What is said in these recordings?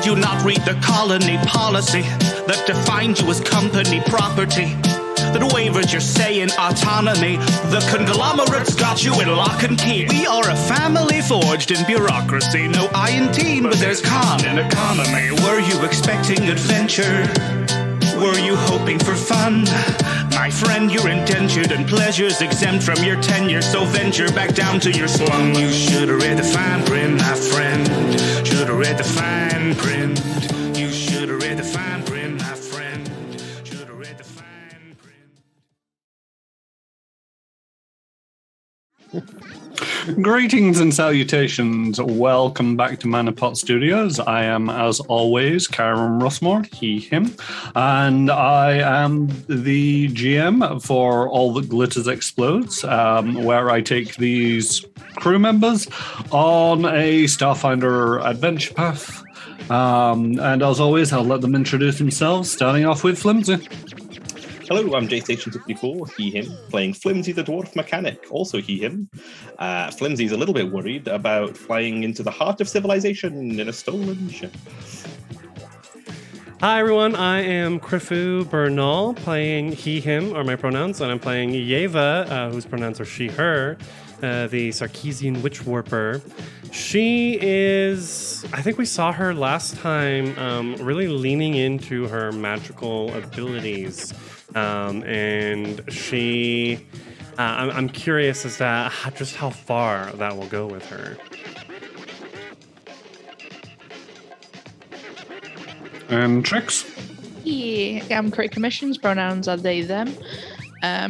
Did you not read the colony policy that defined you as company property? That wavered your say in autonomy. The conglomerates got you in lock and key. We are a family forged in bureaucracy. No I in team, but there's con in economy. Were you expecting adventure? Were you hoping for fun? My friend, you're indentured and pleasures exempt from your tenure, so venture back down to your slum. You should have read the fine print, my friend. Should have read the fine print. You should have read the fine print, my friend. Should have read the fine print. Greetings and salutations. Welcome back to Manapot Studios. I am, as always, Karen Russmore, he, him, and I am the GM for All That Glitters Explodes, where I take these crew members on a Starfinder Adventure Path. And as always, I'll let them introduce themselves, starting off with Flimsy. Hello, I'm J-Station64, he, him, playing Flimsy the Dwarf Mechanic, also he, him. Flimsy's a little bit worried about flying into the heart of civilization in a stolen ship. Hi everyone, I am Krifu Bernal, playing he, him are my pronouns, and I'm playing Yeva, whose pronouns are she, her, the Sarkeesian Witch Warper. She is, I think we saw her last time, really leaning into her magical abilities. And she, I'm curious as to just how far that will go with her. And Trix. Yeah, I'm Crit Commissions, pronouns are they, them.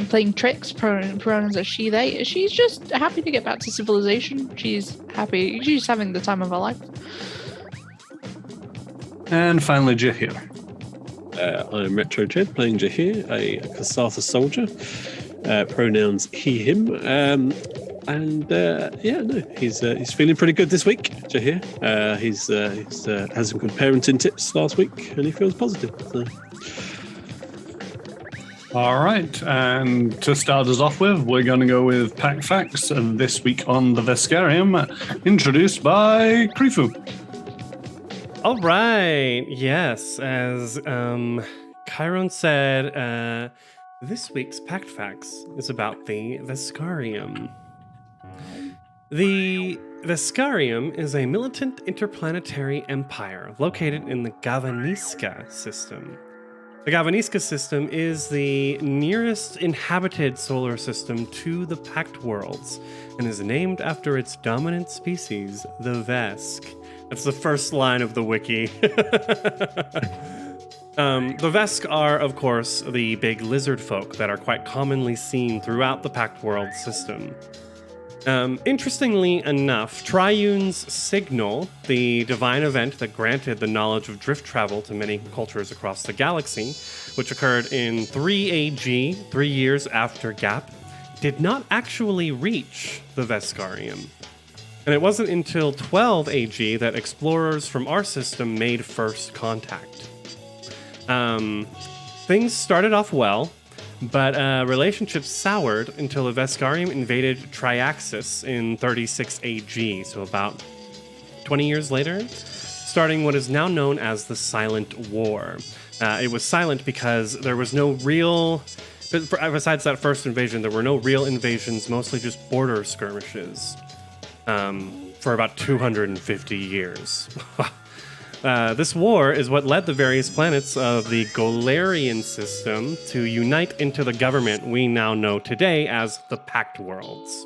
Playing Trix, pronouns are she, they. She's just happy to get back to civilization. She's happy, she's having the time of her life. And finally, Jahir. I'm Retro Jed, playing Jahir, a Kasatha soldier. Pronouns he, him. He's feeling pretty good this week, Jahir. He's had some good parenting tips last week, and he feels positive. So. All right, and to start us off with, we're going to go with Pack Facts, and this week on the Vescarium, introduced by Krifu. All right, yes, as Chiron said, this week's Pact Facts is about the Vescarium. The Vescarium is a militant interplanetary empire located in the Gavaniska system. The Gavaniska system is the nearest inhabited solar system to the Pact Worlds and is named after its dominant species, the Vesk. That's the first line of the wiki. The Vesk are, of course, the big lizard folk that are quite commonly seen throughout the Pact World system. Interestingly enough, Triune's Signal, the divine event that granted the knowledge of drift travel to many cultures across the galaxy, which occurred in 3 AG, 3 years after Gap, did not actually reach the Vescarium. And it wasn't until 12 AG that explorers from our system made first contact. Things started off well, but relationships soured until the Vescarium invaded Triaxis in 36 AG, so about 20 years later, starting what is now known as the Silent War. It was silent because there was no real... Besides that first invasion, there were no real invasions, mostly just border skirmishes. For about 250 years. This war is what led the various planets of the Golarian system to unite into the government we now know today as the Pact Worlds.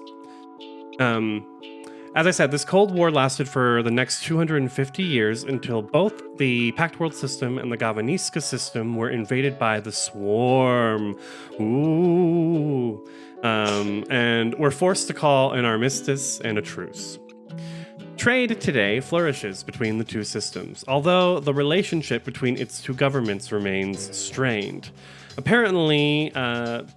As I said, this Cold War lasted for the next 250 years until both the Pact World system and the Gavaniska system were invaded by the Swarm. Ooh. And were forced to call an armistice and a truce. Trade today flourishes between the two systems, although the relationship between its two governments remains strained. Apparently,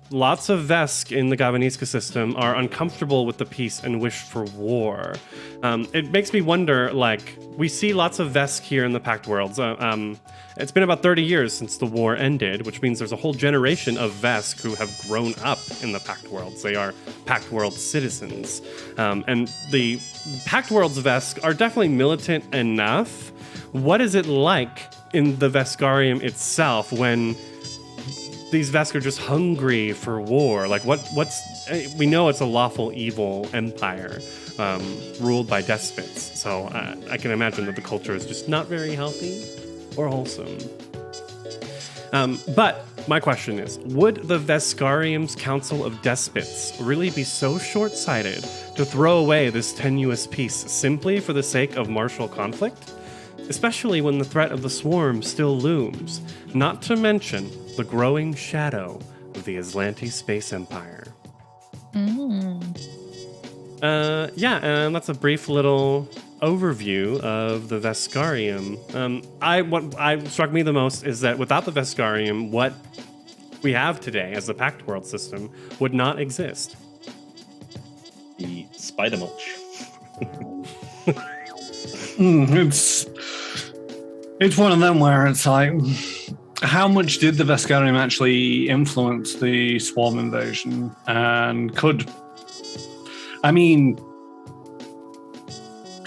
lots of Vesk in the Gavaniska system are uncomfortable with the peace and wish for war. It makes me wonder, like, we see lots of Vesk here in the Pact Worlds. It's been about 30 years since the war ended, which means there's a whole generation of Vesk who have grown up in the Pact Worlds. They are Pact World citizens. And the Pact Worlds Vesk are definitely militant enough what is it like in the Veskarium itself when these Vesk are just hungry for war? Like, we know it's a lawful evil empire ruled by despots, so I can imagine that the culture is just not very healthy or wholesome. But my question is, would the Veskarium's Council of Despots really be so short-sighted to throw away this tenuous peace simply for the sake of martial conflict? Especially when the threat of the swarm still looms, not to mention the growing shadow of the Aslanti Space Empire. That's a brief little overview of the Veskarium. What struck me the most is that without the Veskarium, what we have today as the Pact World system would not exist. The spider mulch. It's one of them where it's like, how much did the Veskarium actually influence the swarm invasion? And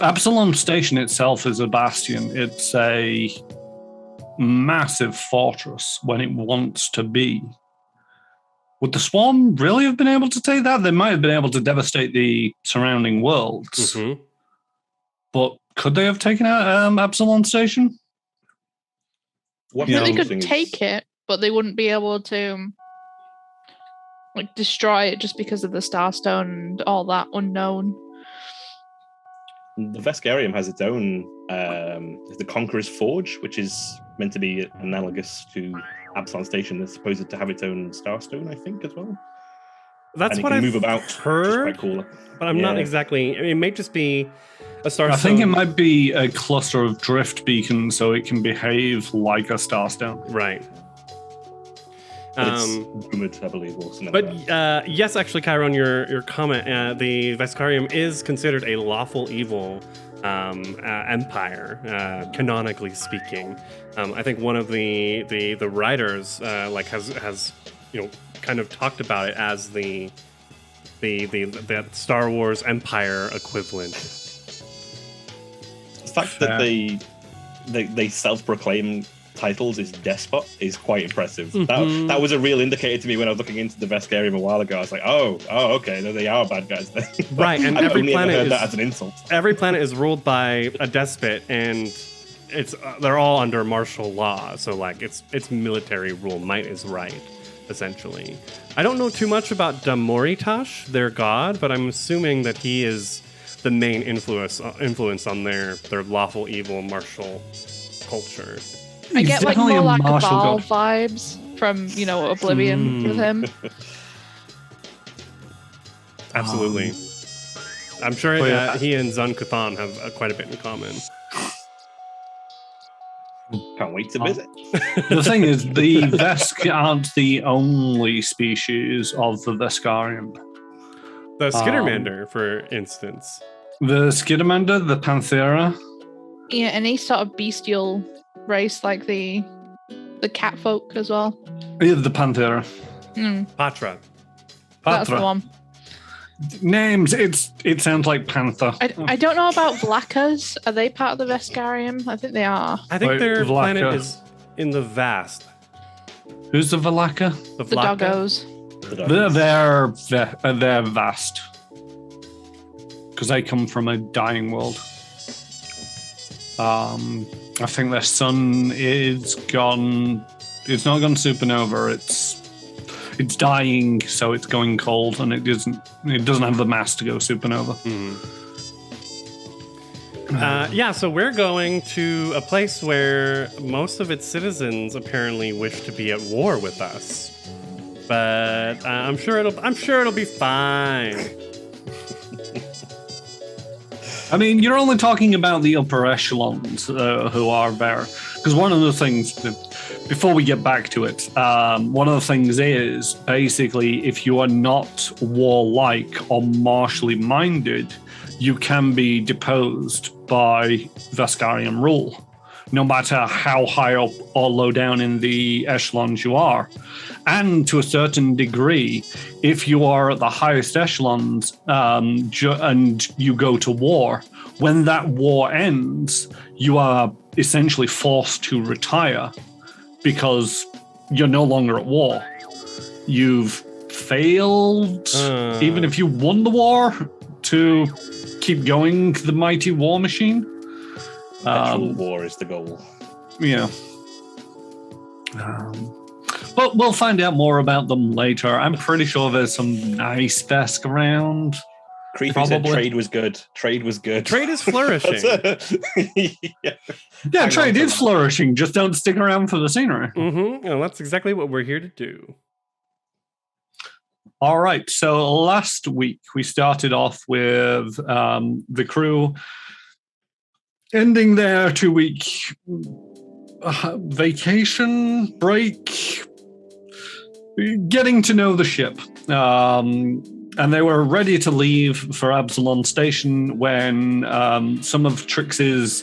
Absalom Station itself is a bastion. It's a massive fortress when it wants to be. Would the swarm really have been able to take that? They might have been able to devastate the surrounding worlds. Mm-hmm. But could they have taken out Absalom Station? They could take it, but they wouldn't be able to destroy it just because of the Starstone and all that unknown. The Veskarium has its own, the Conqueror's Forge, which is meant to be analogous to Absalom Station. It's supposed to have its own Starstone, I think, as well. That's what I've move about, heard, quite cool. But I'm not exactly... it may just be a Starstone. I think it might be a cluster of drift beacons, so it can behave like a Starstone. Right. But it's rumored, I believe, or something like that. Yes, actually, Chiron, your comment, the Veskarium is considered a lawful evil empire, canonically speaking. I think one of the writers has kind of talked about it as the Star Wars Empire equivalent. The fact that they self-proclaim titles is despot is quite impressive. Mm-hmm. That was a real indicator to me when I was looking into the Veskarium a while ago. I was like, oh, okay, no, they are bad guys. Right, and I've only ever heard that as an insult. Every planet is ruled by a despot, and they're all under martial law. So it's military rule. Might is right, essentially. I don't know too much about Damoritash, their god, but I'm assuming that he is the main influence on their lawful evil martial culture. I get more like Baal vibes from Oblivion with him. Absolutely. I'm sure he and Zun Kuthan have quite a bit in common. Can't wait to visit. The thing is, the Vesk aren't the only species of the Veskarium. The Skittermander, for instance. The Skittermander, the Panthera. Yeah, any sort of bestial race like the cat folk as well. Yeah, the Panthera. Patra. That's the one. Names, it sounds like panther. I don't know about Vlakas. Are they part of the Veskarium? I think they are. I think their planet is in the Vast. Who's the Valaka? The doggos. They're vast. Because they come from a dying world. I think their sun is gone. It's not gone supernova. It's dying, so it's going cold, and it doesn't have the mass to go supernova. So we're going to a place where most of its citizens apparently wish to be at war with us, but I'm sure it'll be fine. I mean, you're only talking about the upper echelons who are there. Because one of the things, before we get back to it, one of the things is, basically, if you are not warlike or martially minded, you can be deposed by Veskarium rule, no matter how high up or low down in the echelons you are. And to a certain degree, if you are at the highest echelons and you go to war, when that war ends, you are essentially forced to retire because you're no longer at war. You've failed, even if you won the war, to keep going the mighty war machine. Actual war is the goal. Yeah. But we'll find out more about them later. I'm pretty sure there's some nice Vesk around. Creepy said trade was good. Trade was good. Trade is flourishing. Yeah, trade is flourishing. Just don't stick around for the scenery. Mm-hmm. And that's exactly what we're here to do. All right. So last week we started off with the crew ending their 2-week vacation break, getting to know the ship. And they were ready to leave for Absalom Station when some of Trix's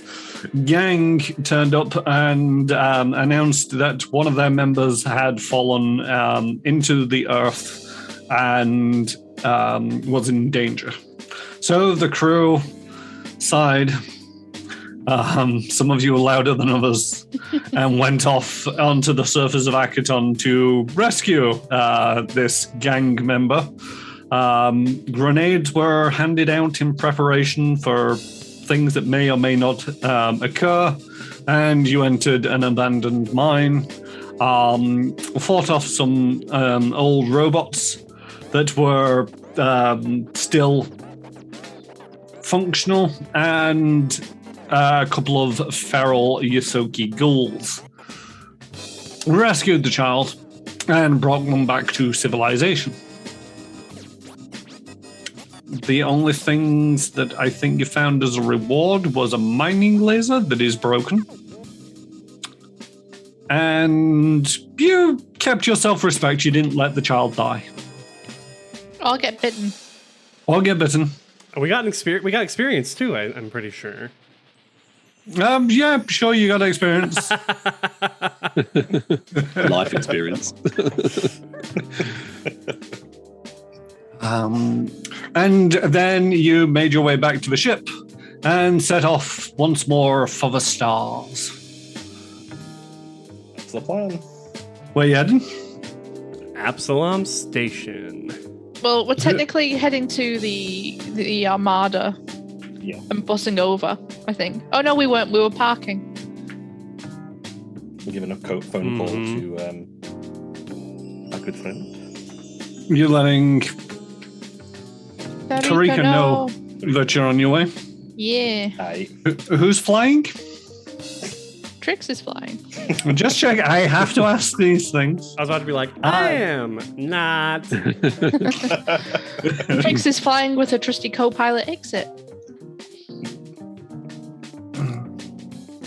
gang turned up and announced that one of their members had fallen into the earth and was in danger. So the crew sighed. Some of you were louder than others and went off onto the surface of Akaton to rescue this gang member. Grenades were handed out in preparation for things that may or may not occur, and you entered an abandoned mine, fought off some old robots that were still functional, and a couple of feral Yosoki ghouls. Rescued the child and brought them back to civilization. The only things that I think you found as a reward was a mining laser that is broken. And you kept your self-respect. You didn't let the child die. I'll get bitten. Or get bitten. We got experience too, I'm pretty sure. Yeah, sure, you got experience. Life experience. And then you made your way back to the ship and set off once more for the stars. That's the plan. Where you heading? Absalom Station. Well, we're technically heading to the Armada. Yeah. And bussing over, I think. Oh no, we weren't. We were parking. We're giving a phone call to our good friend. You're letting Tarika know that you're on your way? Yeah. Aye. Who's flying? Trix is flying. Just check. I have to ask these things. I was about to be like, I am not. Trix is flying with a trusty co-pilot Exit.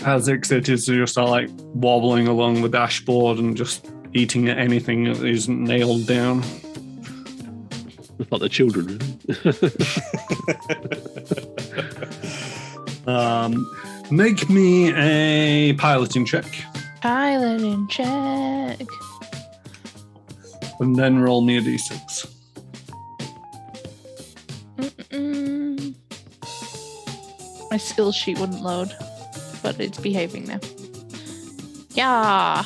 As Exit is just like wobbling along the dashboard and just eating at anything that isn't nailed down. Like the children, really. Make me a piloting check. Piloting check. And then roll me a d6. My skills sheet wouldn't load, but it's behaving now. Yeah.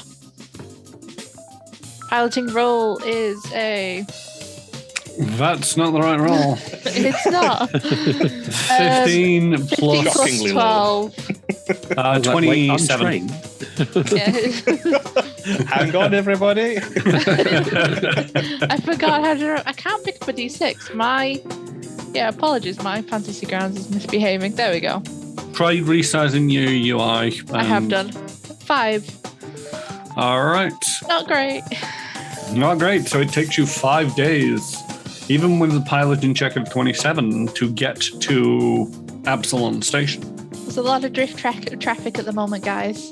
Piloting roll is a... That's not the right roll. It's not. 15 plus... 15 plus 12. 27. Yeah. Hang on, everybody. I forgot how to... I can't pick up a d6. Apologies. My Fantasy Grounds is misbehaving. There we go. Try resizing your UI. I have done. 5. All right. Not great. Not great. So it takes you 5 days, even with the piloting check of 27, to get to Absalom Station. There's a lot of drift traffic at the moment, guys.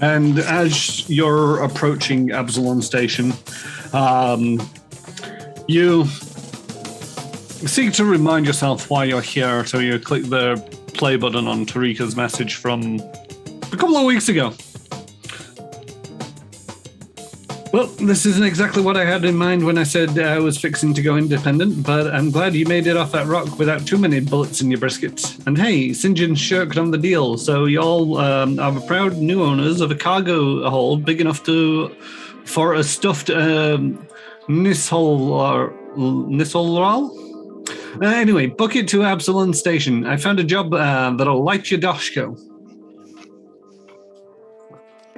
And as you're approaching Absalom Station, you seek to remind yourself why you're here, so you click the play button on Tarika's message from a couple of weeks ago. Well, this isn't exactly what I had in mind when I said I was fixing to go independent, but I'm glad you made it off that rock without too many bullets in your brisket. And hey, St. John shirked on the deal, so y'all are the proud new owners of a cargo hold big enough for a stuffed Nissolral? Anyway, book it to Absalom Station. I found a job that'll light your Doshko.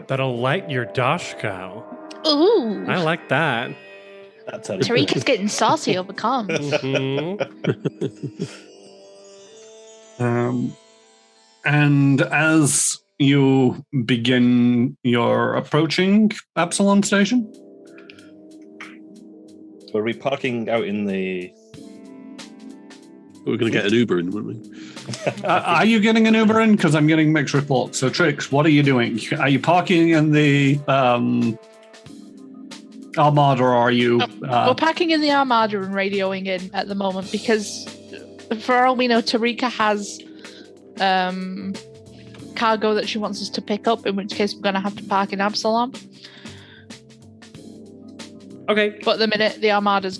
That'll light your Doshko. Ooh. I like that. That's how Tarika's getting saucy over comms. And as you begin your approaching Absalom Station, Were we parking out in the? We're going to get an Uber in, wouldn't we? are you getting an Uber in? Because I'm getting mixed reports. So, Trix, what are you doing? Are you parking in the Armada, or are you? We're packing in the Armada and radioing in at the moment because, for all we know, Tarika has cargo that she wants us to pick up, in which case we're going to have to park in Absalom. Okay. But the minute the Armada's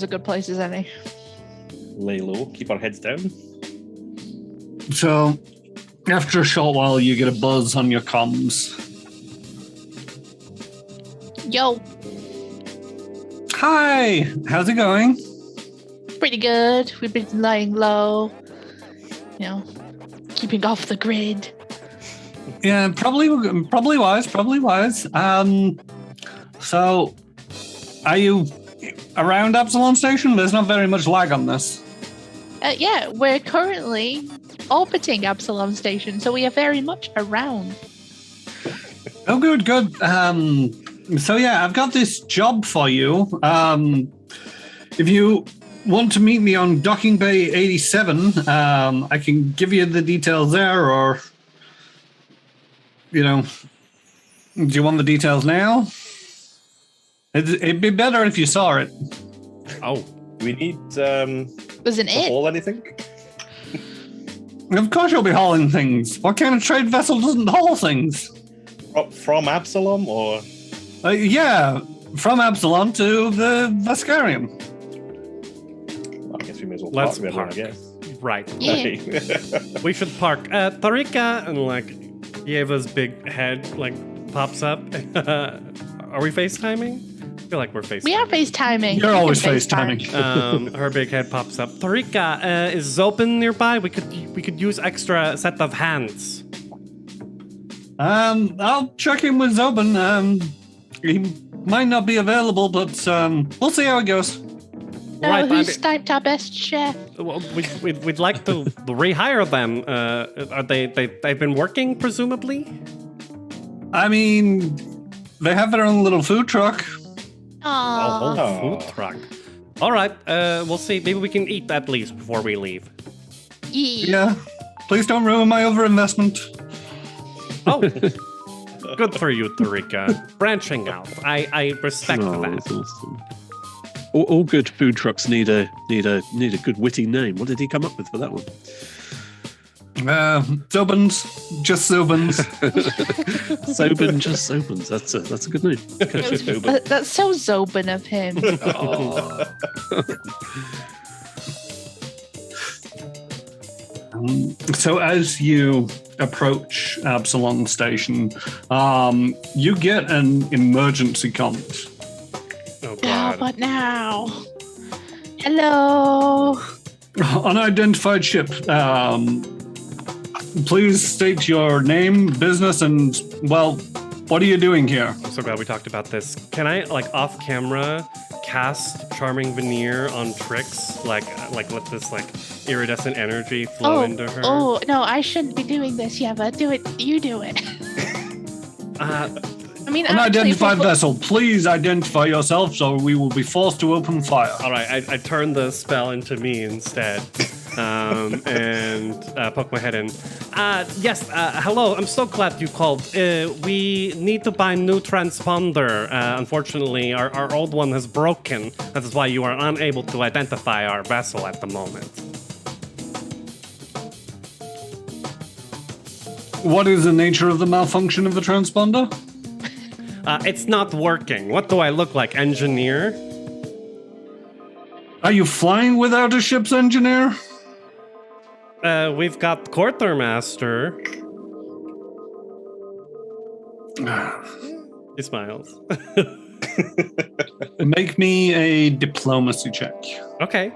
a good place as any. Lay low, keep our heads down. So, after a short while, you get a buzz on your comms. Yo, Hi, how's it going? pretty good. We've been lying low, keeping off the grid. Yeah, probably wise. So, are you around Absalom Station? There's not very much lag on this. Yeah, we're currently orbiting Absalom Station, so we are very much around. Oh, good. So yeah, I've got this job for you. If you want to meet me on Docking Bay 87, I can give you the details there, or do you want the details now? It'd be better if you saw it. Oh, Do we need Was an to it? haul anything? Of course you'll be hauling things. What kind of trade vessel doesn't haul things? From Absalom or? Yeah, from Absalom to the Vescarium. Well, I guess we may as well Let's park there, park. I guess. right. Yeah. We should park. Tarika, and Yeva's big head pops up. Are we FaceTiming? I feel like we're FaceTiming. We are FaceTiming. You're We always can FaceTiming. Her big head pops up. Tarika, is Zopin nearby? We could use extra set of hands. I'll check in with Zobin. He might not be available, but we'll see how it goes. No, Right, who's but sniped our best chef? well, we'd like to rehire them. Are they've been working presumably? I mean, they have their own little food truck. Aww. Oh. Food truck. All right, we'll see. Maybe we can eat at least before we leave. Yeah. Please don't ruin my overinvestment. Oh, good for you, Tarika. Branching out. I respect Oh, that. that's awesome. All good food trucks need a good witty name. What did he come up with for that one? Zobins. Just Zobins. Sobin, just Sobins. That's a good name. That's so Zobin of him. So as you approach Absalom Station, you get an emergency comment. Oh Oh, God. what now? Hello. Unidentified ship. Please state your name, business, and, well, what are you doing here? I'm so glad we talked about this. Can I, off camera, cast Charming Veneer on Trix? Let this, iridescent energy flow into her? Oh, no, I shouldn't be doing this, Yeva. Do it. You do it. I mean, Unidentified actually, vessel, please identify yourself, or we will be forced to open fire. All right, I turned the spell into me instead, and poke my head in. Yes, hello. I'm so glad you called. We need to buy new transponder. Unfortunately, our old one has broken. That is why you are unable to identify our vessel at the moment. What is the nature of the malfunction of the transponder? It's not working. What do I look like, engineer? Are you flying without a ship's engineer? We've got quartermaster. He smiles. Make me a diplomacy check. Okay.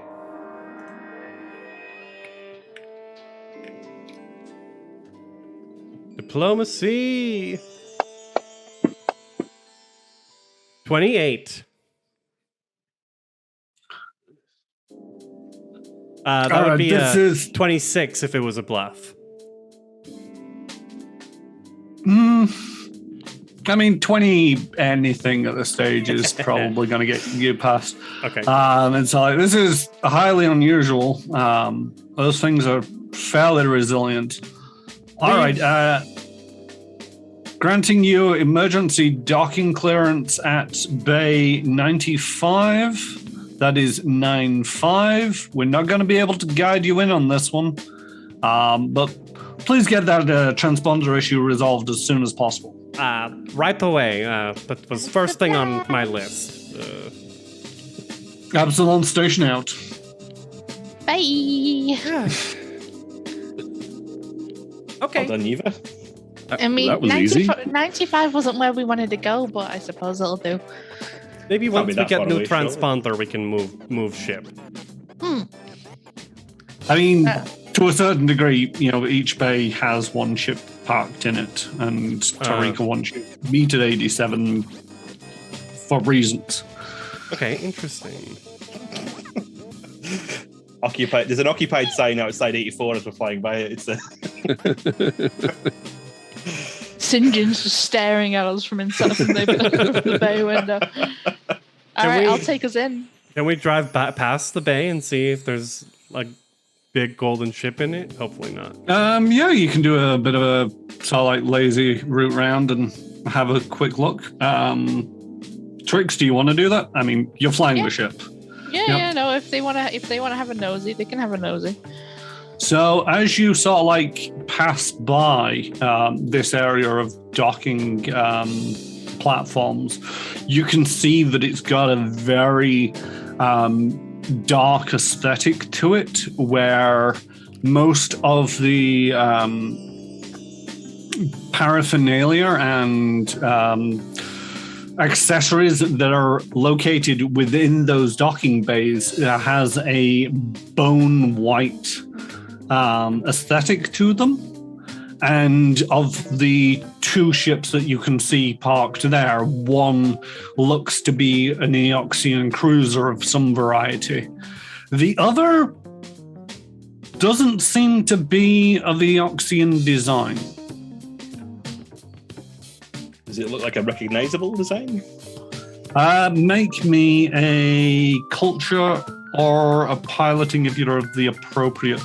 Diplomacy. 28. That would be this is 26 if it was a bluff. I mean, 20 anything at this stage is probably going to get you past. Okay. And so this is highly unusual. Those things are fairly resilient. All right. Granting you emergency docking clearance at Bay 95. That is 9-5. We're not going to be able to guide you in on this one. But please get that transponder issue resolved as soon as possible. Right away. That was first thing on my list. Absalom, station out. Bye. Okay. Well done, Yeva. I mean, that was easy. 95 wasn't where we wanted to go, but I suppose it'll do. Maybe Can't once be we that get far new away, surely. transponder, we can move ship. I mean, to a certain degree, each bay has one ship parked in it, and Tarika one ship. Meet at 87 for reasons. Okay, interesting. Occupied. There's an occupied sign outside 84 as we're flying by it. It's a St. John's just staring at us from inside from the bay window. All right, I'll take us in. Can we drive past the bay and see if there's like big golden ship in it? Hopefully not. Yeah, you can do a bit of a sort of like lazy route round and have a quick look. Trix, do you want to do that? I mean, you're flying the ship. Yeah, no. If they wanna have a nosy, they can have a nosy. So as you sort of like pass by this area of docking platforms, you can see that it's got a very dark aesthetic to it, where most of the paraphernalia and accessories that are located within those docking bays has a bone white aesthetic to them. And of the two ships that you can see parked there, one looks to be an Eoxian cruiser of some variety. The other doesn't seem to be of Eoxian design. Does it look like a recognizable design? Make me a culture or a piloting if you're of the appropriate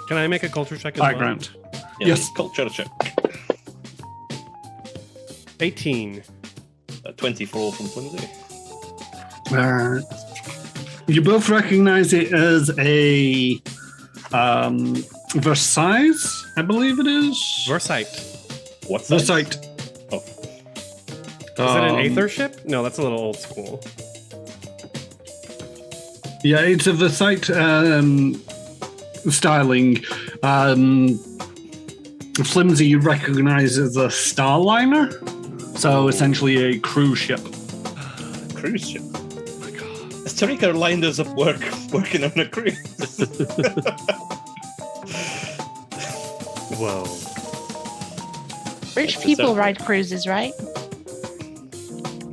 Can I make a culture check as well? background. Yeah, Yes. Culture check. 18. 24 from Flimsy. You both recognize it as a Versailles, I believe it is. Versite. What's that? Versailles. Oh, Is it an Aether ship? No, that's a little old school. Yeah, it's a Versailles styling. Flimsy you recognize as a Starliner. So essentially a cruise ship. cruise ship. Oh my god. Has Tarika lined us up working on a cruise? Whoa. Rich people ride cruises, right?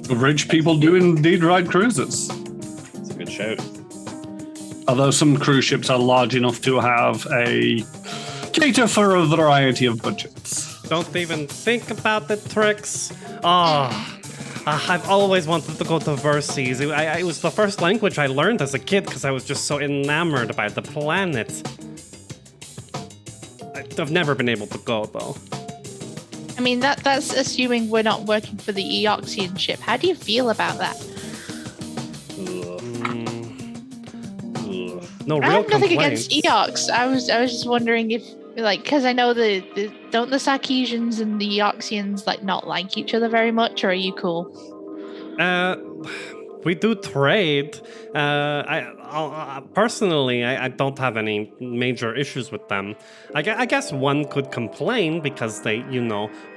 Rich people do indeed ride cruises. It's a good shout. Although some cruise ships are large enough to have a cater for a variety of budgets. Don't even think about the tricks. I've always wanted to go to Versailles. It was the first language I learned as a kid because I was just so enamored by the planet. I've never been able to go, though. I mean, that's assuming we're not working for the Eoxian ship. How do you feel about that? No I real have nothing complaints. against Eox. I was just wondering if Like, because I know don't the Sarkeesians and the Yoxians like not like each other very much, or are you cool? We do trade. I personally, I don't have any major issues with them. I guess one could complain because they,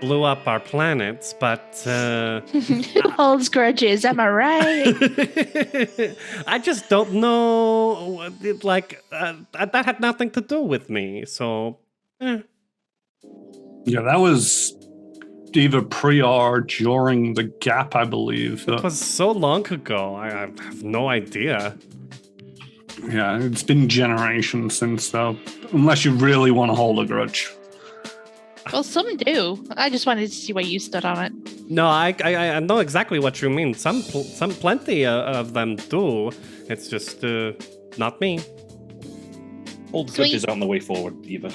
blew up our planets, but Who holds grudges? Am I right? I just don't know. That had nothing to do with me. So, Yeah, that was either pre or during the gap, I believe. It was so long ago. I have no idea. Yeah, it's been generations since, though. Unless you really want to hold a grudge. Well, some do. I just wanted to see where you stood on it. No, I know exactly what you mean. Some plenty of them do. It's just not me. Old grudges aren't the way forward, Yeva.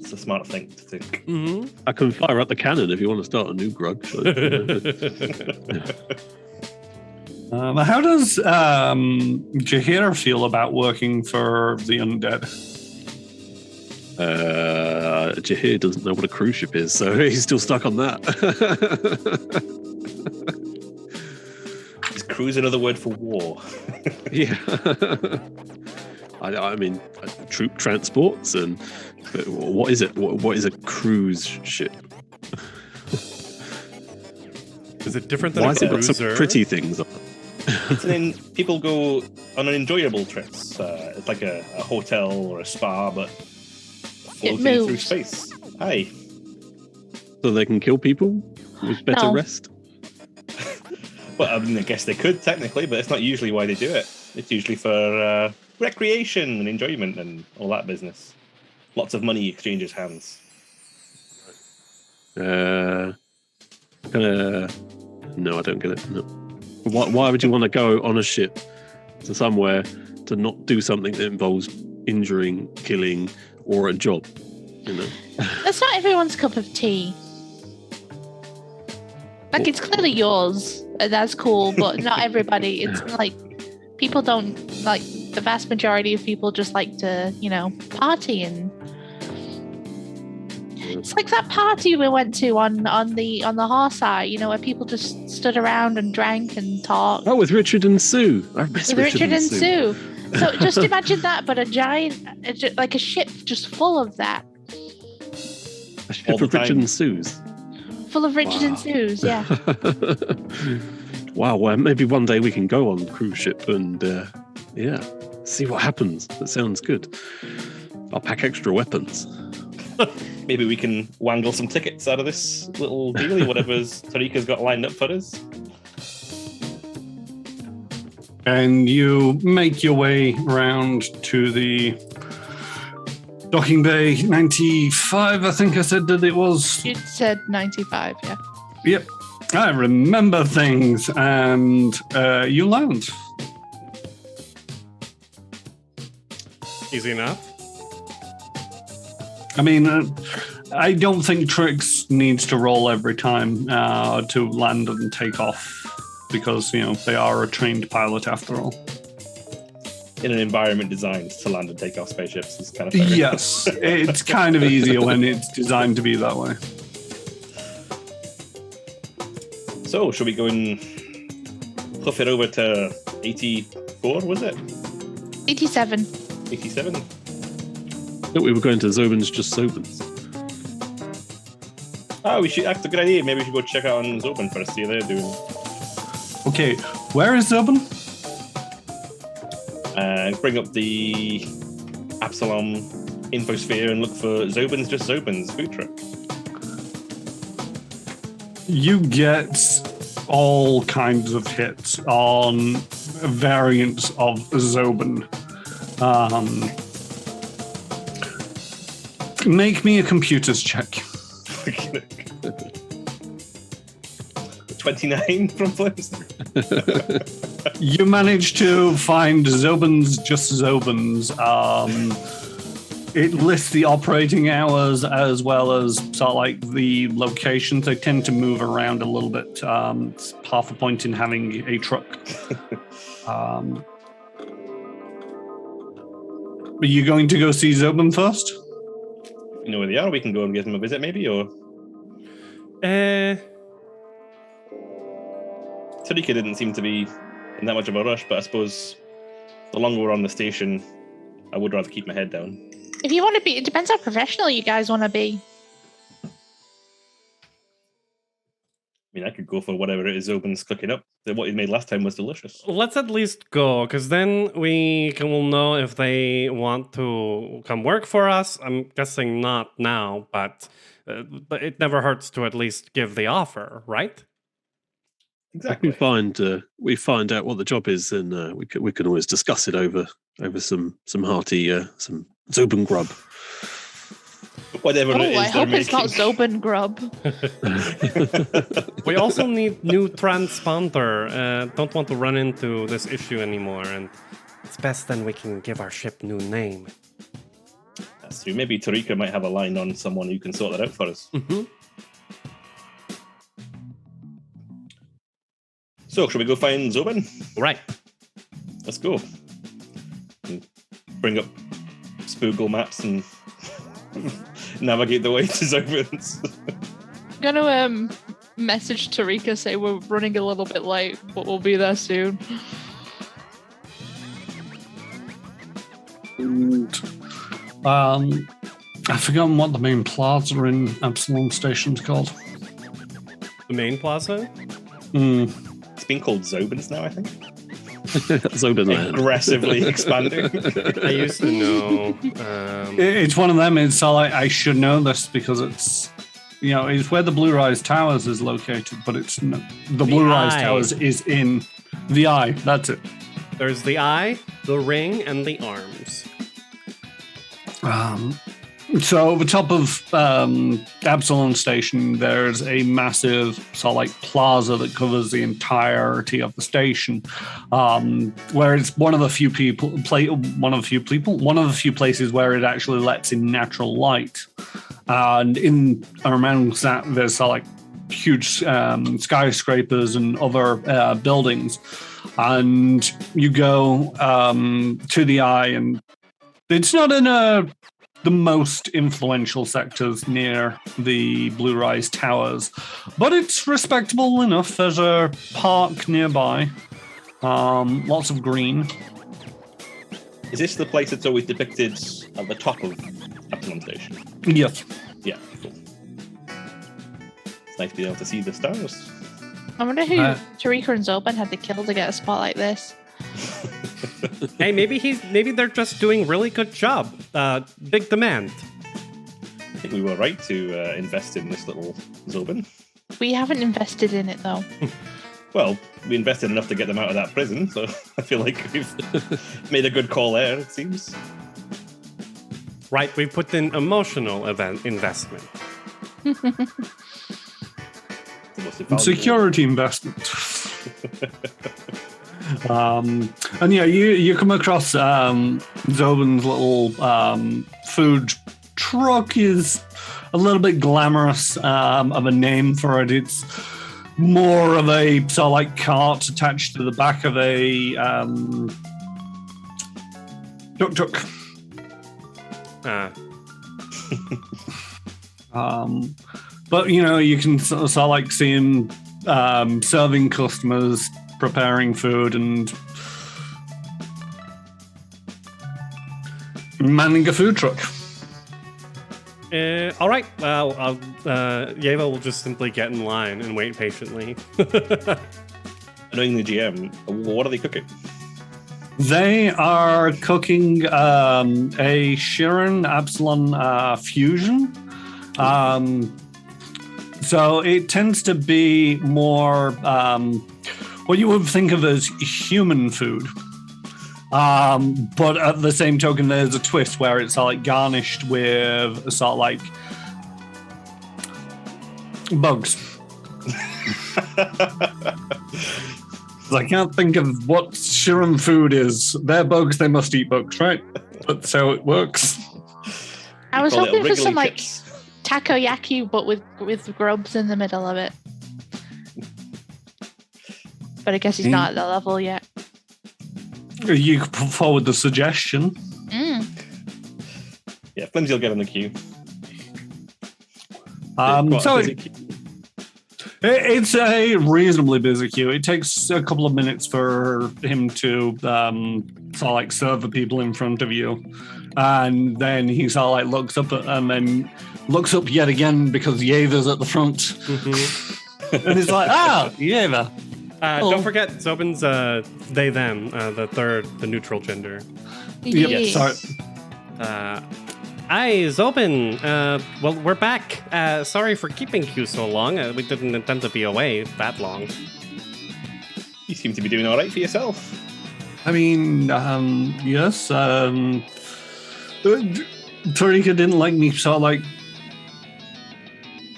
It's a smart thing to think. Mm-hmm. I can fire up the cannon if you want to start a new grudge. How does Jahir feel about working for the undead? Jahir doesn't know what a cruise ship is, so he's still stuck on that. Is cruise another word for war? Yeah. I mean, troop transports and what is it? What is a cruise ship? Is it different than Why a has it got some cruiser? pretty things on? People go on unenjoyable trips. It's like a hotel or a spa, but floating through moves. space. Aye. So they can kill people with better No. rest? Well, I mean, I guess they could technically, but it's not usually why they do it. It's usually for recreation and enjoyment and all that business. Lots of money exchanges hands. No, I don't get it. No. Why would you want to go on a ship to somewhere to not do something that involves injuring, killing, or a job? That's not everyone's cup of tea. Like, it's clearly yours, and that's cool, but not everybody. It's like, people don't, like, the vast majority of people just like to, party. And it's like that party we went to on the horse eye, where people just stood around and drank and talked. Oh, with Richard and Sue. I miss With Richard and Sue. So just imagine that, but a giant, like a ship just full of that. A ship All the of Richard time. and Sue's. Full of Richard and Sue's, yeah. Wow, well, maybe one day we can go on a cruise ship and, see what happens. That sounds good. I'll pack extra weapons. Maybe we can wangle some tickets out of this little dealie, whatever's Tarika's got lined up for us. And you make your way round to the docking bay 95, I think I said that it was. You said 95, yeah. Yep. I remember things. And you land. Easy enough. I mean, I don't think Trix needs to roll every time to land and take off because, they are a trained pilot after all. In an environment designed to land and take off spaceships is kind of fair. Yes, it's kind of easier when it's designed to be that way. So, shall we go and hoof it over to 84, was it? 87. 87? I thought we were going to Zobin's Just Zobin's. Oh, that's a good idea. Maybe we should go check out on Zobin first, see how they're doing. Okay, where is Zobin? Bring up the Absalom infosphere and look for Zobin's Just Zobin's food truck. You get all kinds of hits on variants of Zobin. Make me a computers check. 29 from Flims. You manage to find Zobin's Just Zobin's. It lists the operating hours as well as sort of like the locations. They tend to move around a little bit. It's half a point in having a truck. Are you going to go see Zobin first? You know where they are? We can go and give them a visit, maybe, or... Tarika didn't seem to be in that much of a rush, but I suppose the longer we're on the station, I would rather keep my head down. If you want to be, it depends how professional you guys want to be. I mean, I could go for whatever it is Zobin's cooking up. What he made last time was delicious. Let's at least go, because then will know if they want to come work for us. I'm guessing not now, but it never hurts to at least give the offer, right? Exactly. We find out what the job is, and we can always discuss it over some hearty some Zobin grub. Whatever it is I hope they're it's not making. Zobin grub. We also need new transponder. Don't want to run into this issue anymore, and it's best then we can give our ship new name. That's true. Maybe Tarika might have a line on someone who can sort that out for us. Mm-hmm. So, should we go find Zobin? Right. Let's go. And bring up Spoogle maps and navigate the way to Zobin's. I'm gonna message Tarika, say we're running a little bit late, but we'll be there soon. And, I've forgotten what the main plaza in Absalom Station's called. The main plaza? It's been called Zobin's now, I think. Zobin land. Aggressively expanding. I used to know. It's one of them. It's all I should know this because it's, it's where the Blue Rise Towers is located, but it's the Blue Rise Eye. Towers is in the Eye. That's it. There's the eye, the ring, and the arms. So over top of Absalom Station, there's a massive sort of like plaza that covers the entirety of the station, where it's one of the few places where it actually lets in natural light, and in around that there's sort of like huge skyscrapers and other buildings, and you go to the Eye, and it's not in the most influential sectors near the Blue Rise Towers, but it's respectable enough. There's a park nearby, lots of green. Is this the place that's always depicted at the top of Absalom Station? Yes. Yeah, cool. It's nice to be able to see the stars. I wonder who Tarika and Zobin had to kill to get a spot like this. Hey, maybe they're just doing really good job. Big demand. I think we were right to invest in this little Zobin. We haven't invested in it though. Well, we invested enough to get them out of that prison, so I feel like we've made a good call there, it seems. Right, we put in emotional investment. Security investment. And yeah, you come across Zobin's little food truck. Is a little bit glamorous of a name for it. It's more of a sort of like cart attached to the back of a tuk-tuk. But you can sort of like see him serving customers, preparing food, and manning a food truck. All right. Well, Yeva will just simply get in line and wait patiently. Knowing the GM, what are they cooking? They are cooking a Shirin Absalom fusion. So it tends to be more what you would think of as human food. But at the same token, there's a twist where it's like garnished with sort of like bugs. I can't think of what Shirin food is. They're bugs, they must eat bugs, right? That's how it works. I was Call it hoping for Wrigley some like chips. takoyaki, but with grubs in the middle of it. But I guess he's not at that level yet. You could put forward the suggestion. Mm. Yeah, Flimsy will get on the queue. It's a reasonably busy queue. It takes a couple of minutes for him to serve the people in front of you, and then he looks up and then looks up yet again because Yeva's at the front, and he's like, Yeva. Don't forget, Zobin's they them, the neutral gender. Yep, sorry. Hi, Zobin. Well, we're back. Sorry for keeping you so long. We didn't intend to be away that long. You seem to be doing all right for yourself. I mean, yes. Tarika didn't like me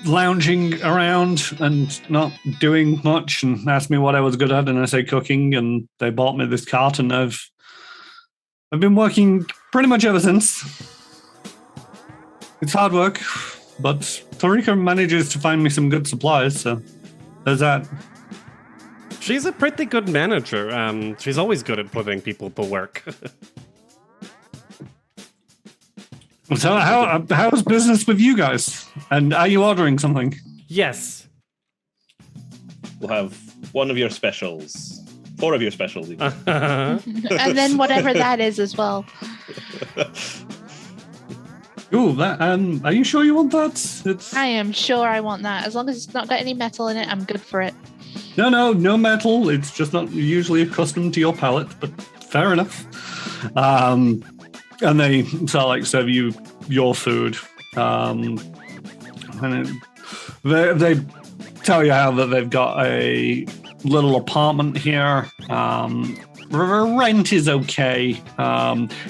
lounging around and not doing much, and asked me what I was good at, and I say cooking, and they bought me this cart, and I've been working pretty much ever since. It's hard work, but Tarika manages to find me some good supplies, so there's that. She's a pretty good manager. She's always good at putting people to work. So how's business with you guys? And are you ordering something? Yes. We'll have one of your specials. 4 of your specials. Even. And then whatever that is as well. Ooh, that, are you sure you want that? I am sure I want that. As long as it's not got any metal in it, I'm good for it. No metal. It's just not usually accustomed to your palate, but fair enough. And they serve you your food. And they tell you how that they've got a little apartment here. Rent is okay.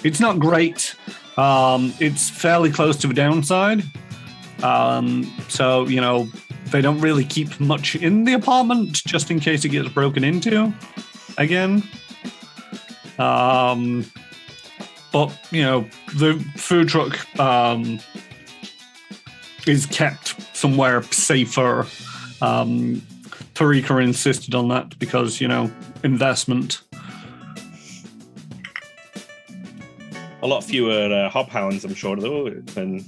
It's not great. It's fairly close to the downside. So, they don't really keep much in the apartment just in case it gets broken into again. But, the food truck is kept somewhere safer. Tarika insisted on that because, investment. A lot fewer hobhounds, I'm sure, though, than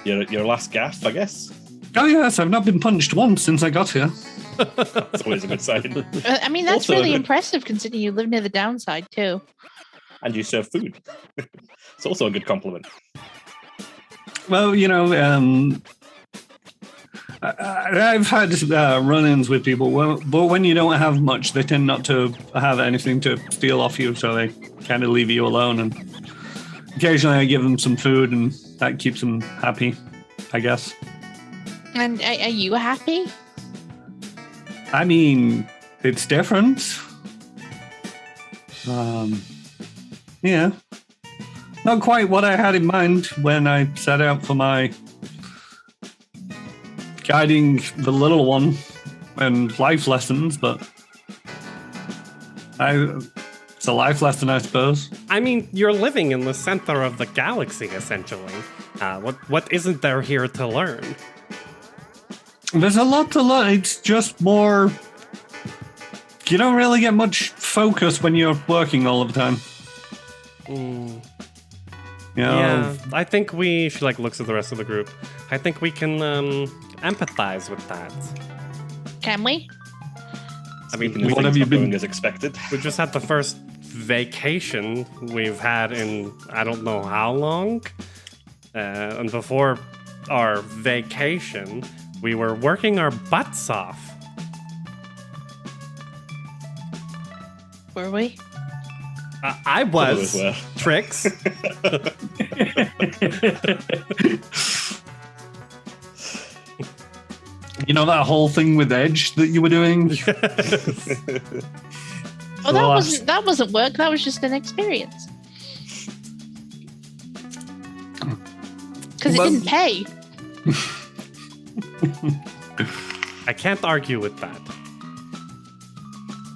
your last gaff, I guess. Oh, yes, I've not been punched once since I got here. That's always a good sign. I mean, that's Also, really impressive considering you live near the downside, too. And you serve food. It's also a good compliment. Well, I've had run-ins with people, but when you don't have much, they tend not to have anything to steal off you, so they kind of leave you alone. And occasionally I give them some food, and that keeps them happy, I guess. And are you happy? I mean, it's different. Yeah. Not quite what I had in mind when I set out for my guiding the little one and life lessons, but it's a life lesson, I suppose. I mean, you're living in the center of the galaxy, essentially. What isn't there here to learn? There's a lot to learn. It's just more... You don't really get much focus when you're working all of the time. Yeah, I think she looks at the rest of the group. I think we can empathize with that. Can we? I mean, what have you been doing as expected? We just had the first vacation we've had in I don't know how long. And before our vacation, we were working our butts off. Were we? I was. Tricks. That whole thing with Edge that you were doing? Oh, that wasn't work. That was just an experience. Because it didn't pay. I can't argue with that.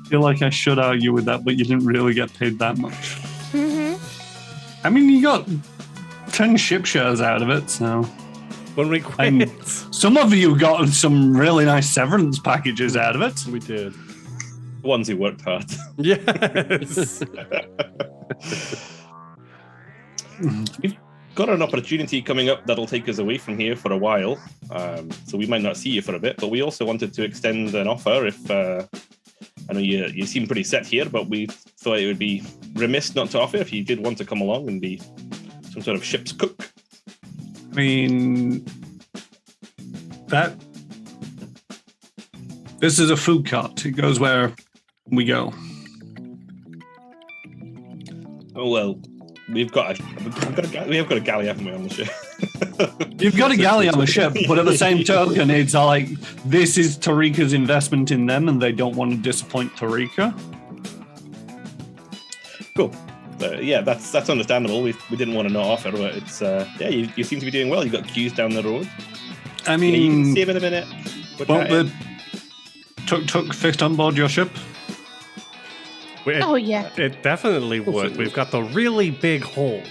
I feel like I should argue with that, but you didn't really get paid that much. Mm-hmm. I mean, you got 10 ship shares out of it, so... When we quit. And some of you got some really nice severance packages out of it. We did. The ones who worked hard. Yes. got an opportunity coming up that'll take us away from here for a while. So we might not see you for a bit, but we also wanted to extend an offer if I know you seem pretty set here, but we thought it would be remiss not to offer if you did want to come along and be some sort of ship's cook. I mean, this is a food cart. It goes where we go. Oh well, we have got a galley, haven't we, on the ship? You've got a galley on the ship, but at the same token, it's like this is Tarika's investment in them, and they don't want to disappoint Tarika. Cool. Yeah, that's understandable. We didn't want to not offer, but it's you seem to be doing well. You got queues down the road. I mean, you can see him in a minute. Well, the tuk-tuk fit on board your ship? Oh, yeah. It definitely would. We've got the really big hold.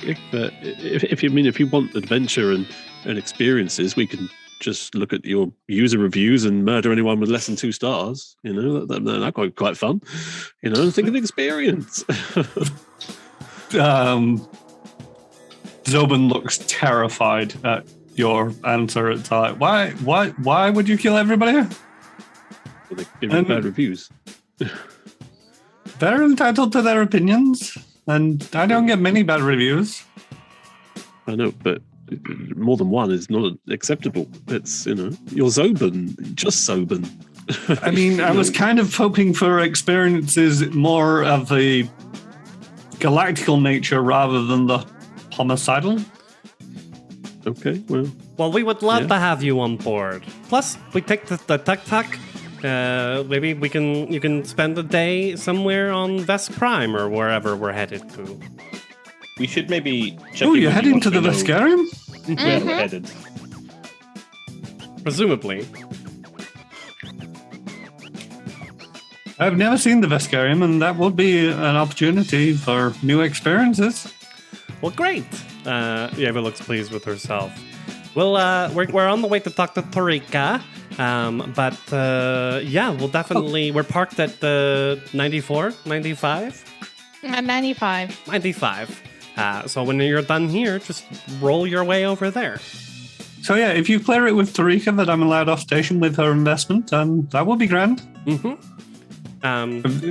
If you want adventure and experiences, we can just look at your user reviews and murder anyone with less than 2 stars. You know, that's quite fun. You know, think of the experience. Zobin looks terrified at your answer. It's like, why would you kill everybody? Well, they give bad reviews. They're entitled to their opinions, and I don't get many bad reviews. I know, but more than one is not acceptable. It's, you know, you're Zobin, just Zobin. I mean, I was kind of hoping for experiences more of the galactical nature rather than the homicidal. Okay, well. Well, we would love to have you on board. Plus, we take the tuk-tuk. Maybe you can spend the day somewhere on Vesk Prime or wherever we're headed to. We should maybe check. Oh, you're heading to the Veskarium? Where we're headed. Presumably. I've never seen the Veskarium, and that would be an opportunity for new experiences. Well, great. Yeva looks pleased with herself. Well, we're on the way to talk to Tarika. We'll definitely... We're parked at the 94, 95? 95. 95. So when you're done here, just roll your way over there. So yeah, if you clear it with Tarika that I'm allowed off station with her investment, that would be grand. Mm-hmm.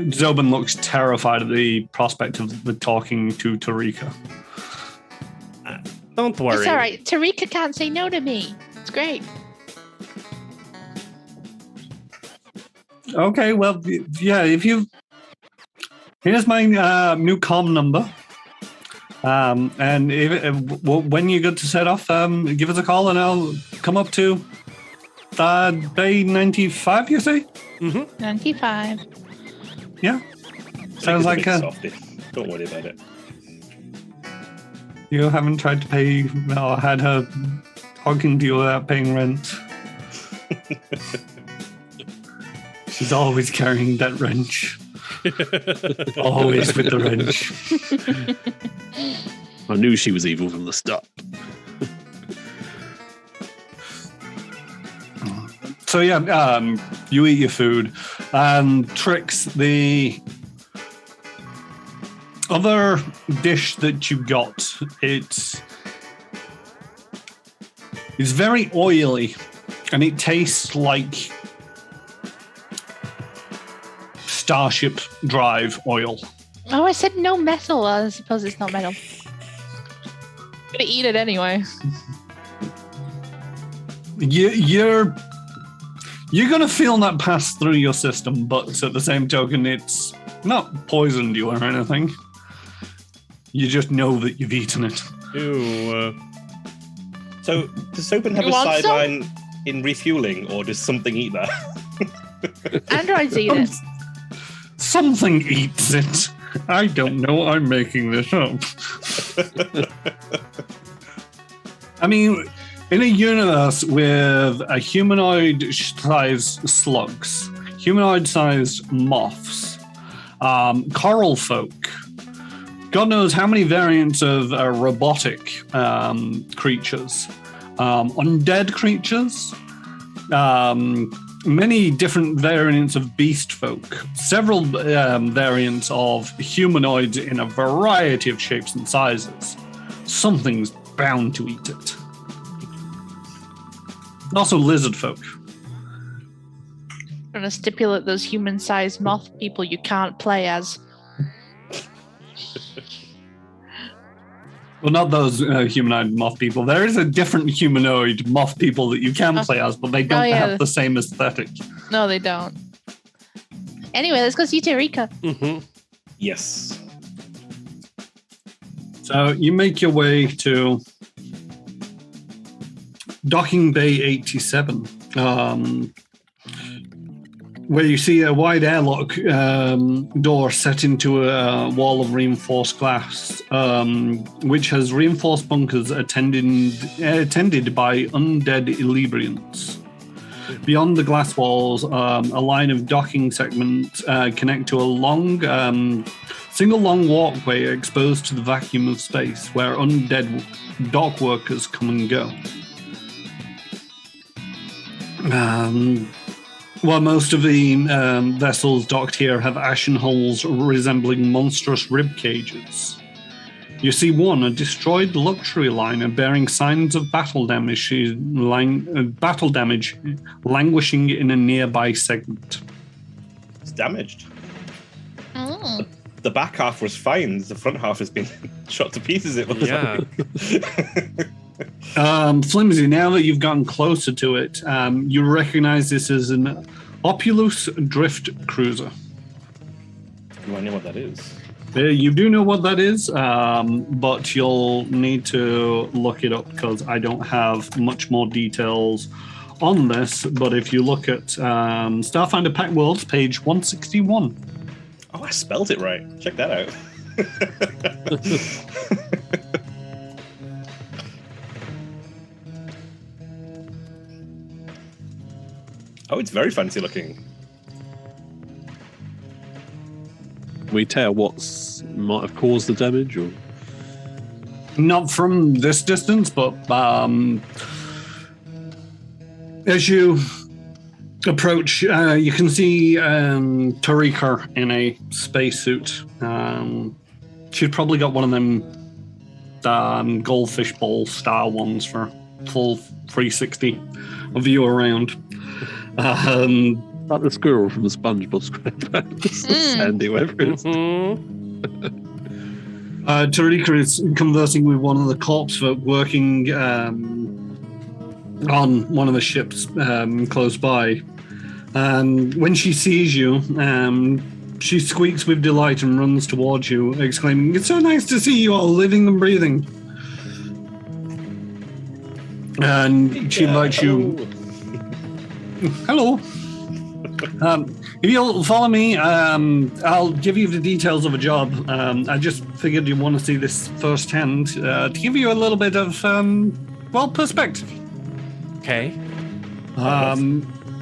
Zobin looks terrified at the prospect of the talking to Tarika. Don't worry. It's all right. Tarika can't say no to me. It's great. Okay, well, yeah, here's my new comm number. And when you're good to set off, give us a call and I'll come up to Bay 95, you say? Mm-hmm. 95. Yeah. Sounds like a... Softy. Don't worry about it. You haven't tried to pay or had her talking to you without paying rent. She's always carrying that wrench. Always with the wrench. I knew she was evil from the start. So yeah, you eat your food. Trix, the other dish that you got, it's very oily, and it tastes like Starship Drive oil. Oh, I said no metal. I suppose it's not metal. Gonna eat it anyway. You're gonna feel that pass through your system, but at the same token, it's not poisoned you or anything. You just know that you've eaten it. Ew. So, does Zobin have a sideline in refueling, or does something eat that? Androids eat it. Something eats it. I don't know. I'm making this up. I mean, in a universe with a humanoid-sized slugs, humanoid-sized moths, coral folk, God knows how many variants of robotic creatures, undead creatures, many different variants of beast folk, several variants of humanoids in a variety of shapes and sizes. something's bound to eat it. Also lizard folk. I'm gonna stipulate those human-sized moth people you can't play as. Well, not those humanoid moth people. There is a different humanoid moth people that you can play as, but they don't have the same aesthetic. No, they don't. Anyway, let's go see Tarika. Mm-hmm. Yes. So you make your way to Docking Bay 87, where you see a wide airlock door set into a wall of reinforced glass, which has reinforced bunkers attended by undead Elybrians. Beyond the glass walls, a line of docking segments connect to a single long walkway exposed to the vacuum of space, where undead dock workers come and go. While most of the vessels docked here have ashen hulls resembling monstrous rib cages. You see one, a destroyed luxury liner bearing signs of battle damage, languishing in a nearby segment. It's damaged. Oh. The back half was fine. The front half has been shot to pieces. It looks like. Flimsy, now that you've gotten closer to it, you recognize this as an Opulus drift cruiser. Do I know what that is? You do know what that is, but you'll need to look it up because I don't have much more details on this. But if you look at Starfinder Pack Worlds, page 161. Oh, I spelled it right. Check that out. Oh, it's very fancy looking. Can we tell what might have caused the damage? Or Not from this distance, but as you approach, you can see Tarika in a spacesuit. She's probably got one of them goldfish bowl style ones for full 360 view around. like the squirrel from the SpongeBob SquarePants, Sandy, whatever it is. Tarika is conversing with one of the corpse folk working on one of the ships close by. And when she sees you, she squeaks with delight and runs towards you, exclaiming, "It's so nice to see you all living and breathing." And she invites you. Hello. If you'll follow me, I'll give you the details of a job. I just figured you want to see this firsthand to give you a little bit of, perspective. Okay.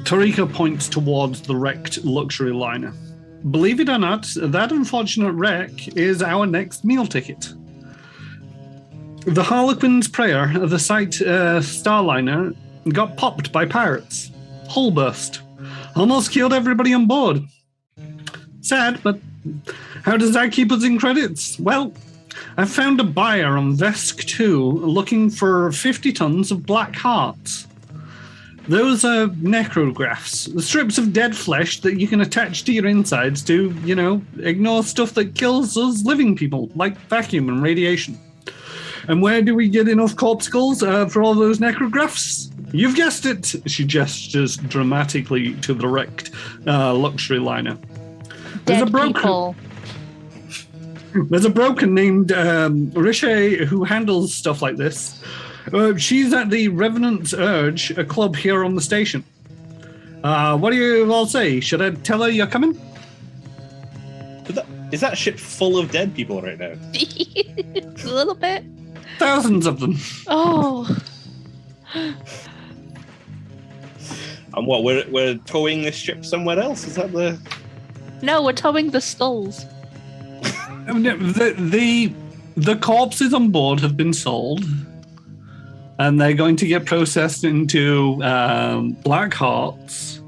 Tarika points towards the wrecked luxury liner. Believe it or not, that unfortunate wreck is our next meal ticket. The Harlequin's Prayer of the site Starliner got popped by pirates. Hull burst. Almost killed everybody on board. Sad, but how does that keep us in credits? Well, I found a buyer on Vesk 2 looking for 50 tons of black hearts. Those are necrographs, the strips of dead flesh that you can attach to your insides to, ignore stuff that kills us living people, like vacuum and radiation. And where do we get enough corpse skulls for all those necrographs? You've guessed it, she gestures dramatically to the wrecked luxury liner. There's a broker named Riche who handles stuff like this. She's at the Revenant's Urge, a club here on the station. What do you all say? Should I tell her you're coming? Is that ship full of dead people right now? A little bit. Thousands of them. Oh. And what, we're towing this ship somewhere else? Is that the... No, we're towing the skulls. The corpses on board have been sold, and they're going to get processed into black hearts,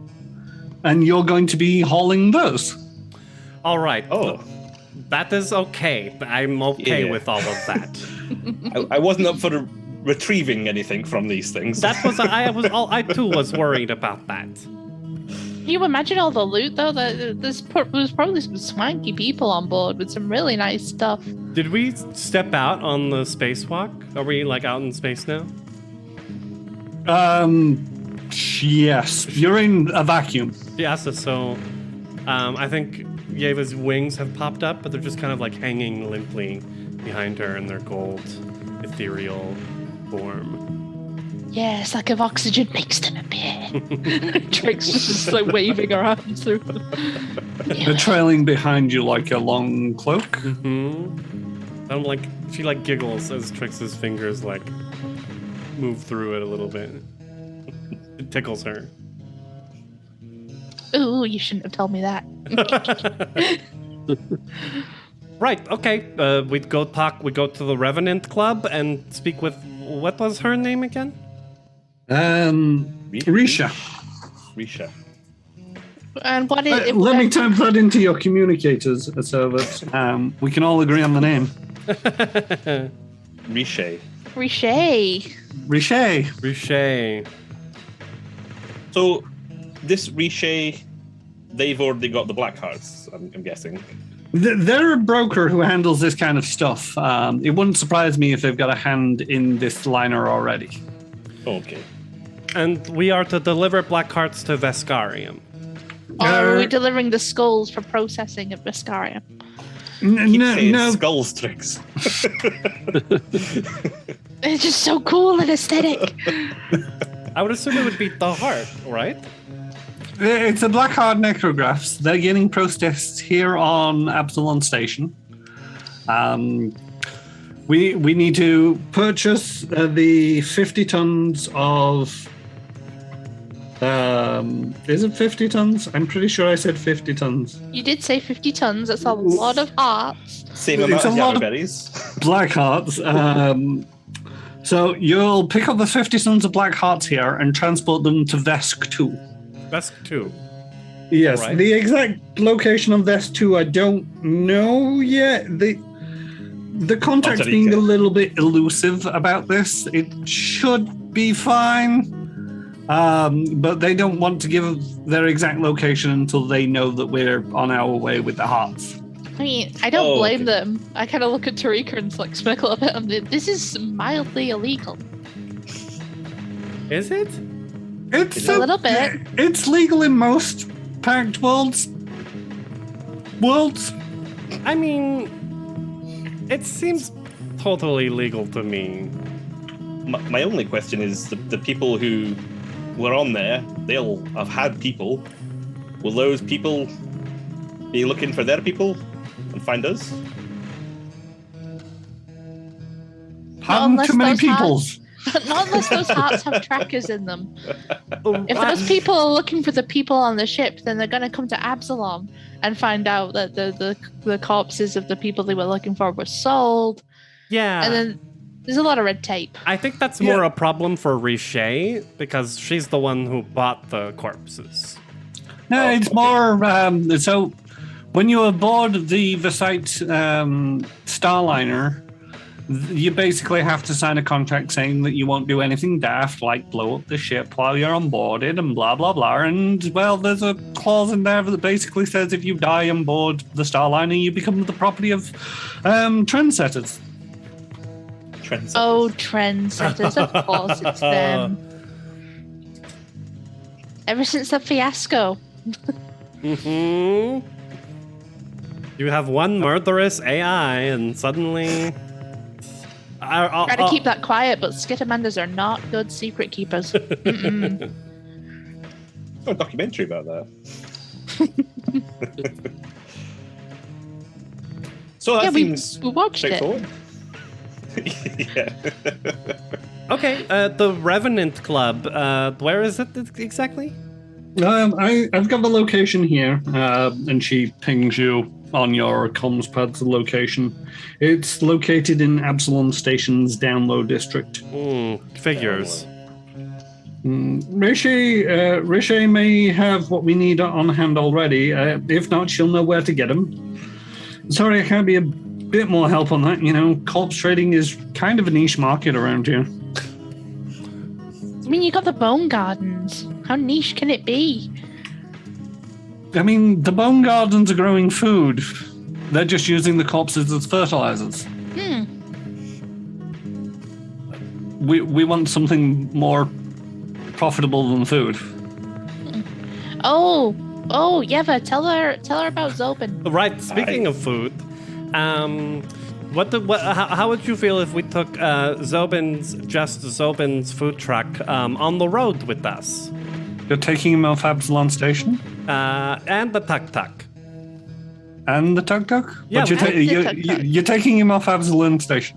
and you're going to be hauling those. All right. Oh. That is okay. I'm okay with all of that. I wasn't up for retrieving anything from these things. That was I too was worried about that. Can you imagine all the loot though? There's probably some swanky people on board with some really nice stuff. Did we step out on the spacewalk? Are we like out in space now? Yes. You're in a vacuum. Yeah, so I think Yeva's wings have popped up, but they're just kind of like hanging limply behind her in their gold, ethereal form. Yes, like if oxygen makes them appear. Trix just like waving her arms through. They're trailing behind you like a long cloak. She like giggles as Trix's fingers like move through it a little bit. It tickles her. Ooh, you shouldn't have told me that. Right, okay. We go to the Revenant Club and speak with, what was her name again? Risha. Risha. And what is Let me type that into your communicators so that we can all agree on the name. Riche. Riche. Riche. So, this Riche, they've already got the Black Hearts, I'm guessing. They're a broker who handles this kind of stuff. It wouldn't surprise me if they've got a hand in this liner already. Okay. And we are to deliver Black Hearts to Vescarium. Or are we delivering the skulls for processing at Vescarium? No. Skulls Tricks. It's just so cool and aesthetic. I would assume it would be the heart, right? It's a Black Heart necrographs. They're getting processed here on Absalom Station. We need to purchase the 50 tons of... is it 50 tons? I'm pretty sure I said 50 tons. You did say 50 tons. That's a lot of hearts. Same amount of Yeva berries. Black Hearts. So you'll pick up the 50 tons of Black Hearts here and transport them to Vesk 2. Vesk 2. Yes, right. The exact location of Vesk 2 I don't know yet. The contact's being a little bit elusive about this. It should be fine, but they don't want to give their exact location until they know that we're on our way with the hearts. I mean, I don't blame them. I kind of look at Tarika and like smirk a little bit. And this is mildly illegal. Is it? It's a little bit. It's legal in most packed worlds. I mean, it seems totally legal to me. My only question is the people who were on there, they'll have had people. Will those people be looking for their people and find us? Pardon too many peoples. Not unless those hearts have trackers in them. If those people are looking for the people on the ship, then they're going to come to Absalom and find out that the corpses of the people they were looking for were sold. Yeah. And then there's a lot of red tape. I think that's more a problem for Riche because she's the one who bought the corpses. No, it's more... so when you aboard the Visite Starliner, you basically have to sign a contract saying that you won't do anything daft, like blow up the ship while you're on board it and blah, blah, blah. And, well, there's a clause in there that basically says if you die on board the Starliner, you become the property of trendsetters. Oh, trendsetters. Of course it's them. Ever since the fiasco. Mm-hmm. You have one murderous AI and suddenly... Try to keep that quiet, but Skittermanders are not good secret keepers. A documentary about that. So that seems we watched it. Yeah. Okay, the Revenant Club. Where is it exactly? I've got the location here, and she pings you on your comms pads the location. It's located in Absalom Station's download district. Figures. Riche may have what we need on hand already. If not, she'll know where to get them. Sorry, I can't be bit more help on that. Corpse trading is kind of a niche market around here. I mean, you got the bone gardens. How niche can it be? I mean, the bone gardens are growing food. They're just using the corpses as fertilizers. We want something more profitable than food. Oh, Yeva, tell her about Zobin. Right. Speaking of food, how would you feel if we took Zobin's food truck on the road with us? You're taking him off Absalom Station? And the tuk-tuk. And the tuk-tuk? Yeah, But you're taking him off Absalom Station?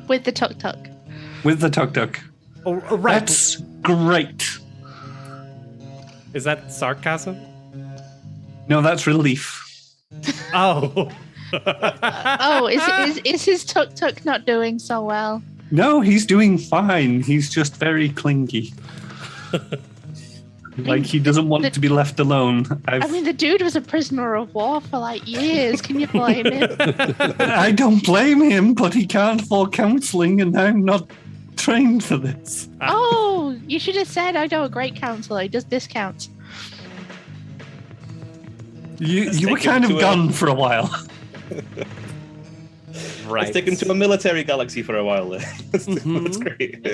With the tuk-tuk. With the tuk-tuk. Oh, right. That's great. Is that sarcasm? No, that's relief. Oh. Is his tuk-tuk not doing so well? No, he's doing fine. He's just very clingy. Like he doesn't want to be left alone. I mean, the dude was a prisoner of war for like years. Can you blame him? I don't blame him, but he can't afford counselling, and I'm not trained for this. Oh, you should have said, I know a great counsellor. He does discounts. You were kind of gone for a while. Right. Let's take him to a military galaxy for a while there. That's great.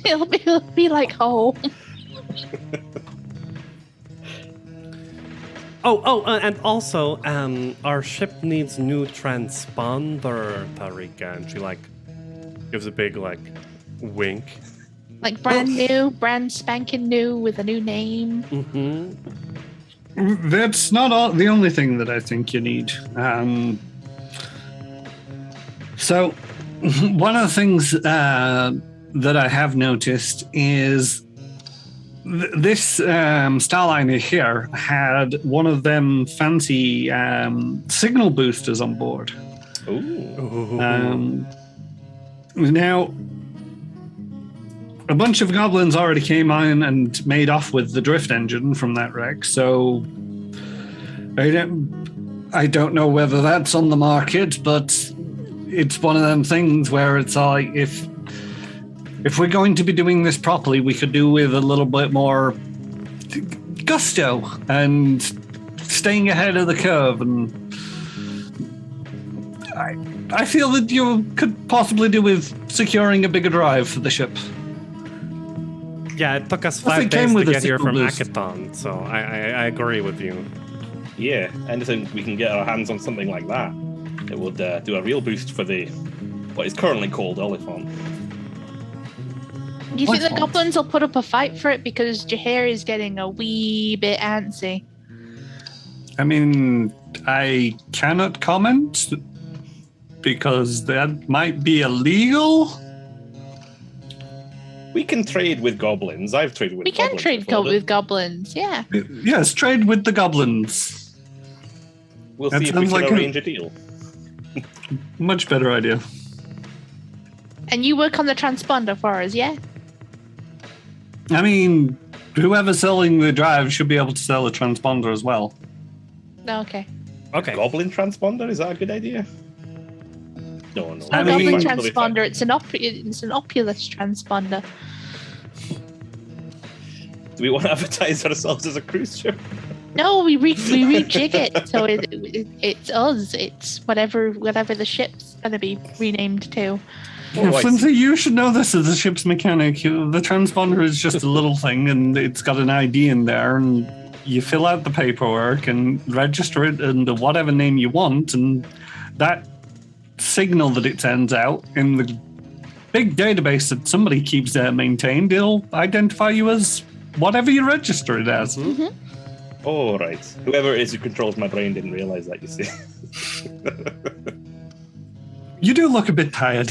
He'll be like home. And also, our ship needs new transponder, Tarika. And she gives a big wink. Like brand spanking new with a new name. That's not the only thing that I think you need. So, one of the things that I have noticed is this Starliner here had one of them fancy signal boosters on board. Ooh. Now, a bunch of goblins already came on and made off with the drift engine from that wreck, so I don't know whether that's on the market, but it's one of them things where it's like if we're going to be doing this properly, we could do with a little bit more gusto and staying ahead of the curve. And I feel that you could possibly do with securing a bigger drive for the ship. Yeah, it took us 5 days to get here from Akaton, so I agree with you. Yeah, anything we can get our hands on something like that, it would do a real boost for what is currently called Oliphant. Do you think the goblins will put up a fight for it? Because Jaheir is getting a wee bit antsy. I mean, I cannot comment because that might be illegal. We can trade with goblins. I've traded with We goblins. can trade with goblins, yeah. Yes, trade with the goblins. We'll That see if we sounds can like arrange a deal. Much better idea. And you work on the transponder for us, yeah? I mean, whoever's selling the drive should be able to sell a transponder as well. Okay. Okay. Goblin transponder? Is that a good idea? No. I Goblin mean- transponder, it's an opulous transponder. Do we want to advertise ourselves as a cruise ship? No, we rejig it, so it's us. It's whatever the ship's gonna be renamed to. Oh, I Flimsy, you should know this as a ship's mechanic. The transponder is just a little thing, and it's got an ID in there, and you fill out the paperwork and register it under whatever name you want, and that signal that it sends out in the big database that somebody keeps maintained, it'll identify you as whatever you register it as. Mm-hmm. Oh, right. Whoever it is who controls my brain didn't realize that, you see. You do look a bit tired.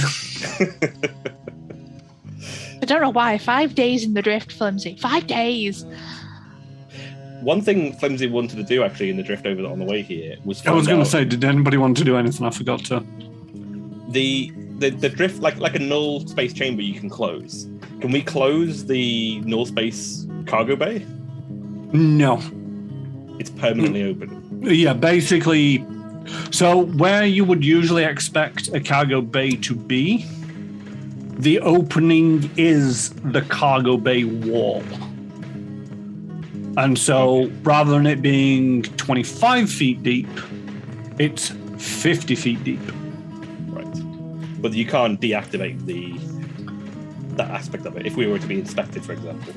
I don't know why. 5 days in the drift, Flimsy. 5 days. One thing Flimsy wanted to do, actually, in the drift over on the way here was I was going find to say, did anybody want to do anything? I forgot to. the drift, like a null space chamber you can close. Can we close the null space cargo bay? No. It's permanently open. Yeah, basically, So where you would usually expect a cargo bay to be, the opening is the cargo bay wall. And so rather than it being 25 feet deep, it's 50 feet deep. Right. But you can't deactivate that aspect of it if we were to be inspected, for example.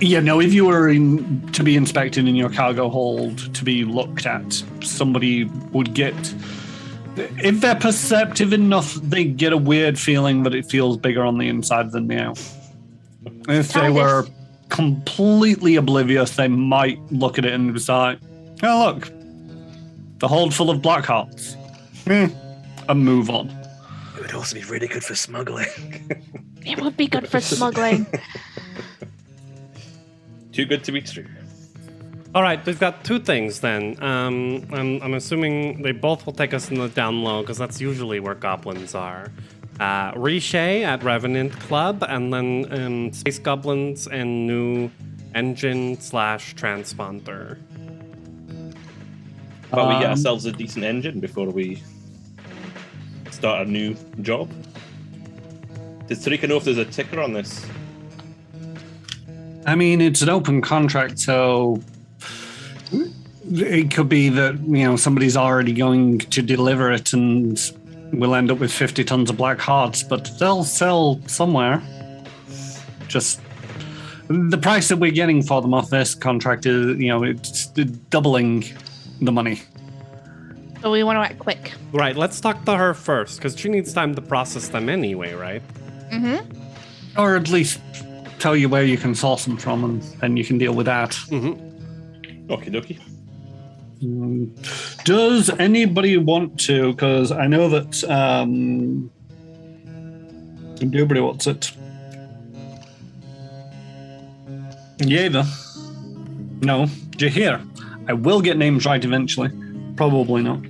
Yeah, no, if you were to be inspected in your cargo hold to be looked at, somebody would get... If they're perceptive enough, they get a weird feeling that it feels bigger on the inside than the out. If they were completely oblivious, they might look at it and be like, oh, look, the hold full of black hearts. And move on. It would also be really good for smuggling. It would be good for smuggling. Too good to be true. All right, we've got two things then. I'm assuming they both will take us in the down low because that's usually where goblins are. Riche at Revenant Club, and then Space Goblins and new engine/transponder. How about we get ourselves a decent engine before we start a new job? Does Tarika know if there's a ticker on this? I mean, it's an open contract, so it could be that, somebody's already going to deliver it and we'll end up with 50 tons of black hearts, but they'll sell somewhere. Just the price that we're getting for them off this contract is, it's doubling the money. So we want to act quick. Right, let's talk to her first because she needs time to process them anyway, right? Mm-hmm. Or at least tell you where you can source them from, and then you can deal with that. Mm-hmm. Okie dokie. Does anybody want to? Because I know that nobody wants it. Yeva. No, Jahir. I will get names right eventually. Probably not.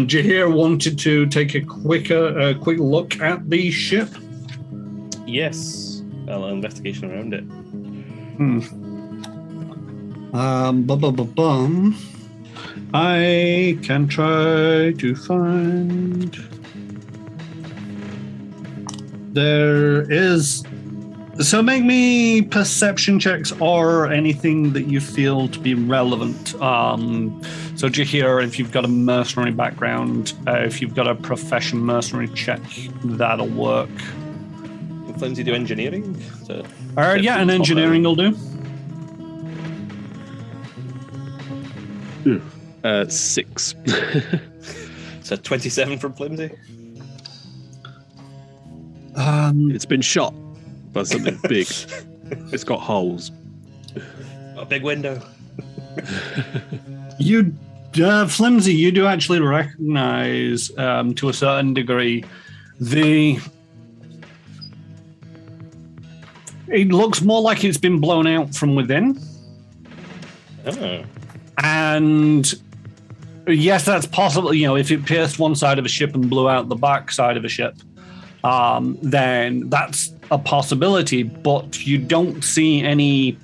Jahir wanted to take a quick look at the ship. Yes. Well, investigation around it. I can try to find. There is. So make me perception checks or anything that you feel to be relevant. So Jahir, if you've got a mercenary background, if you've got a profession mercenary check, that'll work. Flimsy do engineering? Yeah, and engineering will do. 6. So 27 from Flimsy? It's been shot by something big. It's got holes. A big window. You, Flimsy, you do actually recognize, to a certain degree, it looks more like it's been blown out from within. Oh. And yes, that's possible. If it pierced one side of a ship and blew out the back side of a ship, then that's a possibility. But you don't see any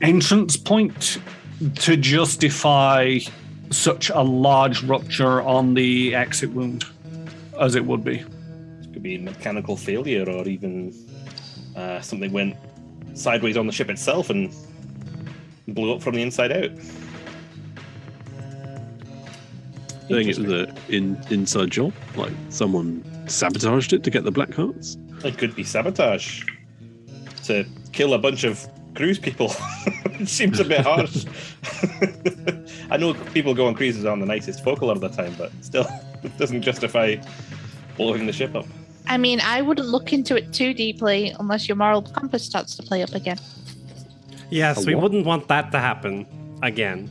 entrance point to justify such a large rupture on the exit wound as it would be. It could be mechanical failure, or even something went sideways on the ship itself and blew up from the inside out. I think it was an inside job, like someone sabotaged it to get the black hearts. It could be sabotage to kill a bunch of cruise people. It seems a bit harsh. I know people go on cruises aren't the nicest folk a lot of the time, but still, it doesn't justify blowing the ship up. I mean, I wouldn't look into it too deeply unless your moral compass starts to play up again. Yes, we wouldn't want that to happen again.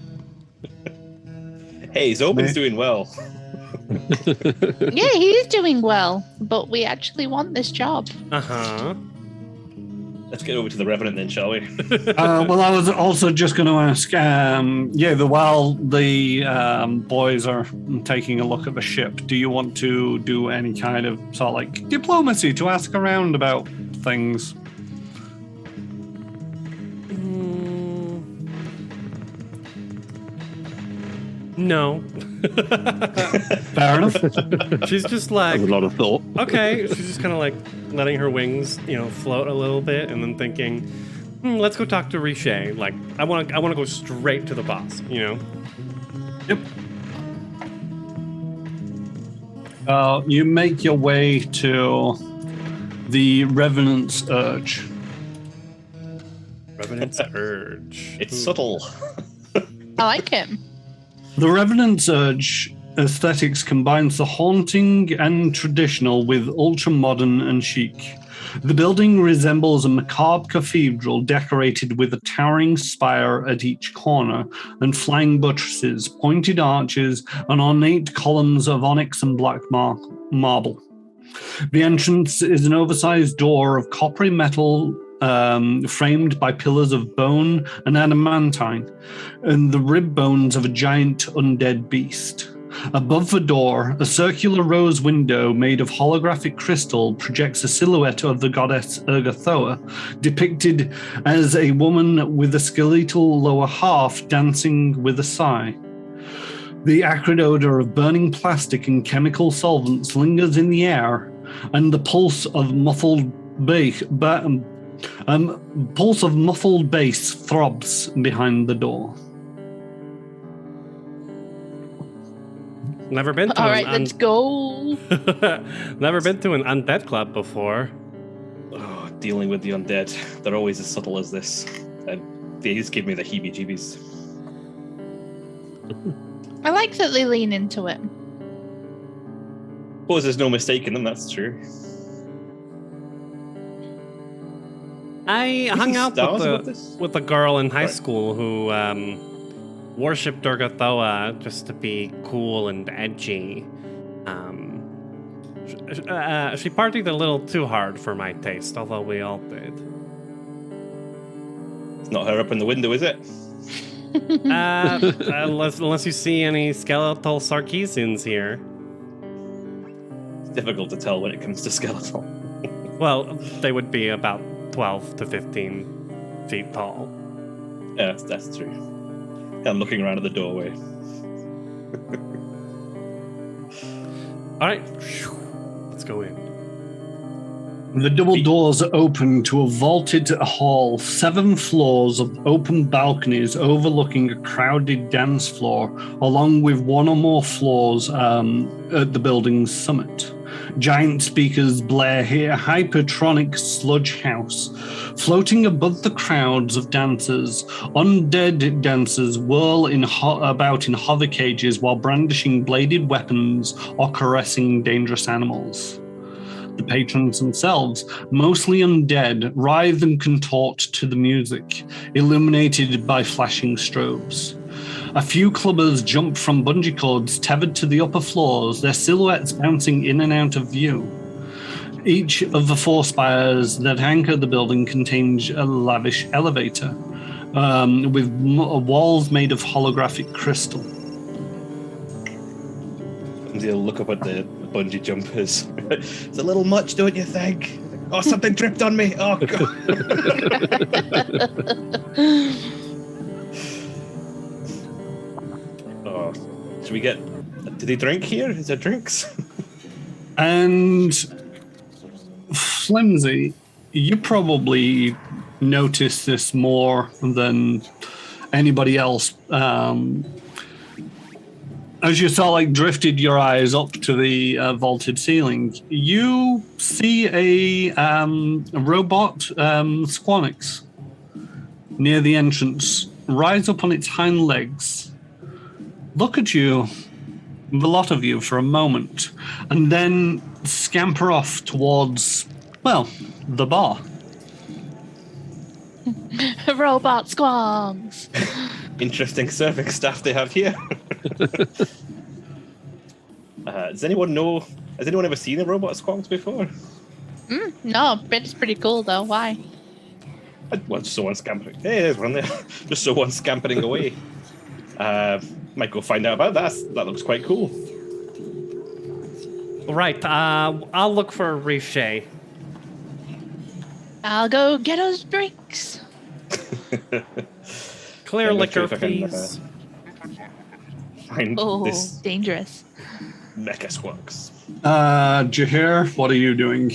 Hey, Zobin's doing well. Yeah, he's doing well, but we actually want this job. Uh-huh. Let's get over to the Revenant then, shall we? Well, I was also just going to ask, while the boys are taking a look at the ship, do you want to do any kind of diplomacy to ask around about things? No. Fair enough. She's just like, That's a lot of thought. okay. She's just kind of like letting her wings, float a little bit, and then thinking, let's go talk to Riche. Like, I want to go straight to the boss. Yep. You make your way to the Revenant's Urge. Revenant's Urge. It's subtle. I like him. The Revenant's Urge aesthetics combines the haunting and traditional with ultra-modern and chic. The building resembles a macabre cathedral decorated with a towering spire at each corner and flying buttresses, pointed arches, and ornate columns of onyx and black marble. The entrance is an oversized door of coppery metal framed by pillars of bone and adamantine, and the rib bones of a giant undead beast. Above the door, a circular rose window made of holographic crystal projects a silhouette of the goddess Ergothoa, depicted as a woman with a skeletal lower half dancing with a sigh. The acrid odor of burning plastic and chemical solvents lingers in the air, and the pulse of muffled bass throbs behind the door. Never been to All right, let's go. Never been to an undead club before. Oh, dealing with the undead. They're always as subtle as this. And they just give me the heebie-jeebies. I like that they lean into it. Suppose there's no mistake in them, that's true. I hung out stars about this? with a girl in high Right. school who worshipped Ergothoa just to be cool and edgy. She partied a little too hard for my taste, although we all did. It's not her up in the window, is it? Unless you see any skeletal Sarkeesians here. It's difficult to tell when it comes to skeletal. Well, they would be about 12 to 15 feet tall. Yeah, that's true. I'm looking around at the doorway. All right, let's go in. The double doors open to a vaulted hall, 7 floors of open balconies overlooking a crowded dance floor, along with 1 or more floors at the building's summit. Giant speakers blare here, hypertronic sludge house. Floating above the crowds of dancers, undead dancers whirl about in hover cages while brandishing bladed weapons or caressing dangerous animals. The patrons themselves, mostly undead, writhe and contort to the music, illuminated by flashing strobes. A few clubbers jump from bungee cords tethered to the upper floors, their silhouettes bouncing in and out of view. Each of the 4 spires that anchor the building contains a lavish elevator, with walls made of holographic crystal. And they'll look up at the bungee jumpers. It's a little much, don't you think? Oh, something tripped on me. Oh, God. Oh, should we get... Do they drink here? Is there drinks? And Flimsy, you probably notice this more than anybody else. As you saw, drifted your eyes up to the vaulted ceiling, you see a robot Squonix near the entrance rise up on its hind legs, look at you, the lot of you, for a moment, and then scamper off towards, well, the bar. Robot squongs. Interesting serving staff they have here. Does anyone know? Has anyone ever seen a robot squonks before? No, but it's pretty cool though. Why? Well, just so one scampering. Hey, there's one there. Just so one scampering away. Might go find out about that. That looks quite cool. Right, I'll look for Riche. I'll go get us drinks. Clear Yeah, liquor, if I can, please. find Oh, this dangerous. mecha squawks. Jahir, what are you doing?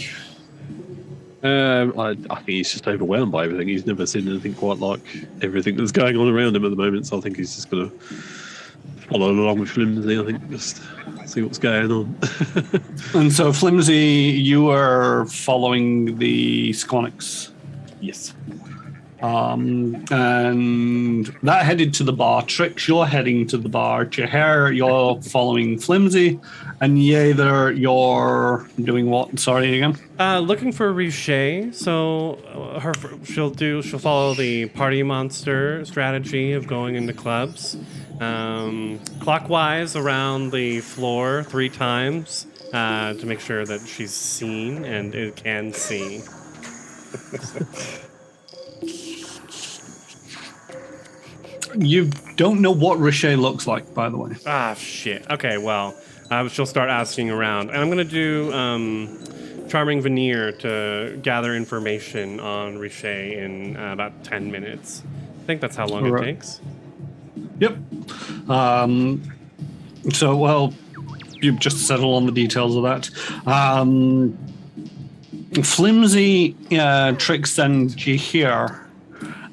I think he's just overwhelmed by everything. He's never seen anything quite like everything that's going on around him at the moment. So I think he's just going to follow along with Flimsy. I think just see what's going on. And so, Flimsy, you are following the Squonix. Yes. And that headed to the bar. Trix, you're heading to the bar. Jahir, you're following Flimsy. And Yeva, you're doing what? Sorry again? Looking for Riche. So she'll follow the party monster strategy of going into clubs, clockwise around the floor 3 times to make sure that she's seen and it can see. You don't know what Riche looks like, by the way. Ah, shit. Okay, well, she'll start asking around. And I'm going to do Charming Veneer to gather information on Riche in about 10 minutes. I think that's how long it takes. Yep. So, well, you just settle on the details of that. Flimsy, Trix, and Jahir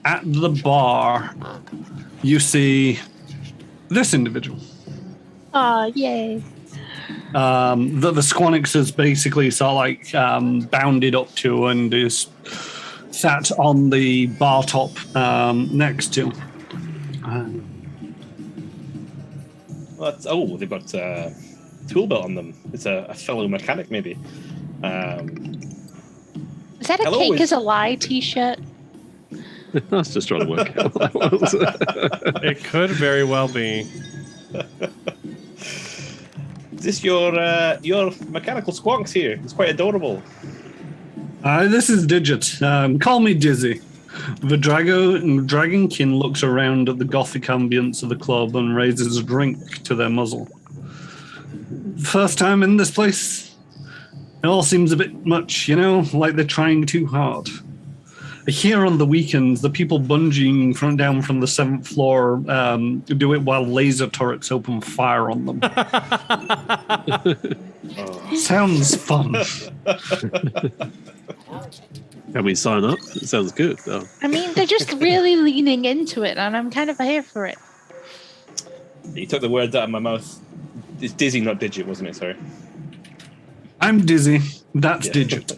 at the bar. You see this individual. Oh, yay. That the Squonix is basically sort of like bounded up to and is sat on the bar top next to. They've got a tool belt on them. It's a fellow mechanic, maybe. Is that a cake is a lie t-shirt? I was just trying to work out what that was. It could very well be. Is this your mechanical squonks here? It's quite adorable. This is Digit. Call me Dizzy. The Dragonkin looks around at the gothic ambience of the club and raises a drink to their muzzle. First time in this place? It all seems a bit much, like they're trying too hard. Here on the weekends, the people bungeeing down from the 7th floor do it while laser turrets open fire on them. Sounds fun. Can we sign up? It sounds good. Oh. I mean, they're just really leaning into it, and I'm kind of here for it. You took the words out of my mouth. It's Dizzy, not Digit, wasn't it? Sorry. I'm Dizzy. That's Digit.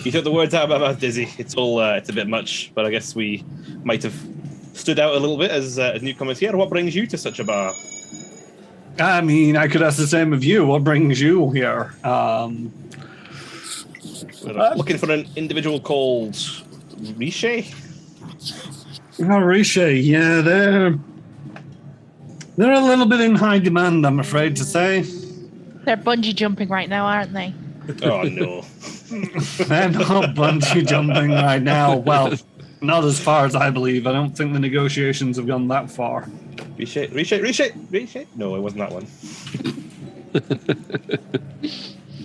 You took the words out of my mouth, Dizzy. It's a bit much, but I guess we might have stood out a little bit as newcomers here. What brings you to such a bar? I mean, I could ask the same of you. What brings you here? We're looking for an individual called Riche. Oh, Riche, yeah, they're a little bit in high demand, I'm afraid to say. They're bungee jumping right now, aren't they? Oh, no. They're not bungee jumping right now. Well, not as far as I believe. I don't think the negotiations have gone that far. Riche. No, it wasn't that one.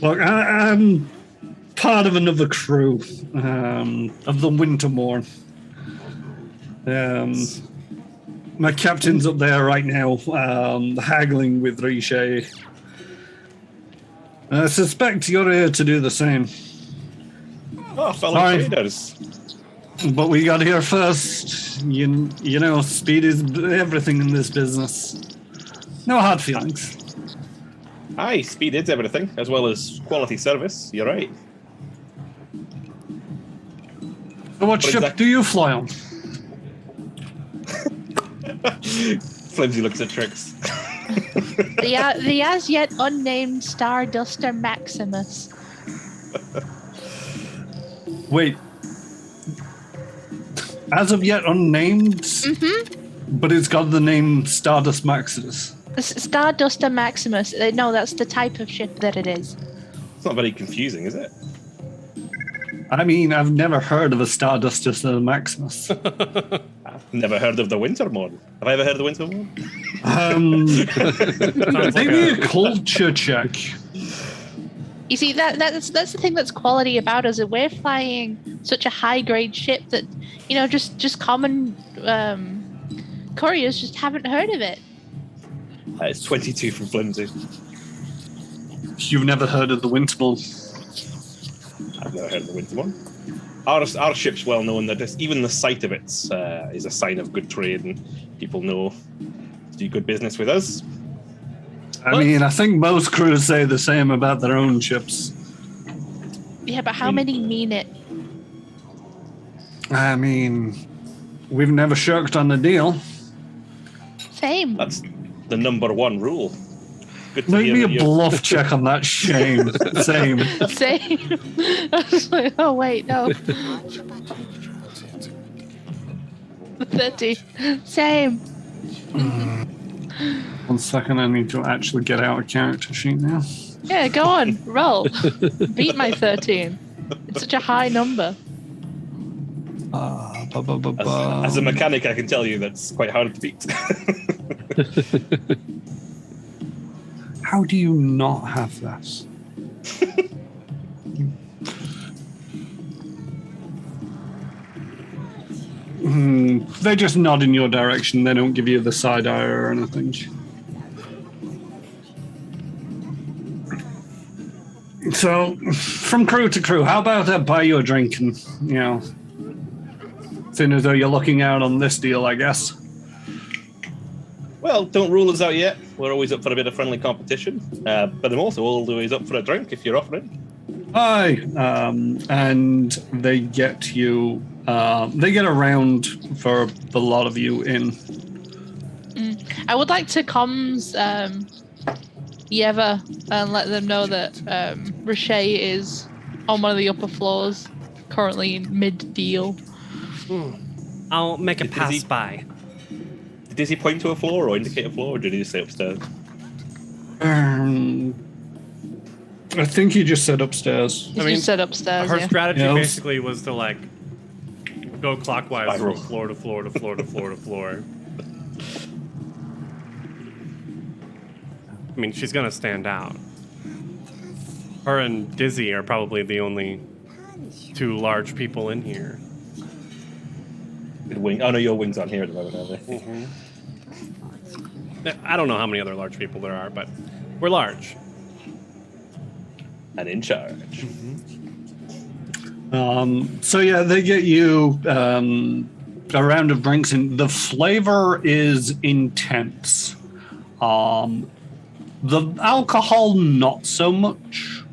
Look, I'm part of another crew of the Wintermorn. My captain's up there right now, haggling with Riche. I suspect you're here to do the same. Oh, fellow traders. But we got here first. You know, speed is everything in this business. No hard feelings. Aye, speed is everything, as well as quality service. You're right. So what ship do you fly on? Flimsy looks at Trix. The as yet unnamed Starduster Maximus. Wait. As of yet unnamed? Mm-hmm. But it's got the name Stardust Maximus. Starduster Maximus. No, that's the type of ship that it is. It's not very confusing, is it? I mean, I've never heard of a Starduster Maximus. I've never heard of the Wintermorn. Have I ever heard of the Wintermorn? Maybe a culture check. You see, that's the thing that's quality about us. We're flying such a high grade ship that, just common couriers just haven't heard of it. It's 22 from flimsy. You've never heard of the Winterbull? I've never heard of the winter one. Our ship's well known that even the sight of it is a sign of good trade, and people know to do good business with us. I mean, I think most crews say the same about their own ships. Yeah, but how many mean it? I mean, we've never shirked on the deal. Same. That's the number one rule. Good to Make hear me a that you're- bluff check on that. Shame. Same. Same. I was like, oh wait, no. 30. Same. 1 second, I need to actually get out a character sheet now. Yeah, go on, roll. Beat my 13. It's such a high number. As a mechanic, I can tell you that's quite hard to beat. How do you not have this? They just nod in your direction. They don't give you the side eye or anything. So, from crew to crew, how about I buy you a drink and, seeing as though you're looking out on this deal, I guess. Well, don't rule us out yet. We're always up for a bit of friendly competition. But I'm also always up for a drink if you're offering. Hi. And they get you, they get a round for the lot of you in. I would like to comms Yeva and let them know that Richey is on one of the upper floors, currently mid-deal. I'll make a Is pass he- by. Does he point to a floor or indicate a floor, or did he just say upstairs? I think he just said upstairs. He's just said upstairs, Her yeah. strategy Yeah, basically was to like go clockwise Spiral. from floor to floor to floor to floor to floor. I mean, she's gonna stand out. Her and Dizzy are probably the only two large people in here. Good wing. Oh no, your wing's on here at the moment, aren't they? I don't know how many other large people there are, but we're large. And in charge. So yeah, they get you a round of drinks, and the flavor is intense. The alcohol, not so much.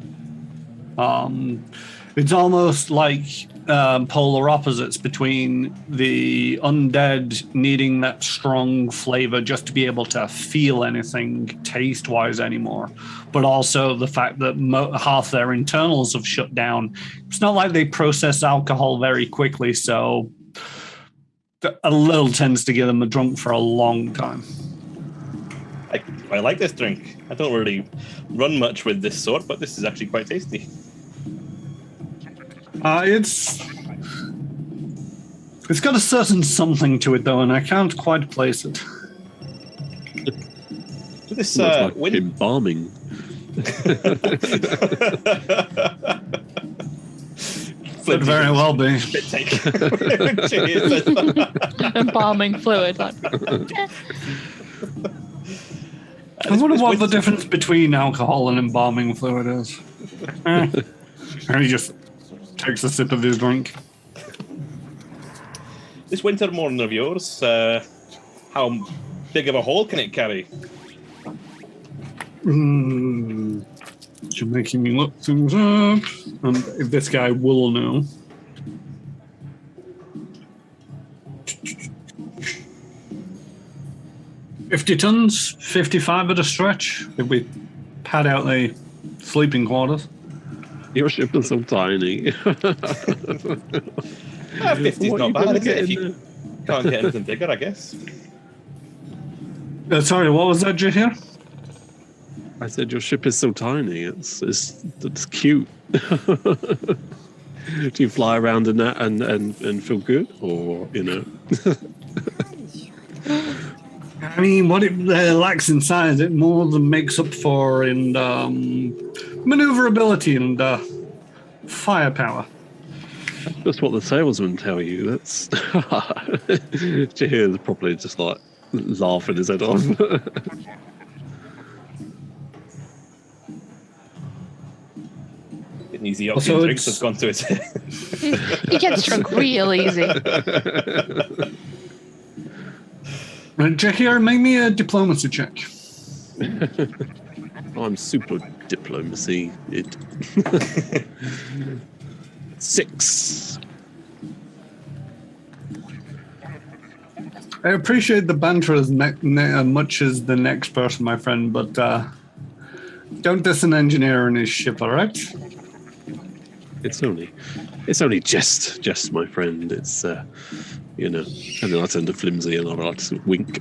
It's almost like polar opposites between the undead needing that strong flavor just to be able to feel anything taste-wise anymore, but also the fact that half their internals have shut down. It's not like they process alcohol very quickly, so a little tends to get them drunk for a long time. I like this drink. I don't really run much with this sort, but this is actually quite tasty. It's got a certain something to it, though, and I can't quite place it. So this Looks like wind. embalming. Could very well be. Spit take. Cheers. Embalming fluid. Like, I wonder this what the winter- difference between alcohol and embalming fluid is. And he just takes a sip of his drink. This winter morning of yours, how big of a hole can it carry? You're making me look things up. And if this guy will know. $50 tons, 55 at a stretch, if we pad out the sleeping quarters. Your ship is so tiny. 50's What are not you bad, gonna is get it? If in you can't get anything bigger, I guess. Sorry, what was that, did you hear? I said your ship is so tiny. It's cute. Do you fly around in that and feel good, or I mean, what it lacks in size, it more than makes up for in maneuverability and firepower. That's what the salesmen tell you. That's Jahir's probably just like laughing his head off. An easy Also, octane drinks has gone to his head. He gets drunk real easy. Jackie, make me a diplomacy check. I'm super diplomacy. 6. I appreciate the banter as much as the next person, my friend, but don't diss an engineer in his ship, all right? It's only jest, my friend. It's and then I turn to Flimsy and I like to wink.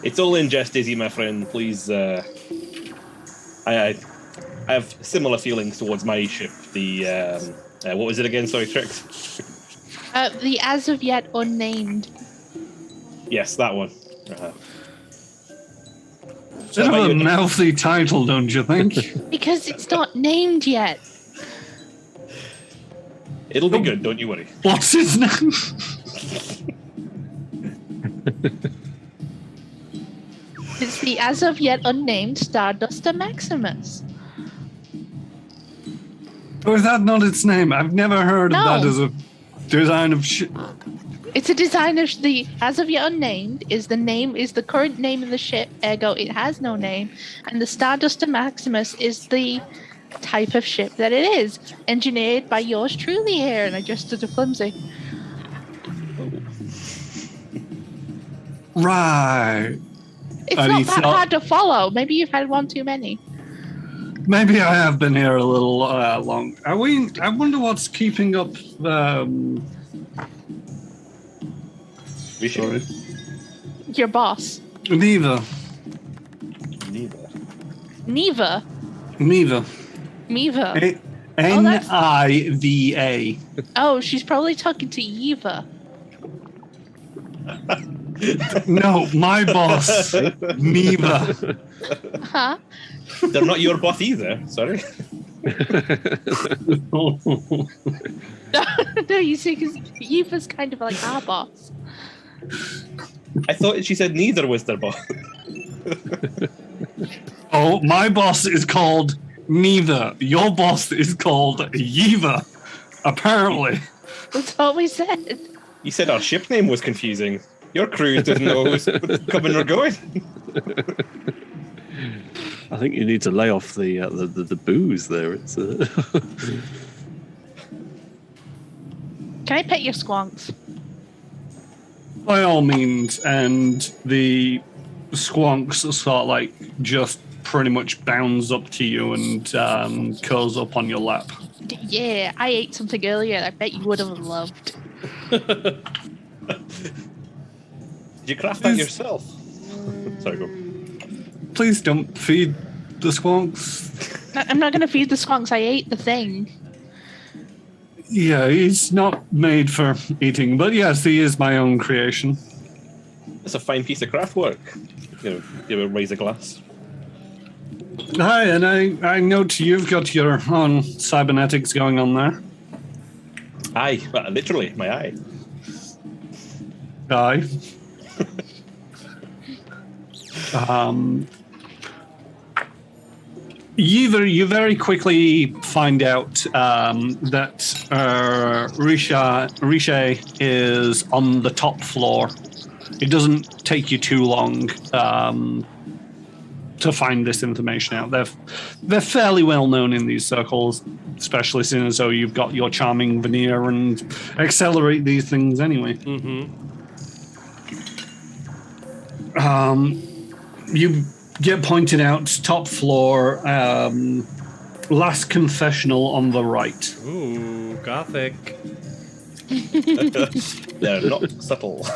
It's all in jest, Izzy, my friend. Please, I have similar feelings towards my ship. The what was it again? Sorry, Trix. The as of yet unnamed. Yes, that one. Bit of a mouthy title, don't you think? Because it's not named yet. It'll be good, don't you worry. What's his name? It's the as of yet unnamed Starduster Maximus. Or is that not its name? I've never heard of that No. as a design of ship. It's a design of the as of yet unnamed is the current name of the ship, ergo it has no name, and the Starduster Maximus is the type of ship that it is, engineered by yours truly here, and I just did a Flimsy. Right. It's And not he that thought- hard to follow. Maybe you've had one too many. Maybe I have been here a little long. I wonder what's keeping up. Sorry. Your boss. Neva. Neva. Neva. Meva. Niva. Oh, she's probably talking to Yeva. No, my boss. Neva. Huh? They're not your boss either. Sorry. No, you see, because Yeva's kind of like our boss. I thought she said neither was their boss. Oh, my boss is called Neva. Your boss is called Yeva. Apparently. That's what we said. You said our ship name was confusing. Your crew doesn't know who's coming or going. I think you need to lay off the booze there. It's Can I pet your squonks? By all means, and the squonks sort of like just pretty much bounds up to you and curls up on your lap. Yeah, I ate something earlier I bet you would have loved. Did you craft that yourself? Sorry, go. Please don't feed the squonks. I'm not going to feed the squonks. I ate the thing. Yeah, he's not made for eating, but yes, he is my own creation. It's a fine piece of craft work. You know, raise a glass. Hi, and I note you've got your own cybernetics going on there. Aye, literally, my eye. Aye. You very quickly find out that Riche is on the top floor. It doesn't take you too long to find this information out. They're fairly well known in these circles, especially since you've got your charming veneer and accelerate these things anyway. Mm-hmm. You get pointed out, top floor, last confessional on the right. Ooh, gothic. They're not subtle.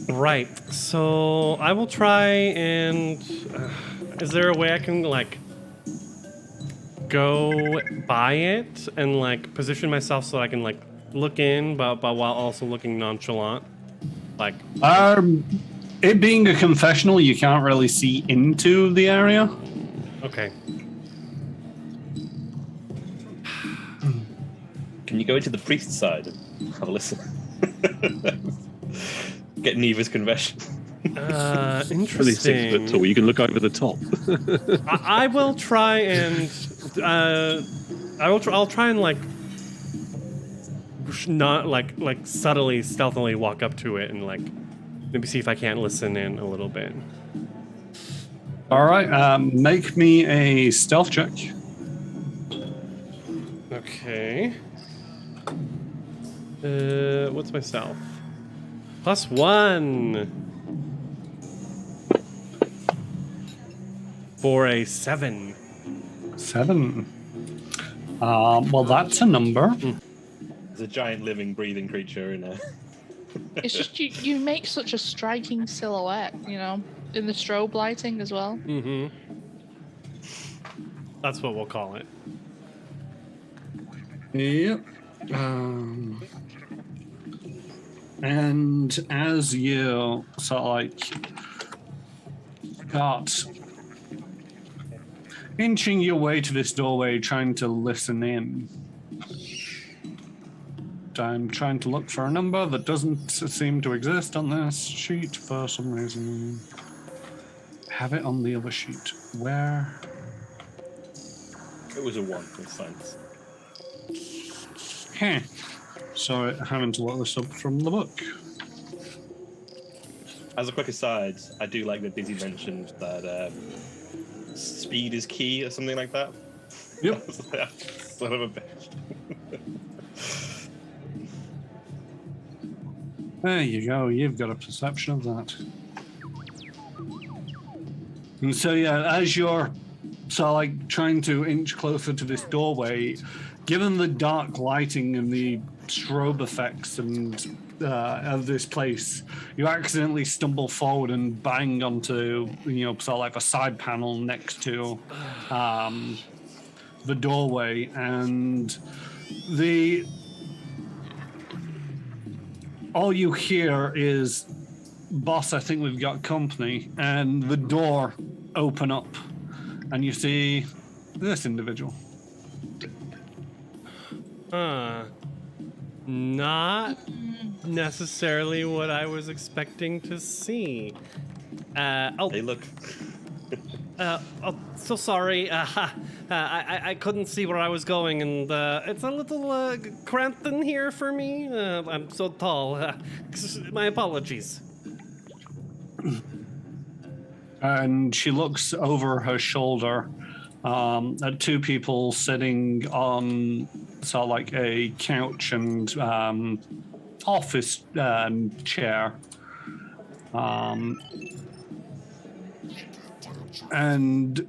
Right. So I will try and. Is there a way I can go by it and position myself so I can look in, but while also looking nonchalant? It being a confessional, you can't really see into the area. Okay. Can you go into the priest's side and have a listen? Get Neva's confession. Only 6 Interesting. foot tall. You can look over the top. I will try and I'll try and like not like subtly, stealthily walk up to it and like maybe see if I can't listen in a little bit. All right, make me a stealth check. Okay. What's my stealth? +1 for a 7. 7. Well, that's a number. There's a giant living, breathing creature in there. It's just you make such a striking silhouette, you know, in the strobe lighting as well. Mm-hmm. That's what we'll call it. Yep. And as you sort of like got inching your way to this doorway, trying to listen in, I'm trying to look for a number that doesn't seem to exist on this sheet for some reason. Have it on the other sheet. Where? It was a 1 with science. Heh. Sorry, having to look this up from the book. As a quick aside, I do like that Dizzy mentioned that speed is key or something like that. Yep. Son of a bitch. There you go. You've got a perception of that. And so, yeah, as you're sort of like trying to inch closer to this doorway, given the dark lighting and the strobe effects and of this place, you accidentally stumble forward and bang onto, you know, sort of like a side panel next to the doorway, and all you hear is, "Boss, I think we've got company," and the door open up, and you see this individual. Not necessarily what I was expecting to see. They look. So sorry. I couldn't see where I was going, and it's a little cramped in here for me. I'm so tall. My apologies. And she looks over her shoulder at 2 people sitting on sort of like a couch and office chair. And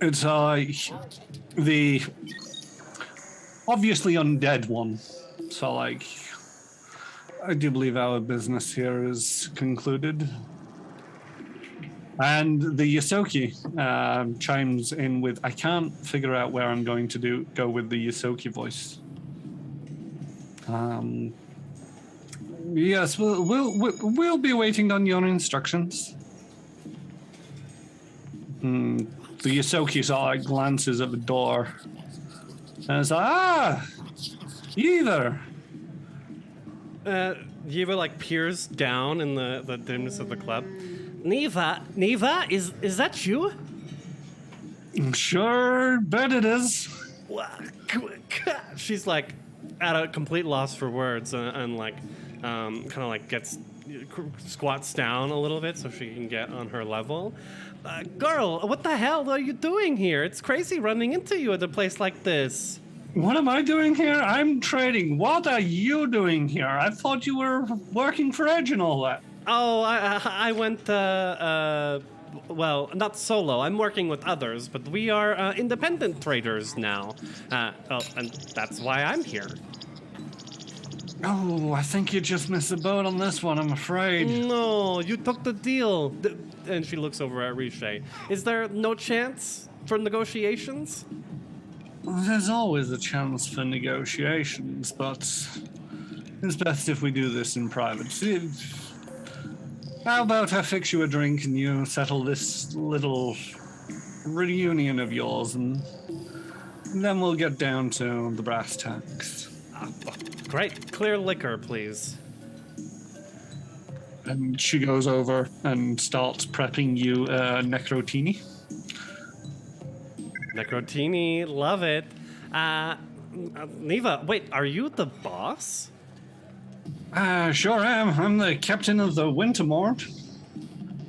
it's like the obviously undead one. So like, I do believe our business here is concluded. And the Yosoki chimes in with, "I can't figure out where I'm going to go with the Yosoki voice." Yes, we'll be waiting on your instructions. The Yosoki sort of like glances at the door and is like, Yeva. Yeva like peers down in the dimness of the club. Neva, is that you? Sure, bet it is. She's like at a complete loss for words and like kind of like squats down a little bit so she can get on her level. Girl, what the hell are you doing here? It's crazy running into you at a place like this. What am I doing here? I'm trading. What are you doing here? I thought you were working for Edge and all that. Oh, I went, well, not solo. I'm working with others, but we are independent traders now. And that's why I'm here. Oh, I think you just missed the boat on this one, I'm afraid. No, you took the deal. And she looks over at Riche. Is there no chance for negotiations? There's always a chance for negotiations, but it's best if we do this in private. How about I fix you a drink and you settle this little reunion of yours, and then we'll get down to the brass tacks. Great. Clear liquor, please. And she goes over and starts prepping you necrotini. Necrotini, love it. Neva, wait, are you the boss? Sure am. I'm the captain of the Wintermort.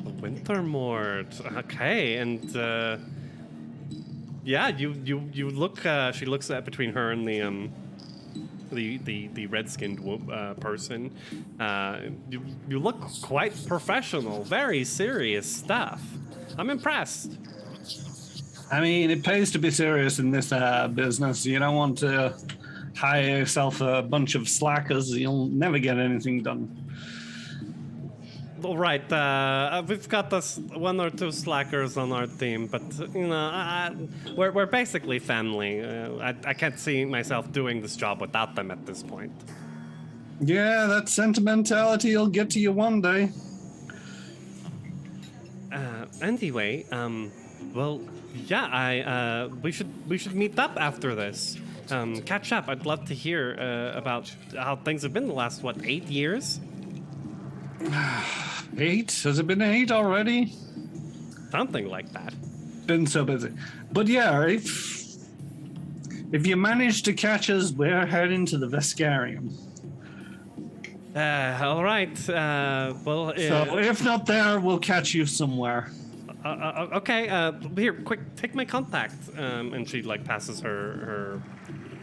The Wintermort. Okay, and yeah, you look. She looks at between her and the red-skinned person. You look quite professional. Very serious stuff. I'm impressed. I mean, it pays to be serious in this business. You don't want to hire yourself a bunch of slackers. You'll never get anything done. All right, we've got this one or two slackers on our team, but we're basically family. I can't see myself doing this job without them at this point. Yeah, that sentimentality will get to you one day. Anyway, well, yeah, we should meet up after this. Catch up. I'd love to hear about how things have been the last 8 years. 8? Has it been 8 already? Something like that. Been so busy. But yeah, if you manage to catch us, we're heading to the Vescarium. All right. Well, So if not there, we'll catch you somewhere. okay. Here, quick, take my contact. And she passes her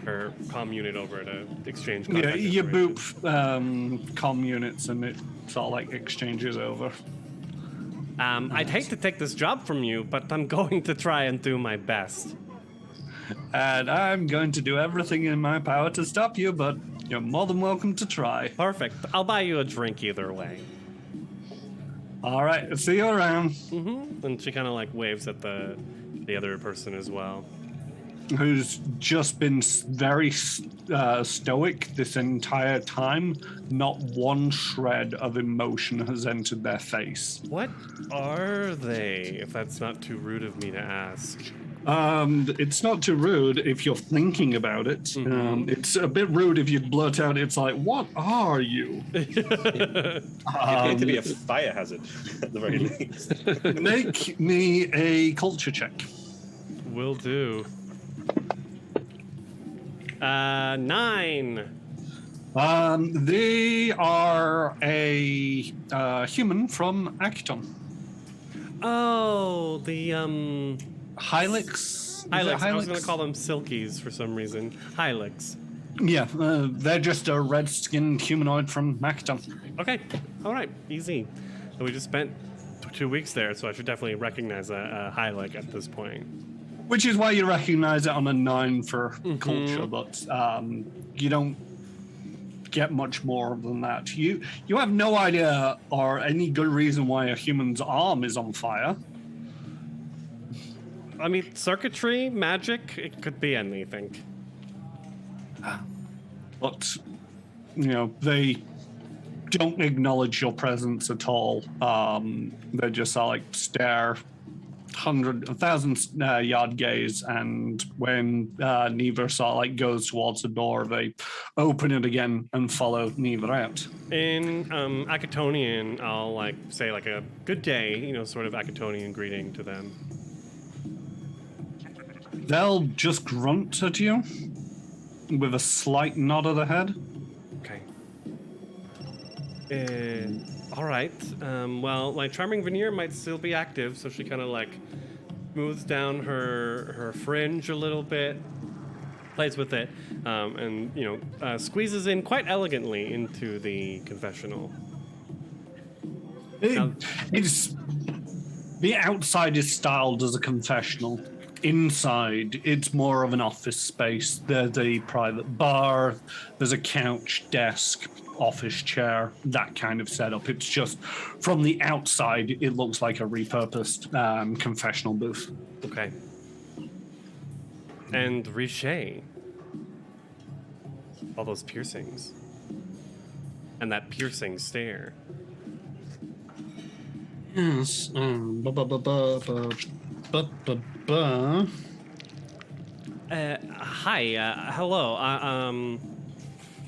comm unit over to exchange contact. Yeah, you information. boop comm units and it sort of exchanges over. I'd hate to take this job from you, but I'm going to try and do my best. And I'm going to do everything in my power to stop you, but you're more than welcome to try. Perfect. I'll buy you a drink either way. All right, see you around. Mm-hmm. And she kind of waves at the other person as well. Who's just been very stoic this entire time. Not one shred of emotion has entered their face. What are they, if that's not too rude of me to ask? It's not too rude if you're thinking about it. Mm-hmm. It's a bit rude if you blurt out, it's like, what are you? You appear to be a fire hazard, at the very least. Make me a culture check. Will do. 9. They are a human from Acton. Oh, the Hylix? Hylix. I was going to call them Silkies for some reason. Hylix. Yeah, they're just a red-skinned humanoid from Acton. Okay. All right. Easy. So we just spent 2 weeks there, so I should definitely recognize a Hylix at this point. Which is why you recognize it on a 9 for culture, but you don't get much more than that. You have no idea or any good reason why a human's arm is on fire. I mean, circuitry, magic, it could be anything. But, they don't acknowledge your presence at all. They just stare 1,000 yard gaze, and when Neva goes towards the door, they open it again and follow Neva out. In Akatonian, I'll say a good day, sort of Akatonian greeting to them. They'll just grunt at you with a slight nod of the head. Okay. All right. Well, my charming veneer might still be active, so she kind of smooths down her fringe a little bit, plays with it, and squeezes in quite elegantly into the confessional. It's the outside is styled as a confessional. Inside, it's more of an office space. There's a private bar, there's a couch, desk, office chair, that kind of setup. It's just, from the outside, it looks like a repurposed confessional booth. Okay. And Riche. All those piercings. And that piercing stare. Yes. Hi. Hello.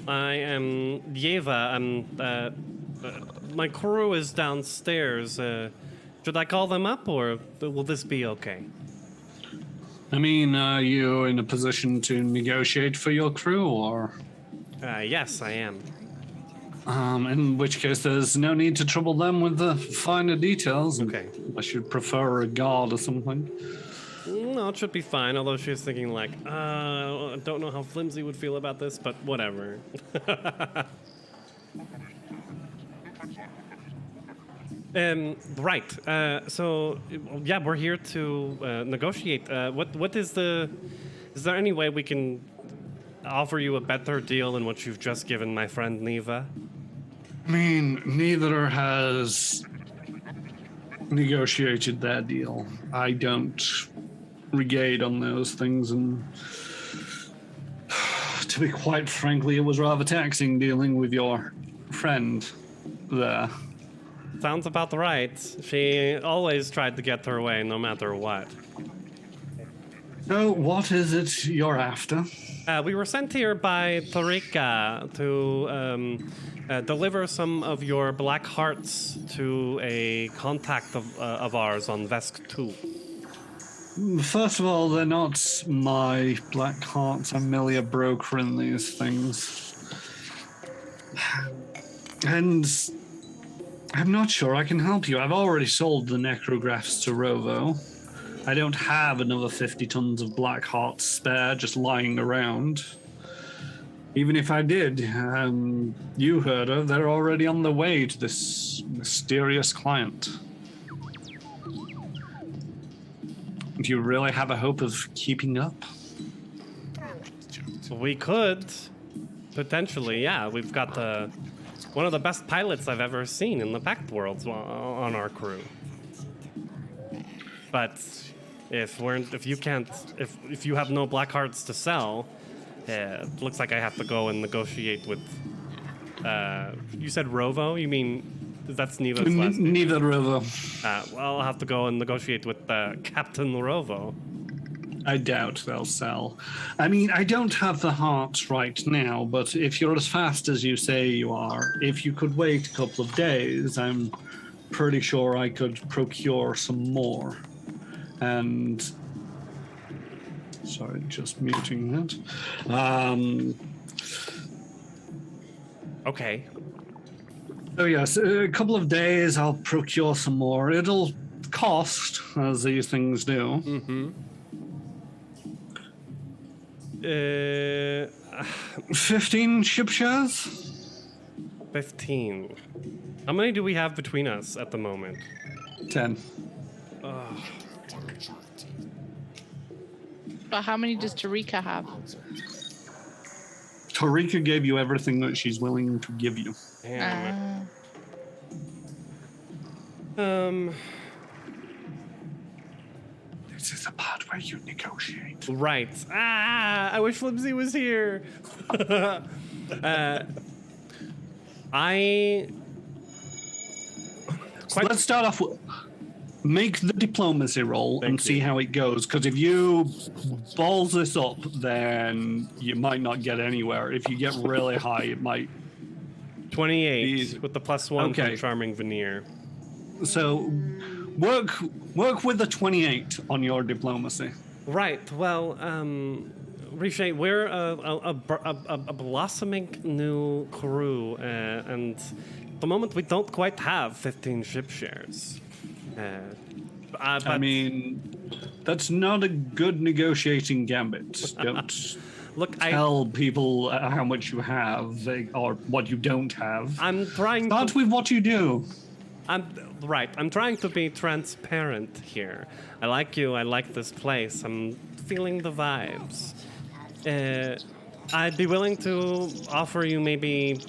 I am Yeva. my crew is downstairs. Should I call them up, or will this be okay? I mean, are you in a position to negotiate for your crew, or? Yes, I am. In which case, there's no need to trouble them with the finer details. Okay. I should prefer a guard or something. No, it should be fine. Although she was thinking, like, I don't know how Flimsy would feel about this, but whatever. Right. So, yeah, we're here to negotiate. What is the? Is there any way we can offer you a better deal than what you've just given my friend Yeva? I mean, neither has negotiated their deal. I don't regate on those things, and to be quite frankly, it was rather taxing dealing with your friend there. Sounds about right. She always tried to get her way, no matter what. So, what is it you're after? We were sent here by Tarika to deliver some of your black hearts to a contact of ours on Vesk 2. First of all, they're not my black hearts. I'm merely a broker in these things. And I'm not sure I can help you. I've already sold the necrographs to Rovo. I don't have another 50 tons of black hearts spare just lying around. Even if I did, you heard her, they're already on the way to this mysterious client. Do you really have a hope of keeping up? We could. Potentially, yeah. We've got one of the best pilots I've ever seen in the Pact Worlds on our crew. But if you have no black hearts to sell, it looks like I have to go and negotiate with. You said Rovo? You mean that's Neva's last name? Neither Rovo. Well, I'll have to go and negotiate with Captain Rovo. I doubt they'll sell. I mean, I don't have the hearts right now, but if you're as fast as you say you are, if you could wait a couple of days, I'm pretty sure I could procure some more. And sorry, just muting that. Okay. So yes, a couple of days I'll procure some more. It'll cost, as these things do. Mm-hmm. 15 ship shares? 15. How many do we have between us at the moment? 10. But how many does Tarika have? Tarika gave you everything that she's willing to give you. Damn. This is the part where you negotiate. Right. I wish Flimsy was here. Let's start off with make the diplomacy roll and see how it goes. Because if you balls this up, then you might not get anywhere. If you get really high, it might. 28 with the +1 from Charming Veneer. So work with the 28 on your diplomacy. Right. Well, Riche, we're a blossoming new crew, and at the moment we don't quite have 15 ship shares. I mean, that's not a good negotiating gambit. Don't tell people how much you have or what you don't have. I'm trying. Start with what you do. I'm trying to be transparent here. I like you. I like this place. I'm feeling the vibes. I'd be willing to offer you maybe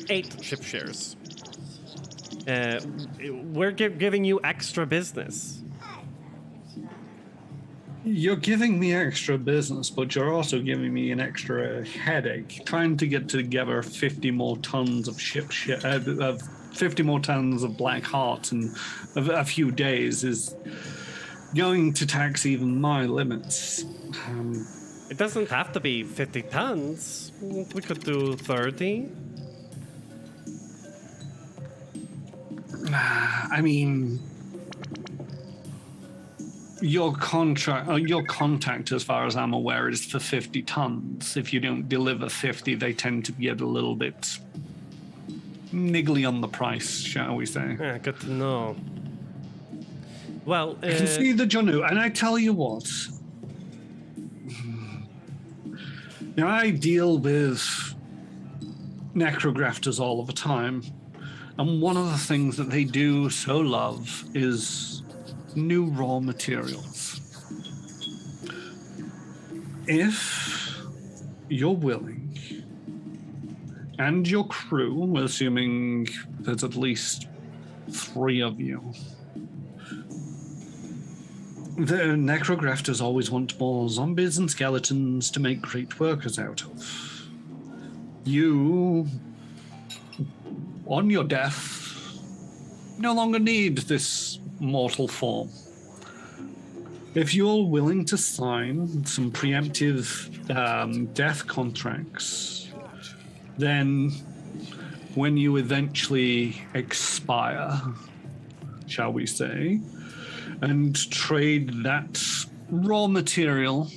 8 ship shares. We're giving you extra business. You're giving me extra business, but you're also giving me an extra headache. Trying to get together 50 more tons of 50 more tons of black hearts in a few days is going to tax even my limits. It doesn't have to be 50 tons. We could do 30. I mean, your contact, as far as I'm aware, is for 50 tons. If you don't deliver 50, they tend to get a little bit niggly on the price, shall we say. Yeah, good to know. Well, I can see the Janu, and I tell you what. Now, I deal with necrografters all of the time, and one of the things that they do so love is new raw materials. If you're willing, and your crew, assuming there's at least 3 of you, the necrografters always want more zombies and skeletons to make great workers out of. You, on your death, no longer need this mortal form. If you're willing to sign some preemptive death contracts, then when you eventually expire, shall we say, and trade that raw material,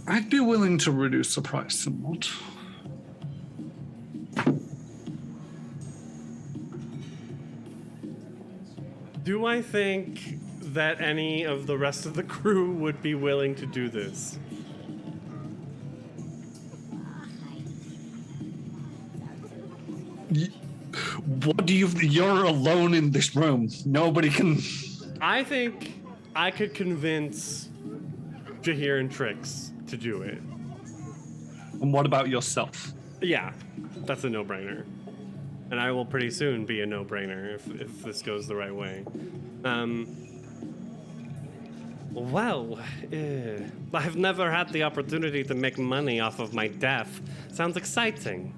I'd be willing to reduce the price somewhat. do I think that any of the rest of the crew would be willing to do this? What do you're alone in this room. Nobody can... I think I could convince Jahir and Trix to do it. And what about yourself? Yeah, that's a no-brainer. And I will pretty soon be a no-brainer if this goes the right way. I've never had the opportunity to make money off of my death. Sounds exciting.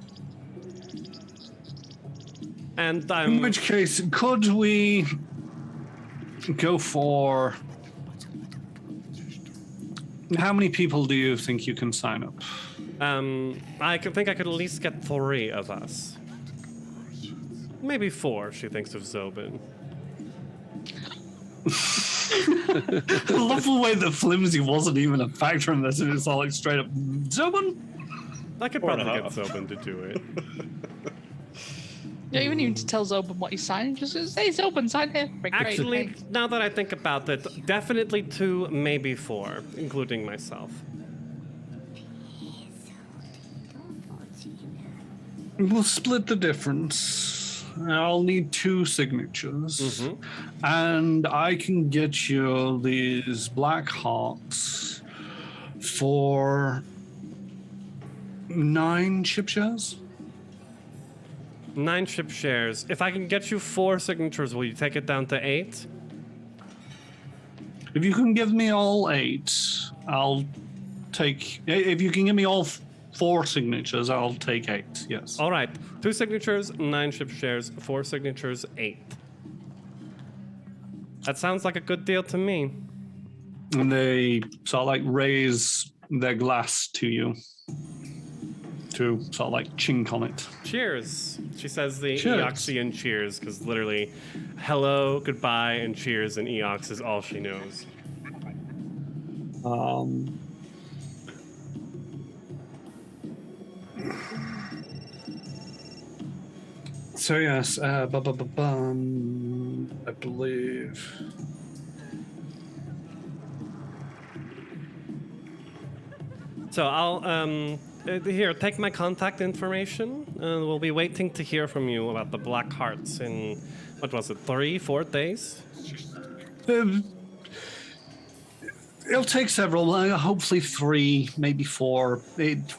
And In which case, could we go for... How many people do you think you can sign up? I think I could at least get 3 of us. Maybe 4, she thinks of Zobin. I love the way that flimsy wasn't even a factor in this, and it's all like straight up, Zobin? I could 4 probably and a get half. Zobin to do it. You don't even need to tell Zobin what he's signing. Just say, Zobin, sign here. Great, Actually, thanks. now that I think about it, definitely 2, maybe 4, including myself. We'll split the difference. I'll need 2 signatures. And I can get you these black hearts for 9 ship shares. 9 ship shares. If I can get you 4 signatures, will you take it down to 8? If you can give me all 8, I'll take... If you can give me all 4 signatures, I'll take 8, yes. All right. 2 signatures, 9 ship shares, 4 signatures, 8. That sounds like a good deal to me. And they sort of like raise their glass to you to sort of like chink on it. Cheers. She says the Cheers. Eoxian cheers, because literally hello, goodbye, and cheers and Eox is all she knows. So yes, I believe. So I'll here, take my contact information. We'll be waiting to hear from you about the Black Hearts in, what was it, 3-4 days? It'll take several, hopefully 3, maybe 4. It,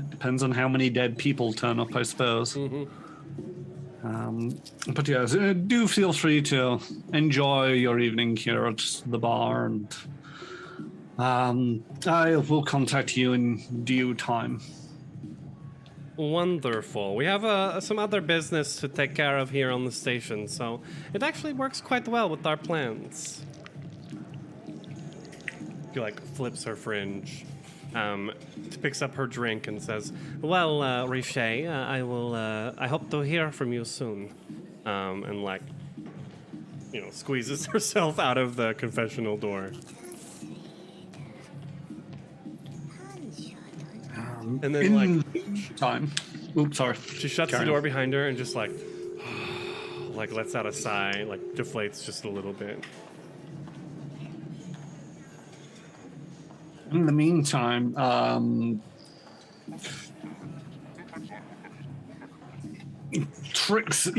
depends on how many dead people turn up, I suppose. But yes, do feel free to enjoy your evening here at the bar, and I will contact you in due time. Wonderful. We have some other business to take care of here on the station, so it actually works quite well with our plans. She flips her fringe. picks up her drink and says, "Well, Riche, I will. I hope to hear from you soon." And like, squeezes herself out of the confessional door. And then like time. Oops, sorry. she shuts Carry the door on. behind her and just like lets out a sigh, like deflates just a little bit. In the meantime, Trix,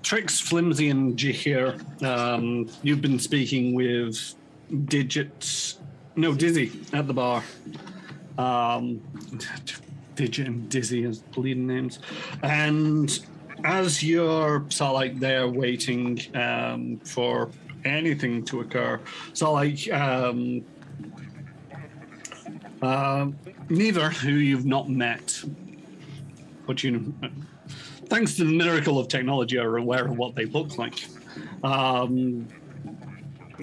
Trix, Flimsy, and Jahir, you've been speaking with Dizzy at the bar. Digit and Dizzy as bleeding names. And as you're sort of like there waiting for anything to occur, so like neither, who you've not met, but thanks to the miracle of technology, are aware of what they look like.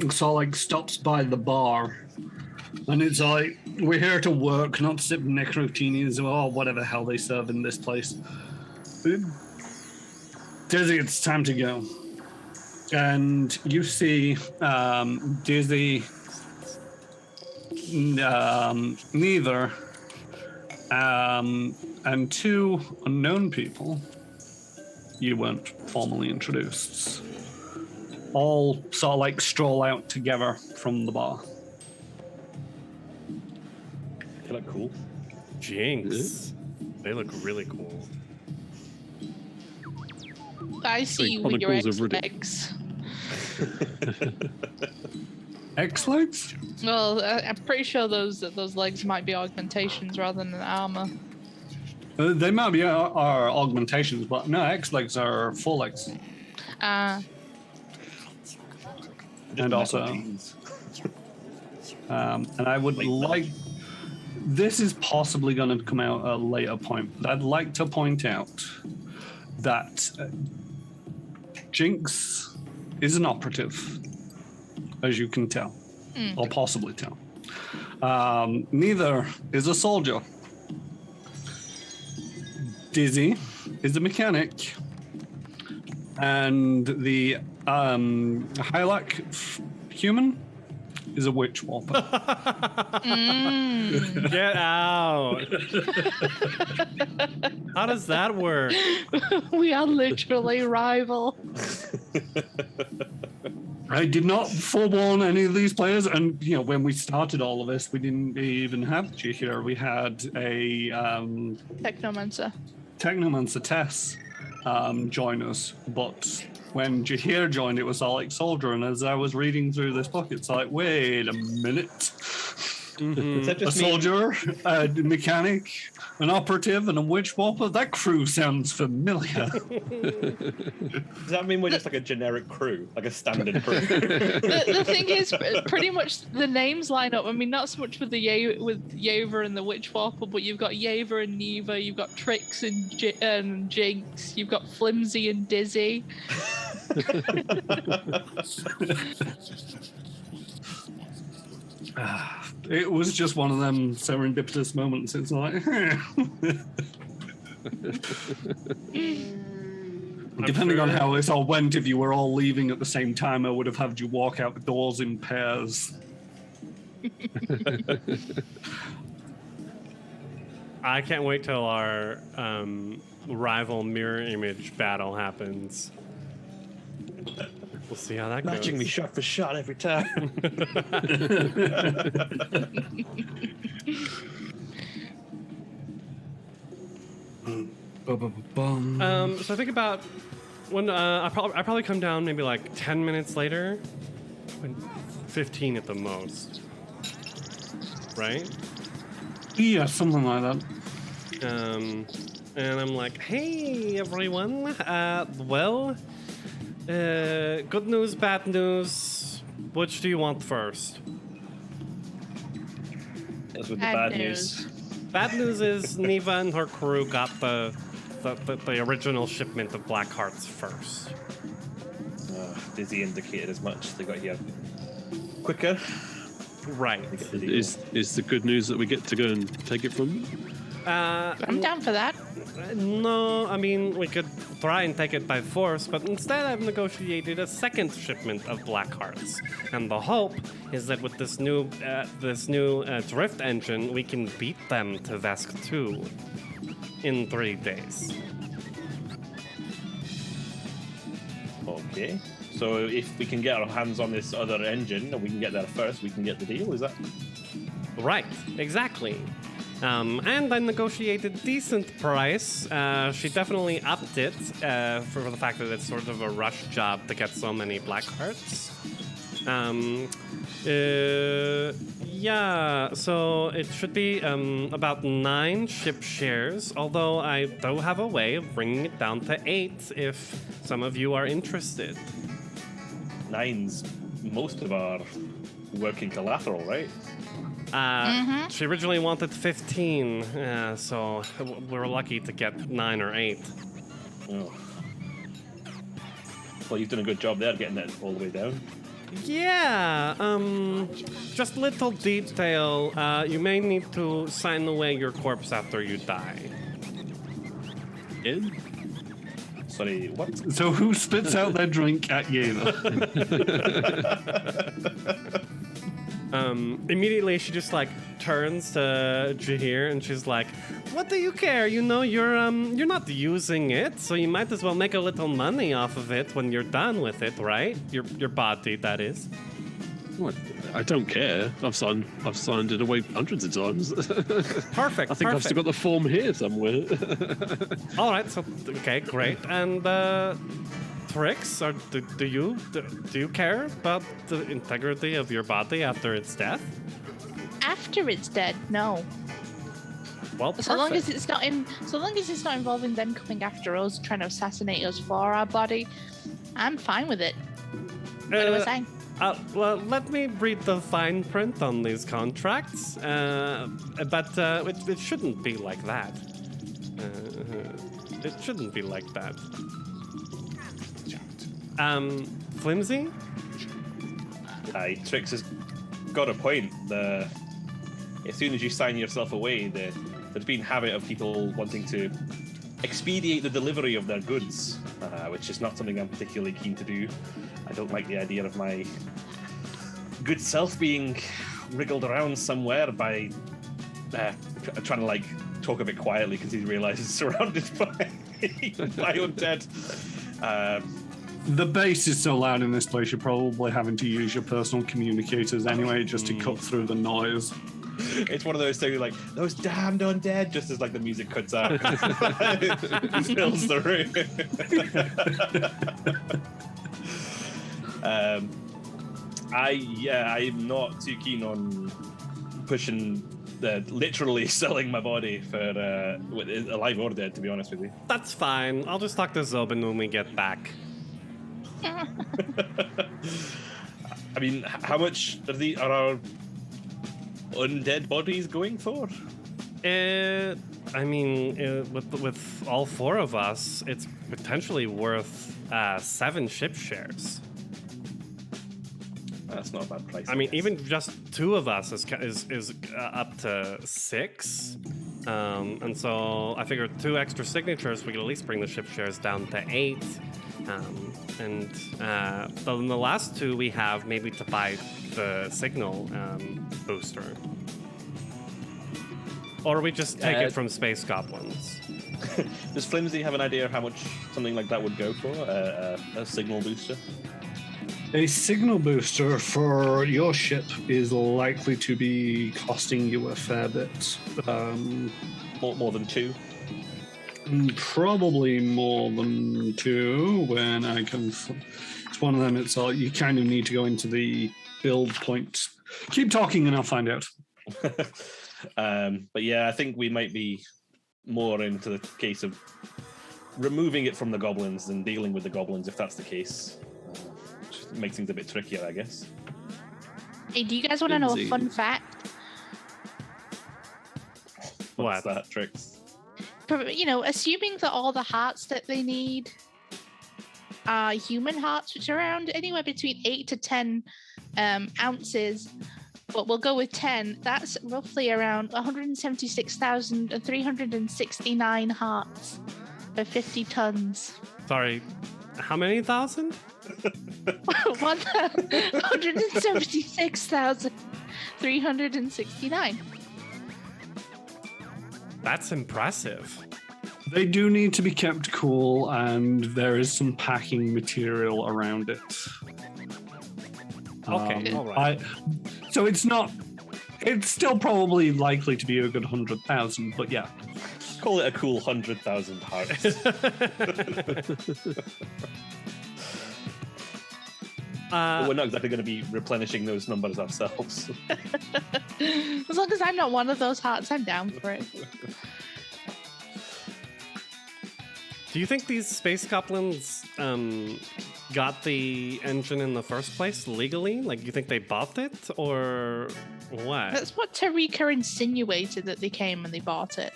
So like stops by the bar, and it's like, we're here to work, not to sip necrotinis or whatever the hell they serve in this place. Dizzy, it's time to go. And you see Dizzy, neither, and two unknown people you weren't formally introduced, all sort of like stroll out together from the bar. They look cool. Jinx. They look really cool. I see you with your Chronicles of Riddick. eggs. X-legs? Well, I'm pretty sure those legs might be augmentations rather than armor. They might be our augmentations, but no, X-legs are full legs. And also, and I would like, this is possibly going to come out at a later point, but I'd like to point out that Jinx is an operative, as you can tell, or possibly tell. Neither is a soldier. Dizzy is a mechanic, and the Hylac human is a witch whopper. Get out. How does that work? We are literally rival. I did not forewarn any of these players, and when we started all of this, we didn't even have G here. We had a Technomancer Tess join us, but when Jahir joined, it was all like soldier, and as I was reading through this book, it's like, wait a minute. Does that A just mean soldier, a mechanic, an operative, and a witch whopper? That crew sounds familiar. does that mean we're just like a generic crew, like a standard crew? The thing is, pretty much the names line up. I mean, not so much with Yeva and the Witch Whopper, but you've got Yeva and Neva, you've got Trix and Jinx, you've got Flimsy and Dizzy. It was just one of them serendipitous moments. It's like, depending on how this all went, if you were all leaving at the same time, I would have had you walk out the doors in pairs. I can't wait till our rival mirror image battle happens. We'll see how that goes. Matching me shot for shot every time. So I think about when I probably come down maybe like 10 minutes later, 15 at the most, right? Yeah, something like that. And I'm like, hey everyone, good news, bad news. Which do you want first? That's with the bad news. Bad news is Neva and her crew got the original shipment of Black Hearts first. Dizzy indicated as much. They got here quicker. Right. to get the deal. Is the good news that we get to go and take it from you? I'm down for that. No, I mean, we could try and take it by force, but instead I've negotiated a second shipment of black hearts. And the hope is that with this new drift engine, we can beat them to Vesk 2 in 3 days. Okay. So if we can get our hands on this other engine and we can get there first, we can get the deal, is that? Right, exactly. And I negotiated decent price. She definitely upped it for the fact that it's sort of a rush job to get so many black hearts. Yeah, so it should be about 9 ship shares, although I do have a way of bringing it down to 8 if some of you are interested. 9's most of our working collateral, right? She originally wanted 15, so we're lucky to get 9 or 8. Oh. Well, you've done a good job there getting that all the way down. Yeah, just little detail. You may need to sign away your corpse after you die. In? Sorry, what? So who spits out their drink at Yeva? Immediately she just like turns to Jahir and she's like, "What do you care? You know, you're not using it, so you might as well make a little money off of it when you're done with it, right? Your body, that is." What? I don't care. I've signed it away hundreds of times. Perfect. I think I've still got the form here somewhere. All right. So okay, great. And Trix, or do you care about the integrity of your body after its death? After it's dead, no. Well, So long as perfect. it's not involving them coming after us, trying to assassinate us for our body, I'm fine with it. What was I saying? Well, let me read the fine print on these contracts, but it shouldn't be like that. It shouldn't be like that. Flimsy? Aye, Trix has got a point. As soon as you sign yourself away, there's been habit of people wanting to expedite the delivery of their goods, which is not something I'm particularly keen to do. I don't like the idea of my good self being wriggled around somewhere by trying to like talk a bit quietly because he realizes he's surrounded by undead. The bass is so loud in this place, you're probably having to use your personal communicators anyway, just to cut through the noise. It's one of those things like, those damned undead, just as like the music cuts out. It fills the room. I'm not too keen on pushing literally selling my body for alive or dead, to be honest with you. That's fine. I'll just talk to Zobin when we get back. I mean, how much are our undead bodies going for? I mean, with all 4 of us, it's potentially worth 7 ship shares. That's not a bad price. I mean, guess. even just 2 of us is up to 6, and so I figured 2 extra signatures, we could at least bring the ship shares down to 8, and then the last 2 we have maybe to buy the signal booster, or we just take it from space goblins. Does Flimsy have an idea of how much something like that would go for? A signal booster? A signal booster for your ship is likely to be costing you a fair bit. More than 2? Probably more than 2 when I can... It's one of them, it's all... You kind of need to go into the build point. Keep talking and I'll find out. But yeah, I think we might be more into the case of removing it from the goblins than dealing with the goblins, if that's the case. Makes things a bit trickier, I guess. Hey, do you guys want to know a fun fact? What's that, Trix? You know, assuming that all the hearts that they need are human hearts, which are around anywhere between 8 to 10 ounces, but we'll go with 10. That's roughly around 176,369 hearts for 50 tons. Sorry, how many thousand? 176,369. That's impressive. They do need to be kept cool, and there is some packing material around it. Okay, all right. So it's not. It's still probably likely to be a good 100,000, but yeah. Call it a cool 100,000 hearts. But we're not exactly going to be replenishing those numbers ourselves. As long as I'm not one of those hearts, I'm down for it. Do you think these space goblins got the engine in the first place legally? Like, you think they bought it, or what? That's what Tarika insinuated, that they came and they bought it.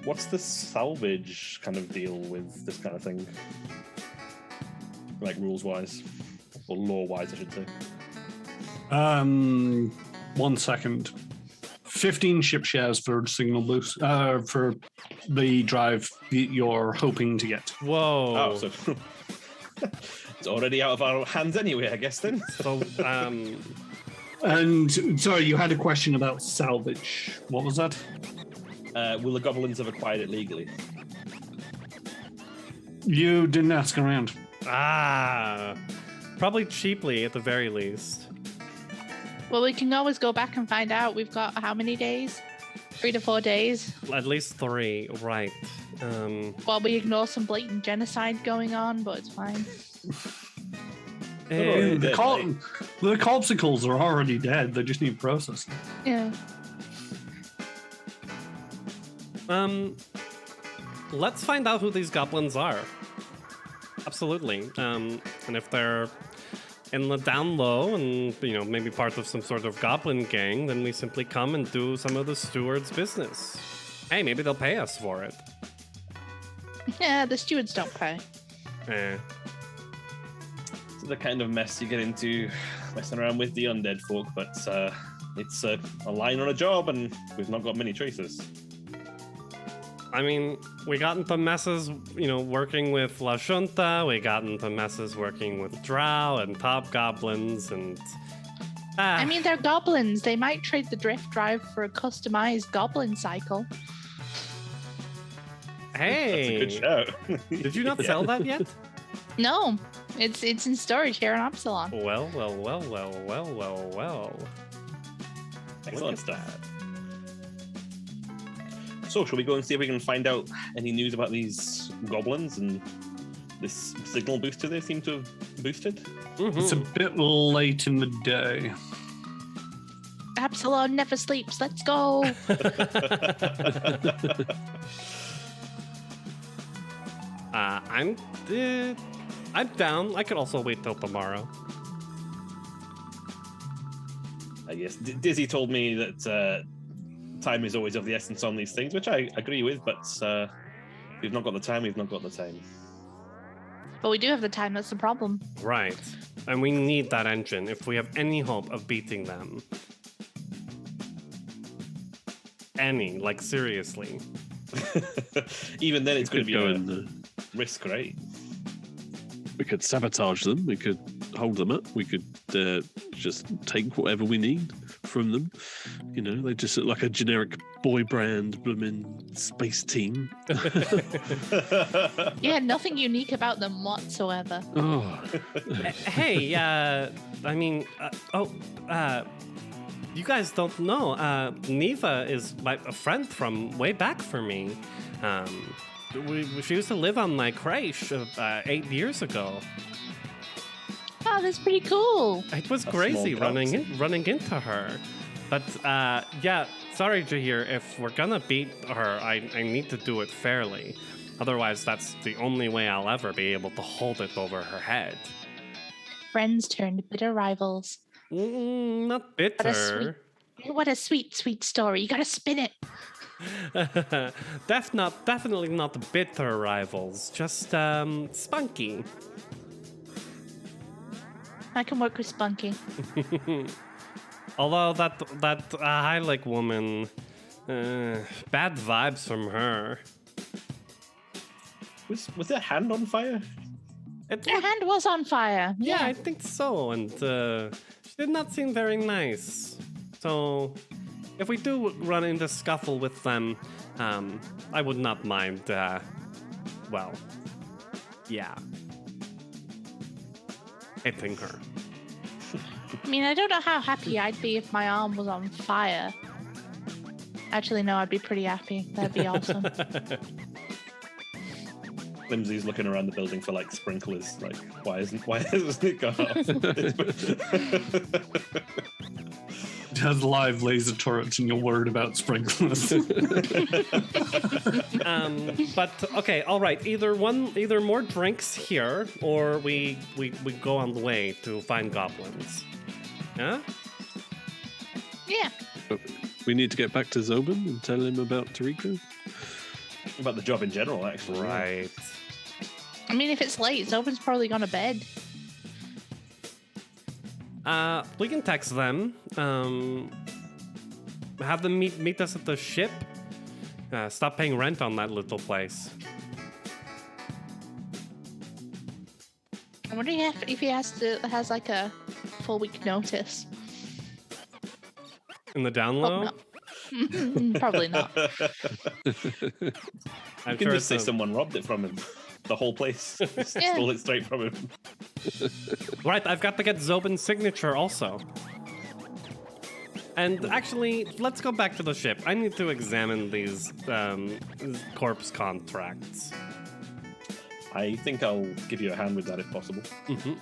What's the salvage kind of deal with this kind of thing? Like rules-wise, or law-wise, I should say. 1 second. 15 ship shares for signal boost for the drive you're hoping to get. Whoa. Oh, so it's already out of our hands anyway, I guess then. So, And sorry, you had a question about salvage. What was that? Will the goblins have acquired it legally? You didn't ask around. probably cheaply at the very least. Well, we can always go back and find out. We've got how many days? 3 to 4 days. At least 3, right. While we ignore some blatant genocide going on, but it's fine. The Colpsicles are already dead. They just need processing. Yeah. Let's find out who these goblins are. Absolutely. And if they're in the down low and, maybe part of some sort of goblin gang, then we simply come and do some of the steward's business. Hey, maybe they'll pay us for it. Yeah, the stewards don't pay. It's the kind of mess you get into messing around with the undead folk, but it's a line on a job, and we've not got many choices. I mean, we got into messes, working with La Junta, we got into messes working with Drow and Top Goblins, and... I mean, they're goblins. They might trade the drift drive for a customized goblin cycle. Hey! That's a good shout. Did you not sell that yet? No, it's in storage here in Absalom. Well. Excellent stuff. So, shall we go and see if we can find out any news about these goblins and this signal booster they seem to have boosted? Mm-hmm. It's a bit late in the day. Absalom never sleeps. Let's go. I'm down. I could also wait till tomorrow. Yes, Dizzy told me that time is always of the essence on these things, which I agree with, but we've not got the time, But we do have the time, that's the problem. Right. And we need that engine if we have any hope of beating them. Seriously. Even then, it's going to be go a in risk, right? We could sabotage them. We could hold them up. We could just take whatever we need from them. They just look like a generic boy brand blooming space team. Yeah, nothing unique about them whatsoever. Oh, Hey, you guys don't know. Neva is a friend from way back for me. She used to live on my creche 8 years ago. Oh, that's pretty cool. It was crazy running into her. But sorry, Jahir, if we're gonna beat her, I need to do it fairly. Otherwise, that's the only way I'll ever be able to hold it over her head. Friends turned bitter rivals. Not bitter. What a sweet, sweet story. You gotta spin it. Definitely not bitter rivals, just spunky. I can work with Spunky. Although that Heilig woman, bad vibes from her. Was their hand on fire? Your hand was on fire. Yeah, I think so. And she did not seem very nice. So if we do run into scuffle with them, I would not mind, well, yeah, hitting her. I mean, I don't know how happy I'd be if my arm was on fire. Actually, no, I'd be pretty happy. That'd be awesome. Flimsy's looking around the building for like sprinklers. Like, why hasn't it gone off? It has live laser turrets, and you're worried about sprinklers. But okay, all right. Either more drinks here, or we go on the way to find goblins. Yeah. Yeah. We need to get back to Zobin and tell him about Tariku. About the job in general, actually. Right. I mean, if it's late, Zobin's probably gone to bed. We can text them. Have them meet us at the ship. Stop paying rent on that little place. I wonder if he has like a 4-week notice. In the down low? No. Probably not. You can just say someone robbed it from him. The whole place. Stole it straight from him. Right, I've got to get Zobin's signature also. And actually, let's go back to the ship. I need to examine these corpse contracts. I think I'll give you a hand with that if possible. Mm-hmm.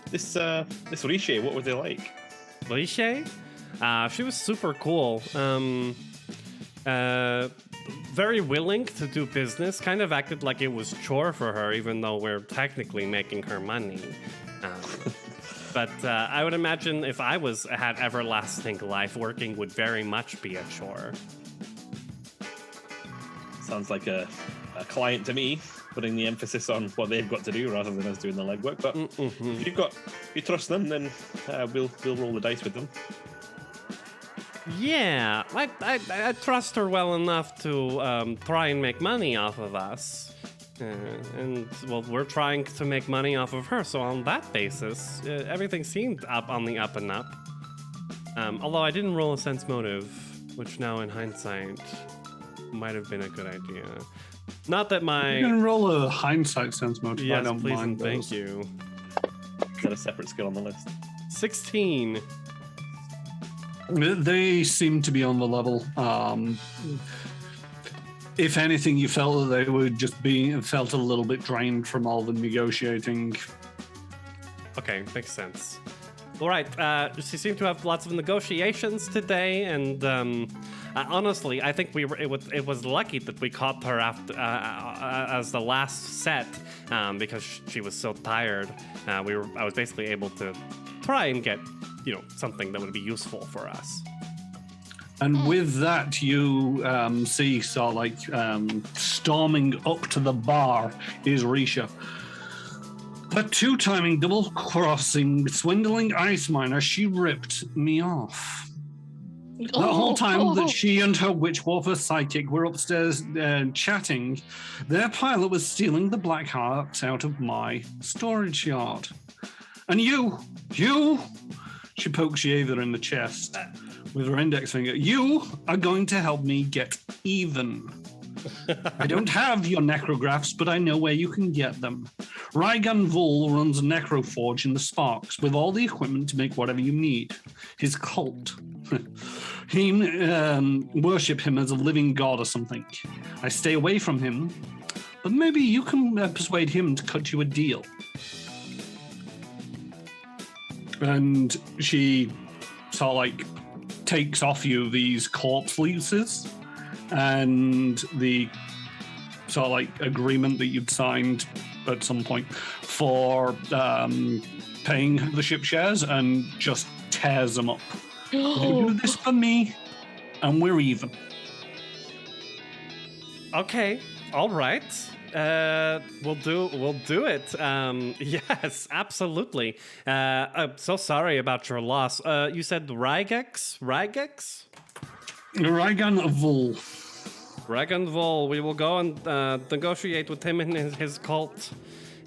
This Riche, what were they like? Riche? She was super cool. Very willing to do business. Kind of acted like it was chore for her, even though we're technically making her money. But I would imagine if I had everlasting life, working would very much be a chore. Sounds like a client to me, putting the emphasis on what they've got to do rather than us doing the legwork. But if you trust them, then we'll roll the dice with them. Yeah, I trust her well enough to try and make money off of us. And, well, we're trying to make money off of her, so on that basis, everything seemed on the up and up. Although I didn't roll a sense motive, which now in hindsight might have been a good idea. Not that my... You can roll a hindsight sense motive. Yes, I don't please mind and thank those. you. Is that a separate skill on the list? 16. They seem to be on the level. If anything, you felt that they were just felt a little bit drained from all the negotiating. Okay, makes sense. All right, she seemed to have lots of negotiations today, and honestly, I think it was lucky that we caught her after as the last set because she was so tired. I was basically able to try and get something that would be useful for us. And with that, you see storming up to the bar is Risha. A 2-timing, double-crossing, swindling ice miner, she ripped me off. The whole time that she and her witchwarfer psychic were upstairs chatting, their pilot was stealing the black hearts out of my storage yard. And you, she pokes Yeva in the chest with her index finger. You are going to help me get even. I don't have your necrographs, but I know where you can get them. Rygan Vul runs a necroforge in the Sparks with all the equipment to make whatever you need. His cult. He worship him as a living god or something. I stay away from him, but maybe you can persuade him to cut you a deal. And she takes off you these corpse leases and the agreement that you'd signed at some point for paying the ship shares, and just tears them up. You do this for me, and we're even. Okay, all right. We'll do it. Yes, absolutely. I'm so sorry about your loss. You said Rygex? Raigan Vul. Dragon Vol, we will go and negotiate with him and his cult.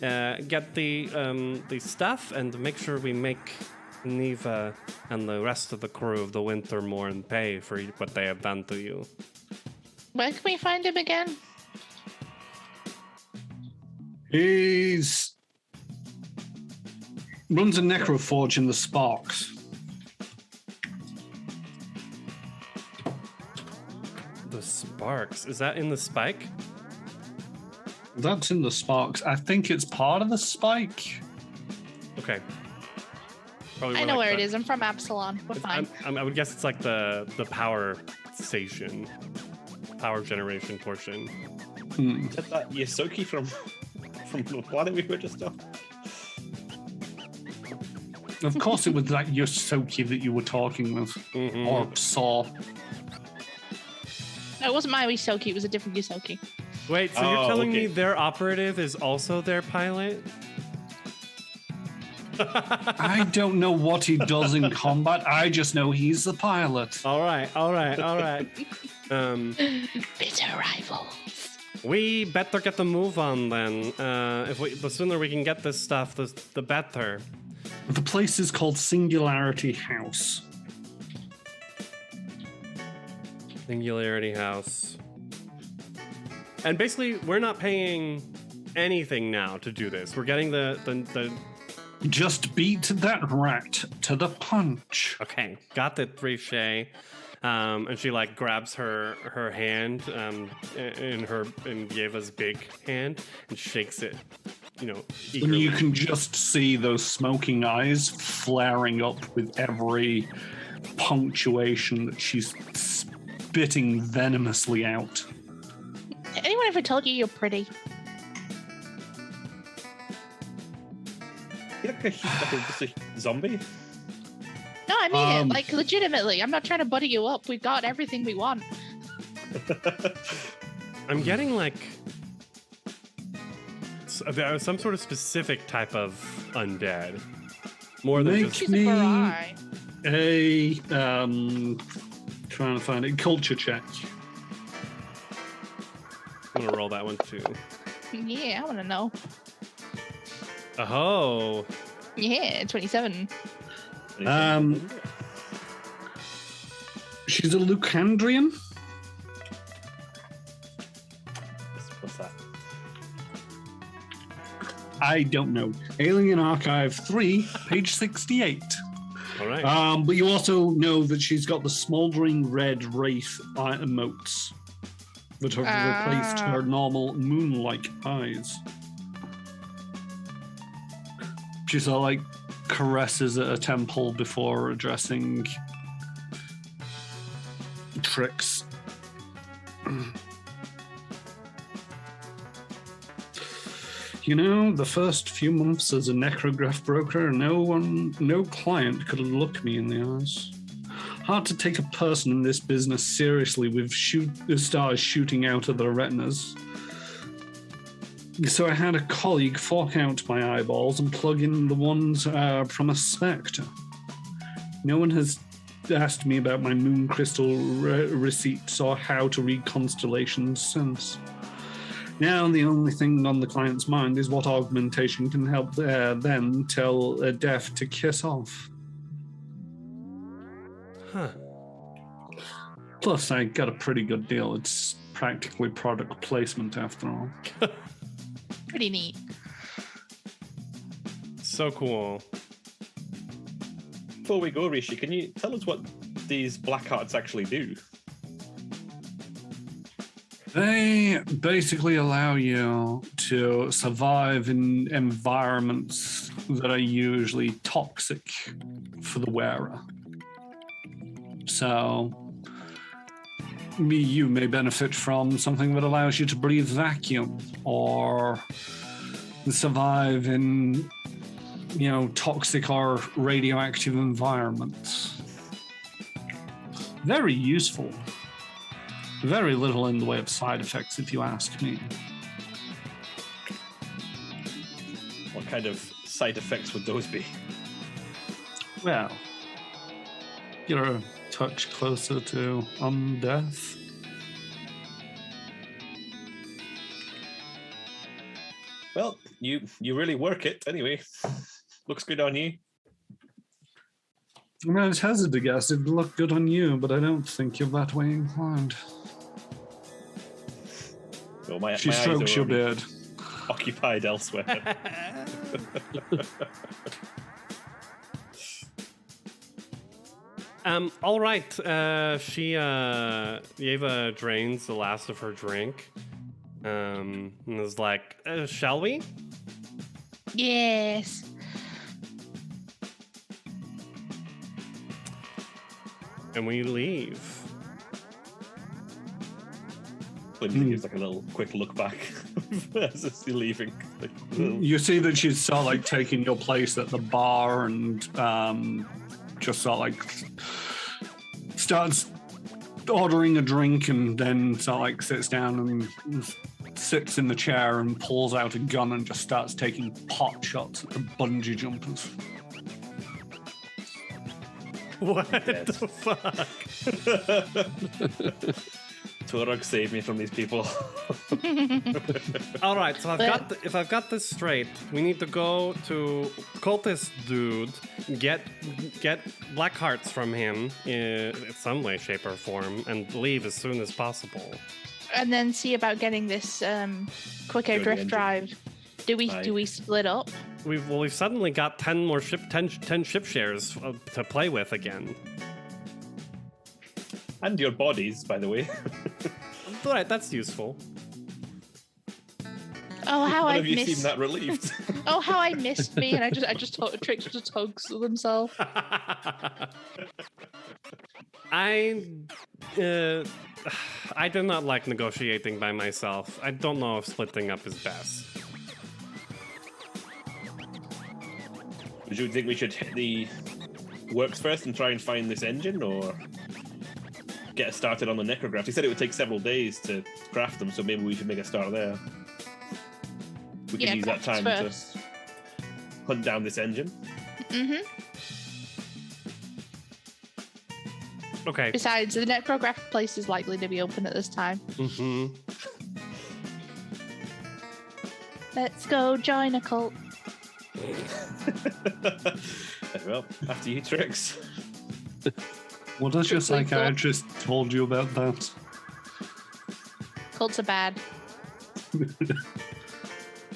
Get the stuff and make sure we make Neva and the rest of the crew of the Wintermorn pay for what they have done to you. Where can we find him again? He's runs a necroforge in the Sparks. The Sparks? Is that in the Spike? That's in the Sparks. I think it's part of the Spike. Okay. Probably I know where it is. I'm from Absalom. We're fine. I would guess it's like the power station, power generation portion. Is that Yosoki from the planet we were just on? Of course, it was that Yosoki that you were talking with, or saw. No, it wasn't my Yosoki. It was a different Yosoki. Wait, so you're telling me their operative is also their pilot? I don't know what he does in combat. I just know he's the pilot. All right. Bitter rivals. We better get the move on then. The sooner we can get this stuff, the better. The place is called Singularity House. Singularity House. And basically, we're not paying anything now to do this. We're getting the Just beat that rat to the punch. Okay, got the Riche. And she like grabs her hand in Yeva's big hand and shakes it, And eagerly. you can just see those smoking eyes flaring up with every punctuation that she's spitting venomously out. Anyone ever told you you're pretty? You're like just a zombie. No, I mean it. Like, legitimately. I'm not trying to buddy you up. We've got everything we want. I'm getting like some sort of specific type of undead, more than just. She's a Barai. Trying to find it. Culture check. I'm gonna roll that one too. Yeah, I want to know. Oh. Yeah, 27. She's a Lucandrian. What's that? I don't know. Alien Archive 3, page 68. All right. But you also know that she's got the smoldering red wraith emotes that have replaced her normal moon-like eyes. She sort of like caresses at a temple before addressing Trix. The first few months as a necrograph broker, no client could look me in the eyes. Hard to take a person in this business seriously with stars shooting out of their retinas. So I had a colleague fork out my eyeballs and plug in the ones from a spectre. No one has asked me about my moon crystal receipts or how to read constellations since. Now the only thing on the client's mind is what augmentation can help them tell a deaf to kiss off. Huh. Plus, I got a pretty good deal. It's practically product placement after all. Pretty neat. So cool. Before we go, Rishi, can you tell us what these black hearts actually do? They basically allow you to survive in environments that are usually toxic for the wearer. So you may benefit from something that allows you to breathe vacuum or survive in, toxic or radioactive environments. Very useful. Very little in the way of side effects, if you ask me. kind of side effects would those be? Well, you're a touch closer to undeath. Well, you really work it anyway. Looks good on you. I mean, I'd hazard to guess it'd look good on you, but I don't think you're that way inclined. Well, my She eyes strokes are your already beard. occupied elsewhere. All right. Yeva drains the last of her drink. And is like, shall we? Yes. And we leave. Lindsay gives like a little quick look back as she's leaving. Like, You see that she's sort of like taking your place at the bar and just sort of like starts ordering a drink and then sort of like sits down and sits in the chair and pulls out a gun and just starts taking pot shots at the bungee jumpers. What Yes. the fuck? Turok, save me from these people. All right, so if I've got this straight, we need to go to cultist dude, get black hearts from him in some way, shape, or form, and leave as soon as possible. And then see about getting this quicker Go drift engine. drive. Do Aye. we split up? We've suddenly got 10 ship shares to play with again. And your bodies, by the way. All right, that's useful. Oh, how None I of you seem missed! that relieved. Oh, how I missed me, and I just taught Trix just hugs himself. I do not like negotiating by myself. I don't know if splitting up is best. Would you think we should hit the works first and try and find this engine, or get us started on the necrographs? He said it would take several days to craft them, so maybe we should make a start there. We can use that time first. to hunt down this engine. Mm-hmm. Okay. Besides, the necrograph place is likely to be open at this time. Mm-hmm. Let's go join a cult. Well, after you, Trix. What has your Quickly, psychiatrist told you about that? Cults are bad.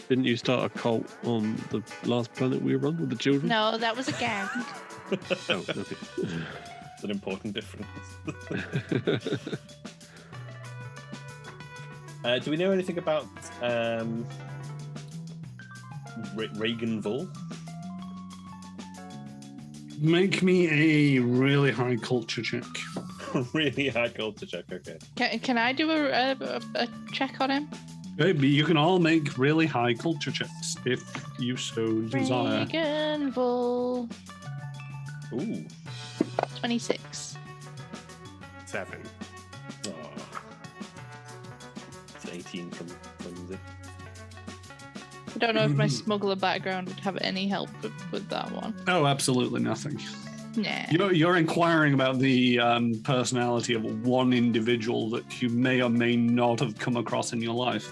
Didn't you start a cult on the last planet we were on with the children? No, that was a gang. Oh, okay. It's an important difference. Do we know anything about Reaganville? Make me a really high culture check. Really hard culture check, okay. Can I do a check on him? Maybe you can all make really high culture checks if you so desire. Reaganville. Ooh. 26. 7. Aw. It's 18 from Lindsay. I don't know if my smuggler background would have any help with that one. Oh, absolutely nothing. Nah. You're inquiring about the personality of one individual that you may or may not have come across in your life.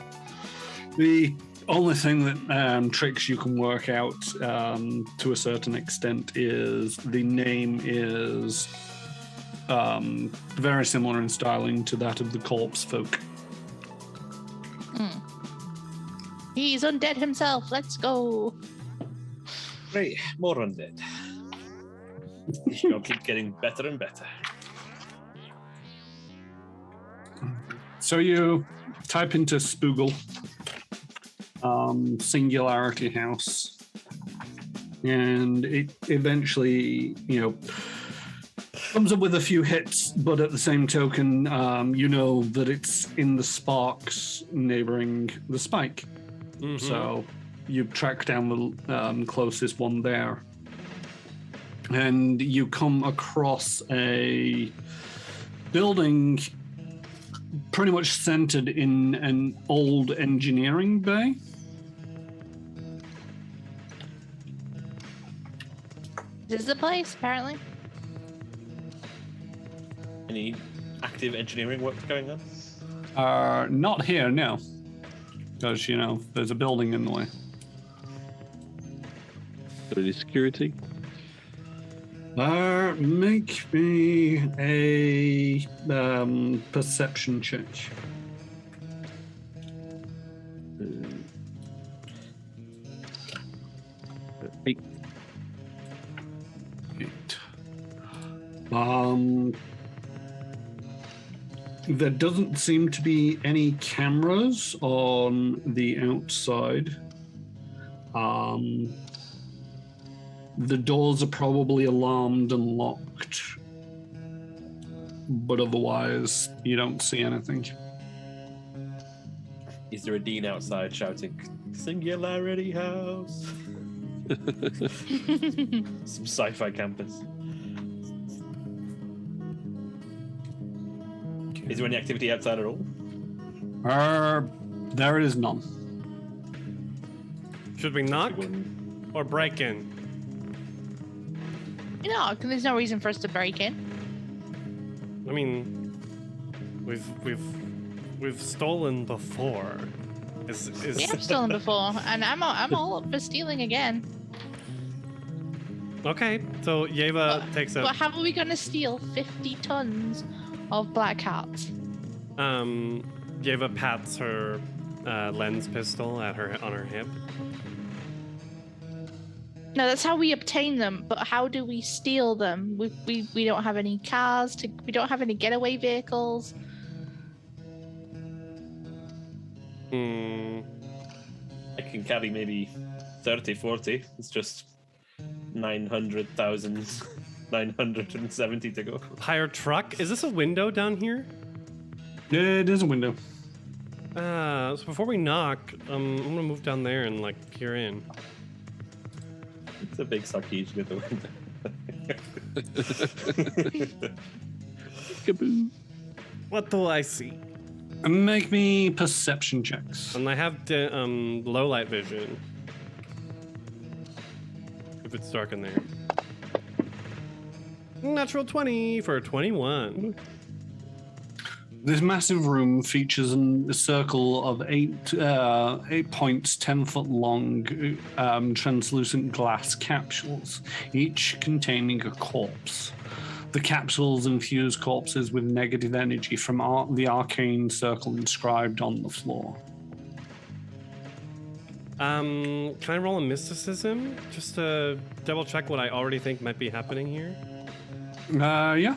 The only thing that tricks you can work out to a certain extent is the name is very similar in styling to that of the corpse folk. He's undead himself. Let's go. Right, more undead. This job keeps getting better and better. So you type into Spoogle, Singularity House, and it eventually, comes up with a few hits, but at the same token, you know that it's in the Sparks neighboring the Spike. Mm-hmm. So you track down the closest one there. And you come across a building pretty much centered in an old engineering bay. This is the place, apparently. Any active engineering work going on? Not here, no. Because, there's a building in the way. Any security? Make me a perception check. Eight. 8. There doesn't seem to be any cameras on the outside. The doors are probably alarmed and locked, but otherwise you don't see anything. Is there a dean outside shouting, "Singularity House"? Some sci-fi campus. Is there any activity outside at all? There is none. Should we knock or break in? There's no reason for us to break in. I mean, we've stolen before. We have stolen before, and I'm all up for stealing again. Okay, so Yeva takes a. But how are we going to steal 50 tons of black hearts? Yeva pats her lens pistol on her hip. No, that's how we obtain them. But how do we steal them? We don't have any cars. We don't have any getaway vehicles. I can carry maybe 30, 40. It's just 900,970 to go. Hire truck? Is this a window down here? It is a window. So before we knock, I'm gonna move down there and peer in. It's a big Sarkeesian at the window. Kaboo. What do I see? Make me perception checks. And I have low light vision. If it's dark in there. Natural 20 for 21. This massive room features a circle of 8 points, 10 foot long, translucent glass capsules, each containing a corpse. The capsules infuse corpses with negative energy from the arcane circle inscribed on the floor. Can I roll a mysticism just to double check what I already think might be happening here? Yeah.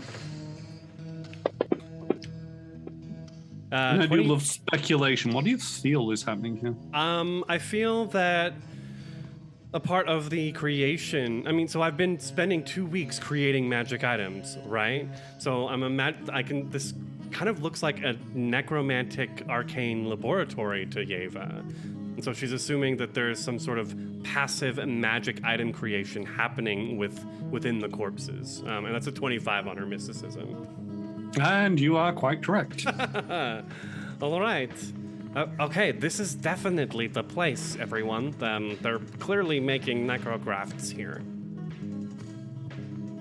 I do 20 love speculation. What do you feel is happening here? I feel that a part of the creation. I mean, so I've been spending 2 weeks creating magic items, right? So this kind of looks like a necromantic arcane laboratory to Yeva. And so she's assuming that there's some sort of passive magic item creation happening within the corpses. And that's a 25 on her mysticism. And you are quite correct. All right. Okay, this is definitely the place, everyone. They're clearly making necrografts here.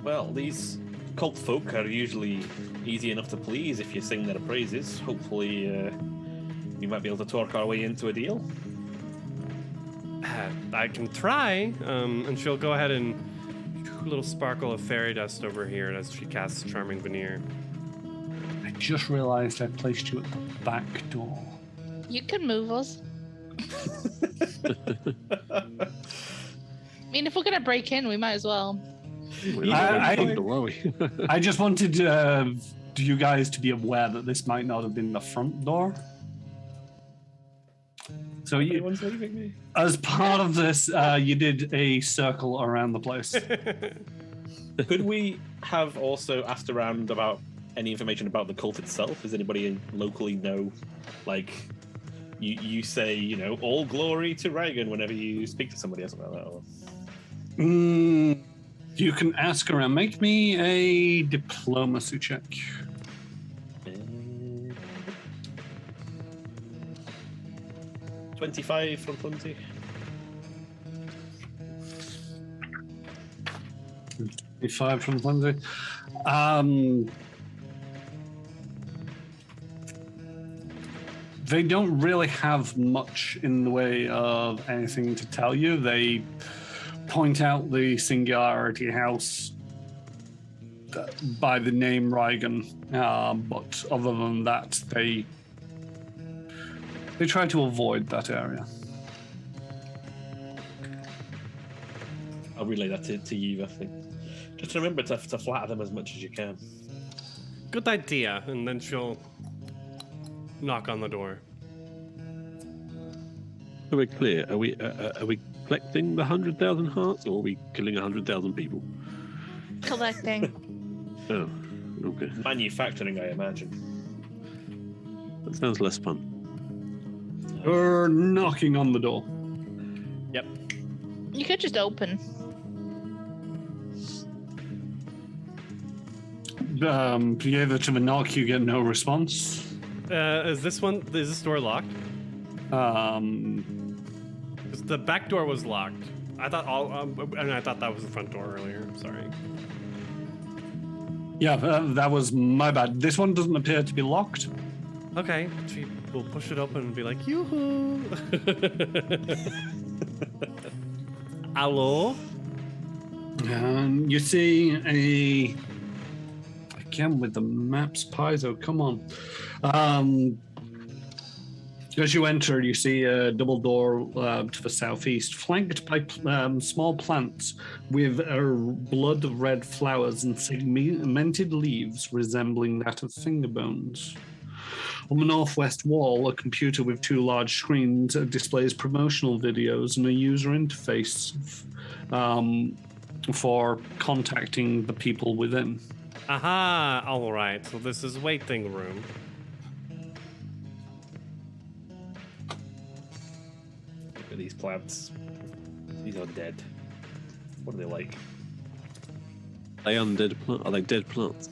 Well, these cult folk are usually easy enough to please if you sing their praises. Hopefully, we might be able to talk our way into a deal. I can try. And she'll go ahead and a little sparkle of fairy dust over here as she casts Charming Veneer. I just realized I placed you at the back door. You can move us. I mean, if we're going to break in, we might as well. I just wanted you guys to be aware that this might not have been the front door. So Anyone's leaving me. As part of this, you did a circle around the place. Could we have also asked around about any information about the cult itself? Does anybody locally know, you say, all glory to Reagan whenever you speak to somebody or something like that? Or... You can ask around. Make me a diplomacy check. 25 from 20. 5 from frenzy. They don't really have much in the way of anything to tell you. They point out the Singularity House by the name Reigen, but other than that, they try to avoid that area. I'll relay that to Yeva. I think. Just remember to flatter them as much as you can. Good idea. And then she'll knock on the door. So we're clear. Are we collecting the 100,000 hearts, or are we killing 100,000 people? Collecting. Oh, okay. Manufacturing, I imagine. That sounds less fun. You're knocking on the door. Yep. You could just open. Yeva to the knock, you get no response. Is this door locked? 'Cause the back door was locked. I thought I thought that was the front door earlier. Sorry. Yeah, that was my bad. This one doesn't appear to be locked. Okay, she will push it open and be like, yoo-hoo! Hello? And you see again with the maps, Paizo, come on. As you enter, you see a double door to the southeast, flanked by small plants with blood red flowers and segmented leaves resembling that of finger bones. On the northwest wall, a computer with 2 large screens displays promotional videos and a user interface for contacting the people within. Aha! All right, so this is waiting room. Look at these plants. These are dead. What are they like? Are they undead plants? Are they dead plants?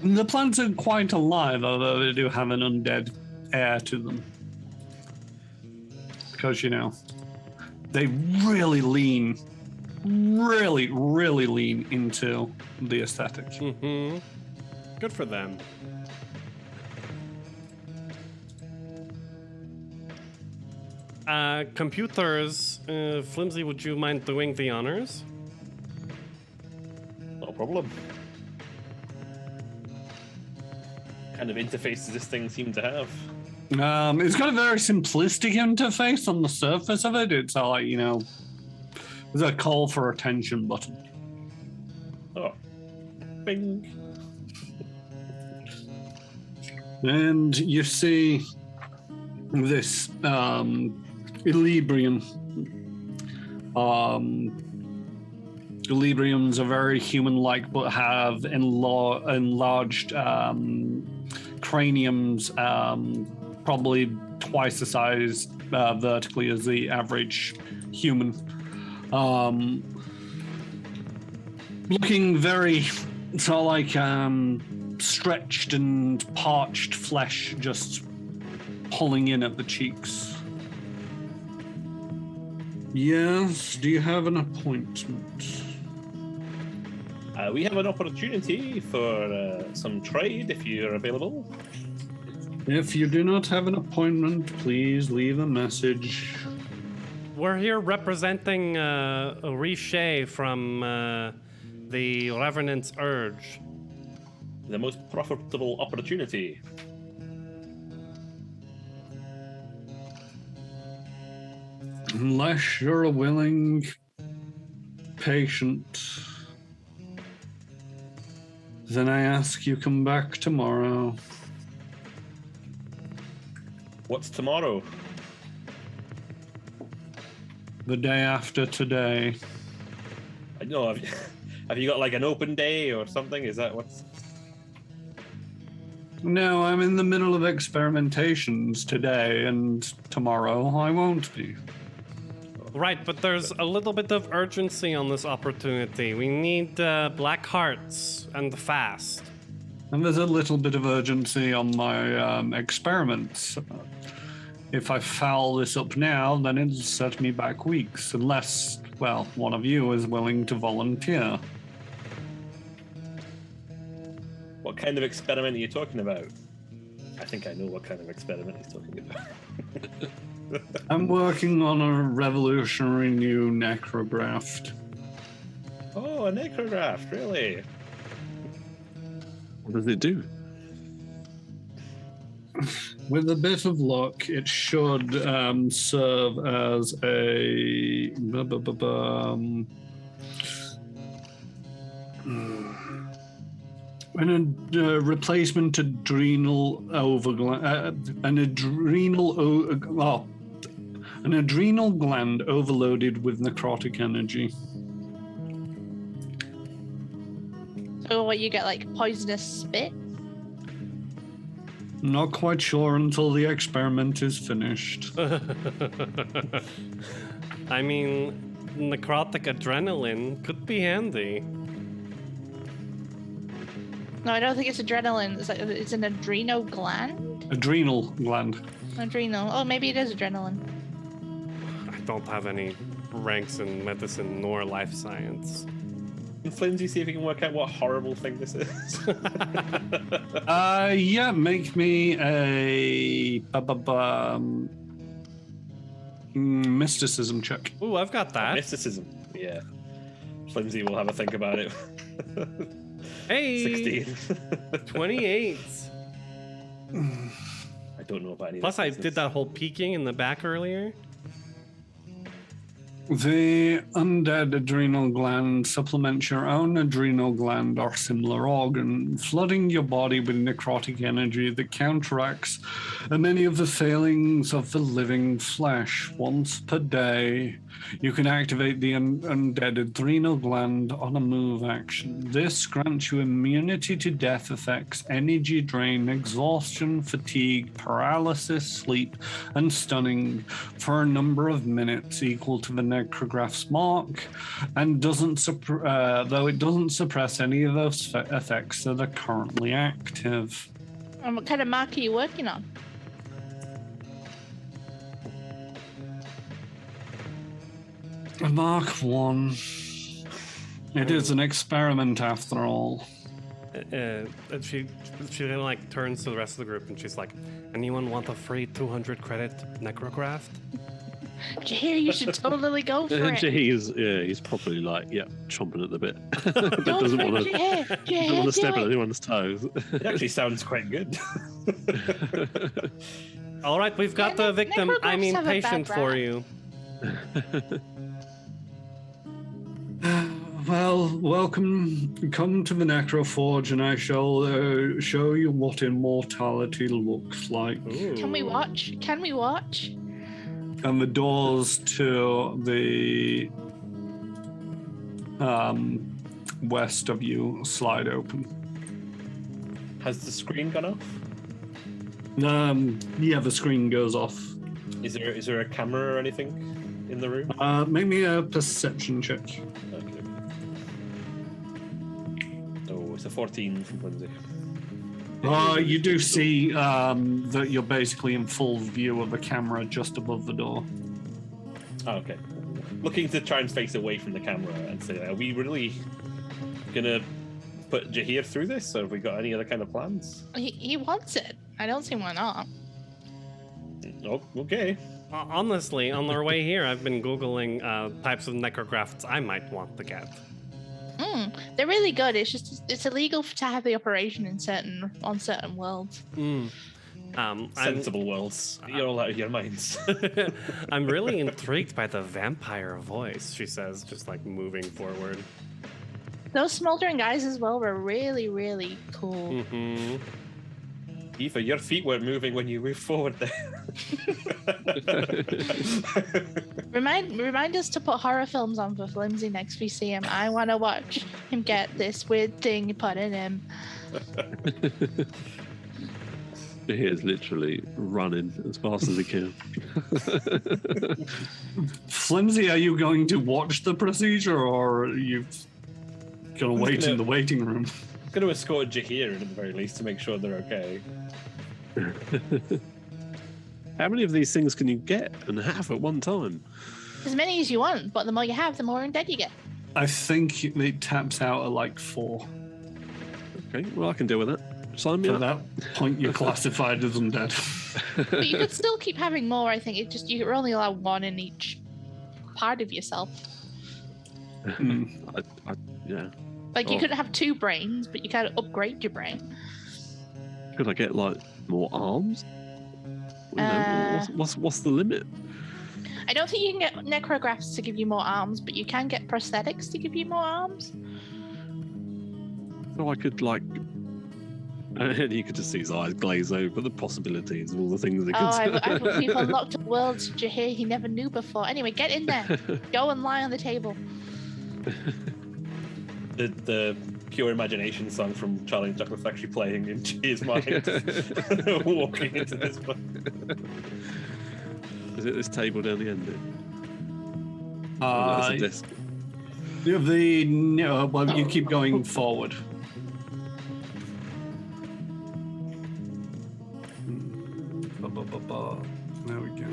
The plants are quite alive, although they do have an undead air to them. Because, they really lean into the aesthetic. Mm-hmm. Good for them. Computers, Flimsy, would you mind doing the honors? Not a problem. What kind of interface does this thing seem to have? It's got a very simplistic interface on the surface of it. It's all like, there's a call for attention button. Oh. Bing. And you see this Elibrium. Elibriums are very human-like, but have enlarged craniums, probably twice the size vertically as the average human. Looking very sort of like stretched and parched flesh just pulling in at the cheeks. Yes, do you have an appointment? We have an opportunity for some trade if you're available. If you do not have an appointment, please leave a message. We're here representing Riche from the Revenant's Urge. The most profitable opportunity. Unless you're a willing patient, then I ask you come back tomorrow. What's tomorrow? The day after today. I don't know. Have you got like an open day or something? Is that what's... No, I'm in the middle of experimentations today, and tomorrow I won't be. Right, but there's a little bit of urgency on this opportunity. We need black hearts and fast. And there's a little bit of urgency on my experiments. If I foul this up now, then it'll set me back weeks, unless, well, one of you is willing to volunteer. What kind of experiment are you talking about? I think I know what kind of experiment he's talking about. I'm working on a revolutionary new necrograft. Oh, a necrograft, really? What does it do? With a bit of luck, it should serve as a replacement adrenal an adrenal gland overloaded with necrotic energy. So what, you get like poisonous spit? Not quite sure until the experiment is finished. I mean, necrotic adrenaline could be handy. No, I don't think it's adrenaline. It's an adrenal gland? Adrenal gland. Adrenal. Oh, maybe it is adrenaline. I don't have any ranks in medicine nor life science. Can Flimsy see if he can work out what horrible thing this is? Yeah, make me a mysticism check. Ooh, I've got that. Mysticism. Yeah. Flimsy will have a think about it. Hey! 16. 28. I don't know about any Plus, of I this. did that whole peeking in the back earlier. The undead adrenal gland supplements your own adrenal gland or similar organ, flooding your body with necrotic energy that counteracts many of the failings of the living flesh. Once per day, you can activate the undead adrenal gland on a move action. This grants you immunity to death effects, energy drain, exhaustion, fatigue, paralysis, sleep, and stunning for a number of minutes equal to the necrograph's mark, and though it doesn't suppress any of those effects that are currently active. And what kind of mark are you working on? A Mark 1. It is an experiment after all. And she then like turns to the rest of the group and she's like, "Anyone want a free 200 credit necrograft?" Jahir, you should totally go for it. He's probably like, chomping at the bit. But Go doesn't for want it, to Jahir. don't want to step do on it. anyone's toes. It actually sounds quite good. All right, we've got Yeah, the victim, necrographs I mean have a bad patient for rap. you. Well, welcome. Come to the Necroforge, and I shall show you what immortality looks like. Can we watch? Can we watch? And the doors to the west of you slide open. Has the screen gone off? Yeah, the screen goes off. Is there a camera or anything in the room? Make me a perception check. Okay. Oh, it's a 14 from Lindsay. You do see that you're basically in full view of the camera just above the door. Oh, okay. Looking to try and face away from the camera and say, are we really gonna put Jahir through this, or have we got any other kind of plans? He wants it. I don't see why not. Oh, okay. Honestly, on our way here, I've been Googling types of necrografts I might want to get. They're really good. It's just it's illegal to have the operation on certain worlds. Sensible worlds. You're all out of your minds. I'm really intrigued by the vampire voice, she says, just like moving forward. Those smoldering guys as well were really, really cool. Mm-hmm. Eva, your feet weren't moving when you moved forward there. Remind us to put horror films on for Flimsy next we see him. I want to watch him get this weird thing put in him. He is literally running as fast as he can. Flimsy, are you going to watch the procedure, or are you going to wait in the waiting room? I'm going to escort Jahir at the very least to make sure they're okay. How many of these things can you get and have at one time? As many as you want, but the more you have, the more undead you get. I think it taps out at like 4. Okay, well, I can deal with that. Sign me At up. that point, you're classified as undead. But you could still keep having more. I think you're only allowed 1 in each part of yourself. Yeah. Like you could have 2 brains, but you can't upgrade your brain. Could I get like more arms? You know, what's the limit? I don't think you can get necrographs to give you more arms, but you can get prosthetics to give you more arms. So I could like, and you could just see his eyes glaze over the possibilities of all the things they could. We've unlocked a world to Jahir he never knew before. Anyway, get in there. Go and lie on the table. The pure imagination song from Charlie and the Chocolate Factory playing in his mind, walking into this book. Is it this table down the end? That's a desk. Well, you keep going forward. There we go.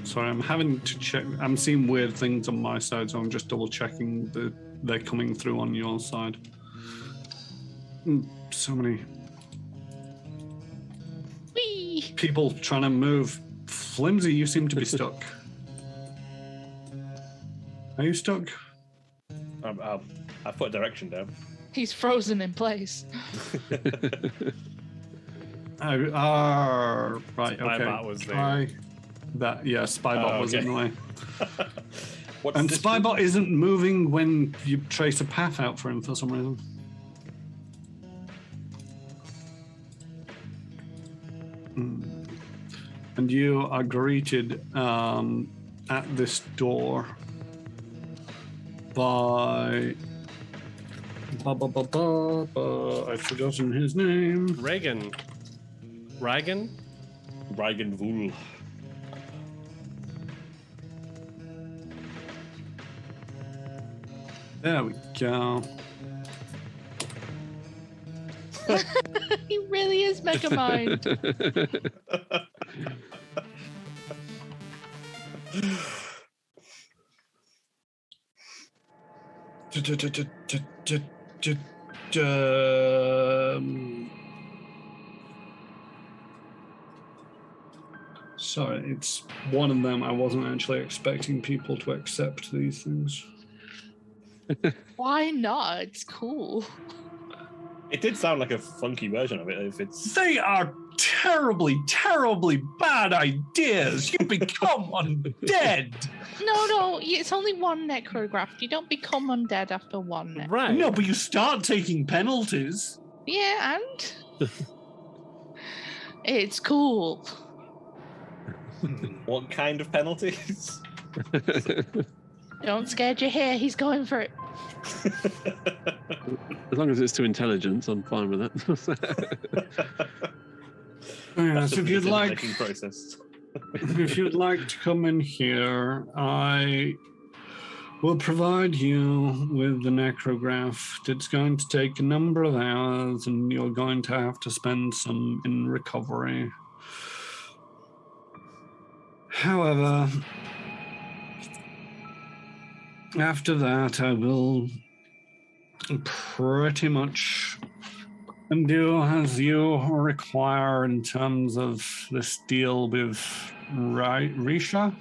Sorry, I'm having to check. I'm seeing weird things on my side, so I'm just double checking that they're coming through on your side. So many Whee! people trying to move. Flimsy, you seem to be stuck. Are you stuck? I put a direction down. He's frozen in place. Right, okay. Spybot was there. Spybot was in the way. What's And this Spybot isn't moving when you trace a path out for him for some reason. And you are greeted at this door by... I've forgotten his name. Reagan. Reigen Vul. There we go. He really is Megamind. Sorry, it's one of them. I wasn't actually expecting people to accept these things. Why not? It's cool. It did sound like a funky version of it. If it's They are terribly, terribly bad ideas. You become undead. No, it's only 1 necrograph. You don't become undead after 1 necrograph. Right. No, but you start taking penalties. Yeah, and it's cool. what kind of penalties? Don't scare your hair. He's going for it. As long as it's to intelligence, I'm fine with that. Yes, if you'd like, decision-making process. if you'd like to come in here, I will provide you with the necrograph. It's going to take a number of hours, and you're going to have to spend some in recovery. However, after that, I will pretty much do as you require in terms of this deal with Risha.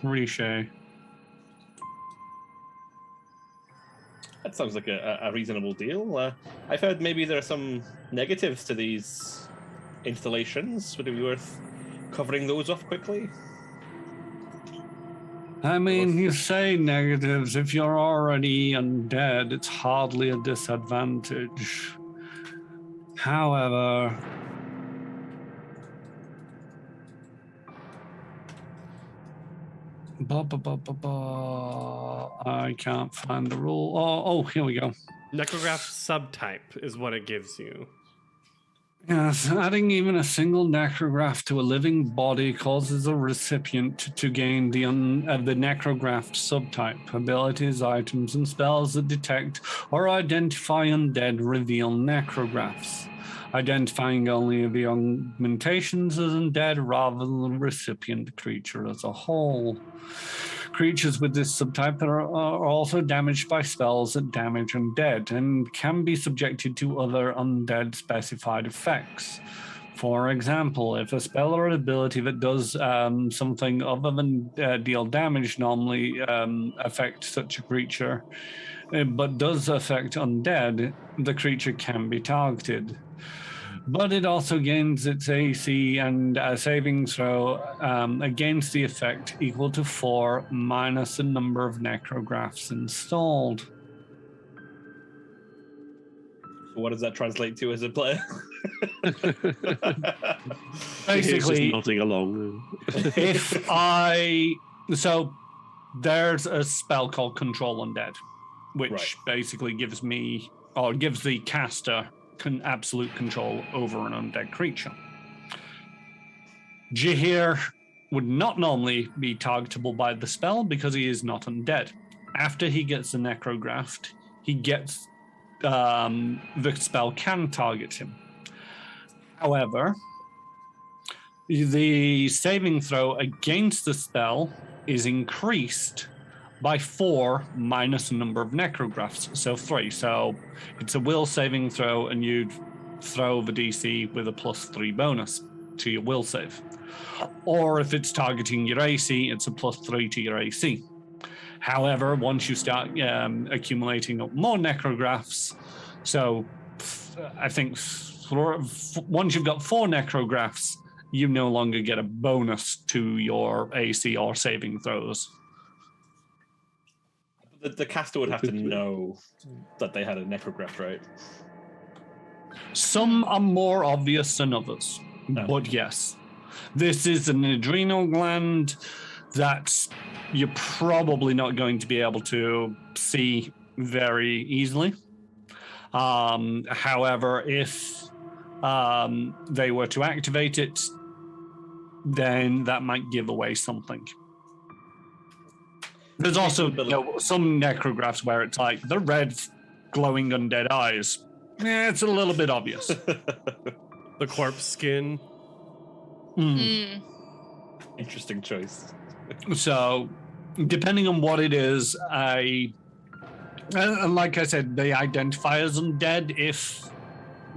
That sounds like a reasonable deal. I've heard maybe there are some negatives to these installations. Would it be worth covering those off quickly? I mean, you say negatives. If you're already undead, it's hardly a disadvantage. However, I can't find the rule. Oh, here we go. Necrograph subtype is what it gives you. Yes, adding even a single necrograph to a living body causes a recipient to gain the necrographed subtype. Abilities, items, and spells that detect or identify undead reveal necrographs. identifying only the augmentations as undead rather than the recipient creature as a whole. Creatures with this subtype are also damaged by spells that damage undead and can be subjected to other undead specified effects. For example, if a spell or an ability that does something other than deal damage normally affect such a creature, but does affect undead, the creature can be targeted. But it also gains its AC and a saving throw against the effect equal to 4 minus the number of necrographs installed. So what does that translate to as a player? Basically, just nodding along. So there's a spell called Control Undead, which Right. basically gives the caster absolute control over an undead creature. Jahir would not normally be targetable by the spell because he is not undead. After he gets the necrographed, he gets the spell can target him. However, the saving throw against the spell is increased by 4 minus the number of necrographs, so 3. So it's a will saving throw, and you'd throw the DC with a +3 bonus to your will save. Or if it's targeting your AC, it's a +3 to your AC. However, once you start accumulating up more necrographs, so I think once you've got 4 necrographs, you no longer get a bonus to your AC or saving throws. The caster would have to know that they had a necrograph, right? Some are more obvious than others, but yes. This is an adrenal gland that you're probably not going to be able to see very easily. However, if they were to activate it, then that might give away something. There's also some necrographs where it's like the red glowing undead eyes. Yeah, it's a little bit obvious. The corpse skin. Interesting choice. So, depending on what it is, and like I said, they identify as undead if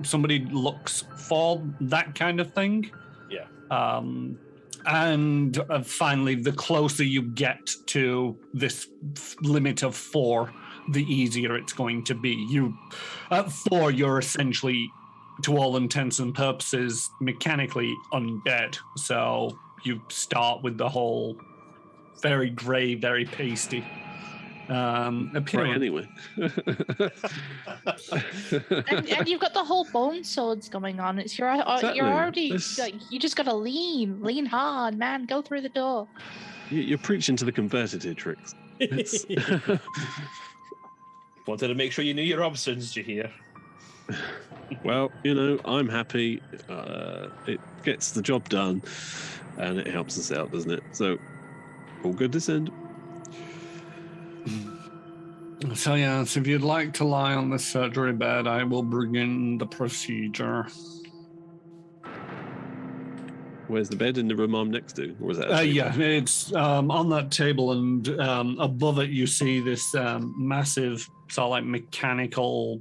somebody looks for that kind of thing. Yeah. And finally, the closer you get to this limit of 4, the easier it's going to be. At 4, you're essentially, to all intents and purposes, mechanically undead. So you start with the whole very grey, very pasty appearance. Right, anyway. and you've got the whole bone swords going on. It's you're already like, you just gotta lean hard, man. Go through the door. You're preaching to the converted here, Trix. Wanted to make sure you knew your options, you hear? Well, I'm happy. It gets the job done, and it helps us out, doesn't it? So, all good this end. So yes, if you'd like to lie on the surgery bed, I will begin the procedure. Where's the bed? In the room I'm next to? Or is that yeah, it's on that table, and above it you see this massive sort of like mechanical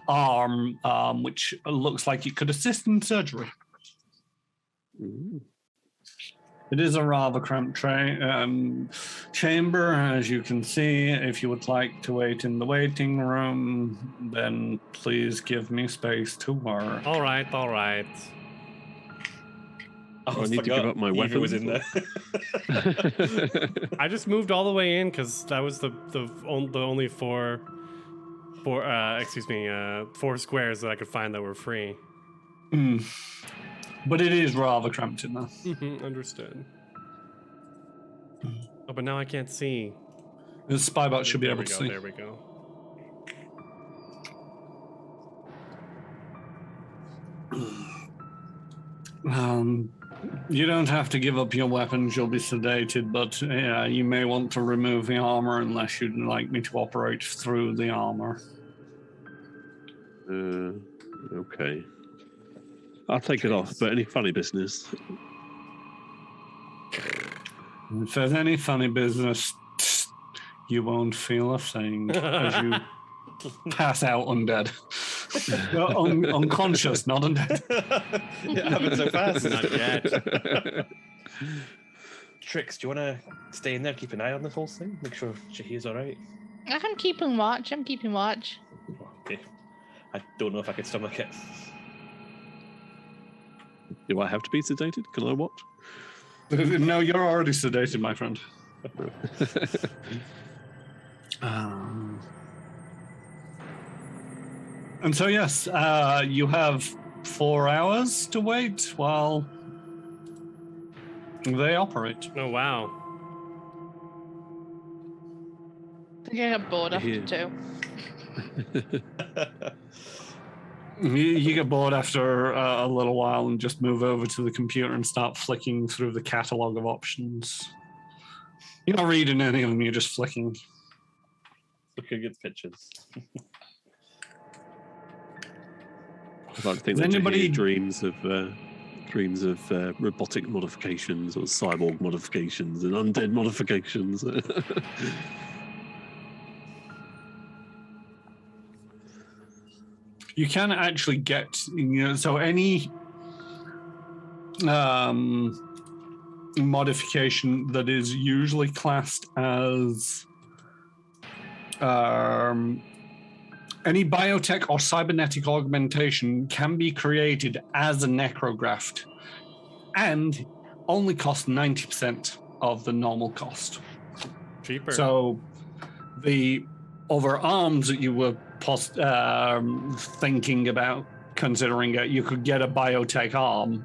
arm, which looks like it could assist in surgery. Ooh. It is a rather cramped chamber, as you can see. If you would like to wait in the waiting room, then please give me space to work. All right. I need to give up my weapon. Was in there. I just moved all the way in because that was the only four squares that I could find that were free. But it is rather cramped in there. Understood. Oh, but now I can't see. The spybot should be able to see. There we go. You don't have to give up your weapons, you'll be sedated, but you may want to remove the armor unless you'd like me to operate through the armor. Okay. I'll take it off. But any funny business? If there's any funny business, you won't feel a thing as you pass out undead. Unconscious, not undead. It happened so fast. Not yet. Trix, do you want to stay in there, keep an eye on this whole thing? Make sure Shahir's alright? I'm keeping watch. Okay. I don't know if I could stomach it. Do I have to be sedated? Can I watch? No, you're already sedated, my friend. And so, yes, you have 4 hours to wait while they operate. Oh, wow. I think I got bored after Yeah. 2. You get bored after a little while and just move over to the computer and start flicking through the catalog of options. You're not reading any of them, you're just flicking. Looking at pictures. I'd like to think Does that anybody- dreams of robotic modifications or cyborg modifications and undead modifications. You can actually get, so any modification that is usually classed as any biotech or cybernetic augmentation can be created as a necrograft and only cost 90% of the normal cost. Cheaper. So the other arms that you were thinking about considering it, you could get a biotech arm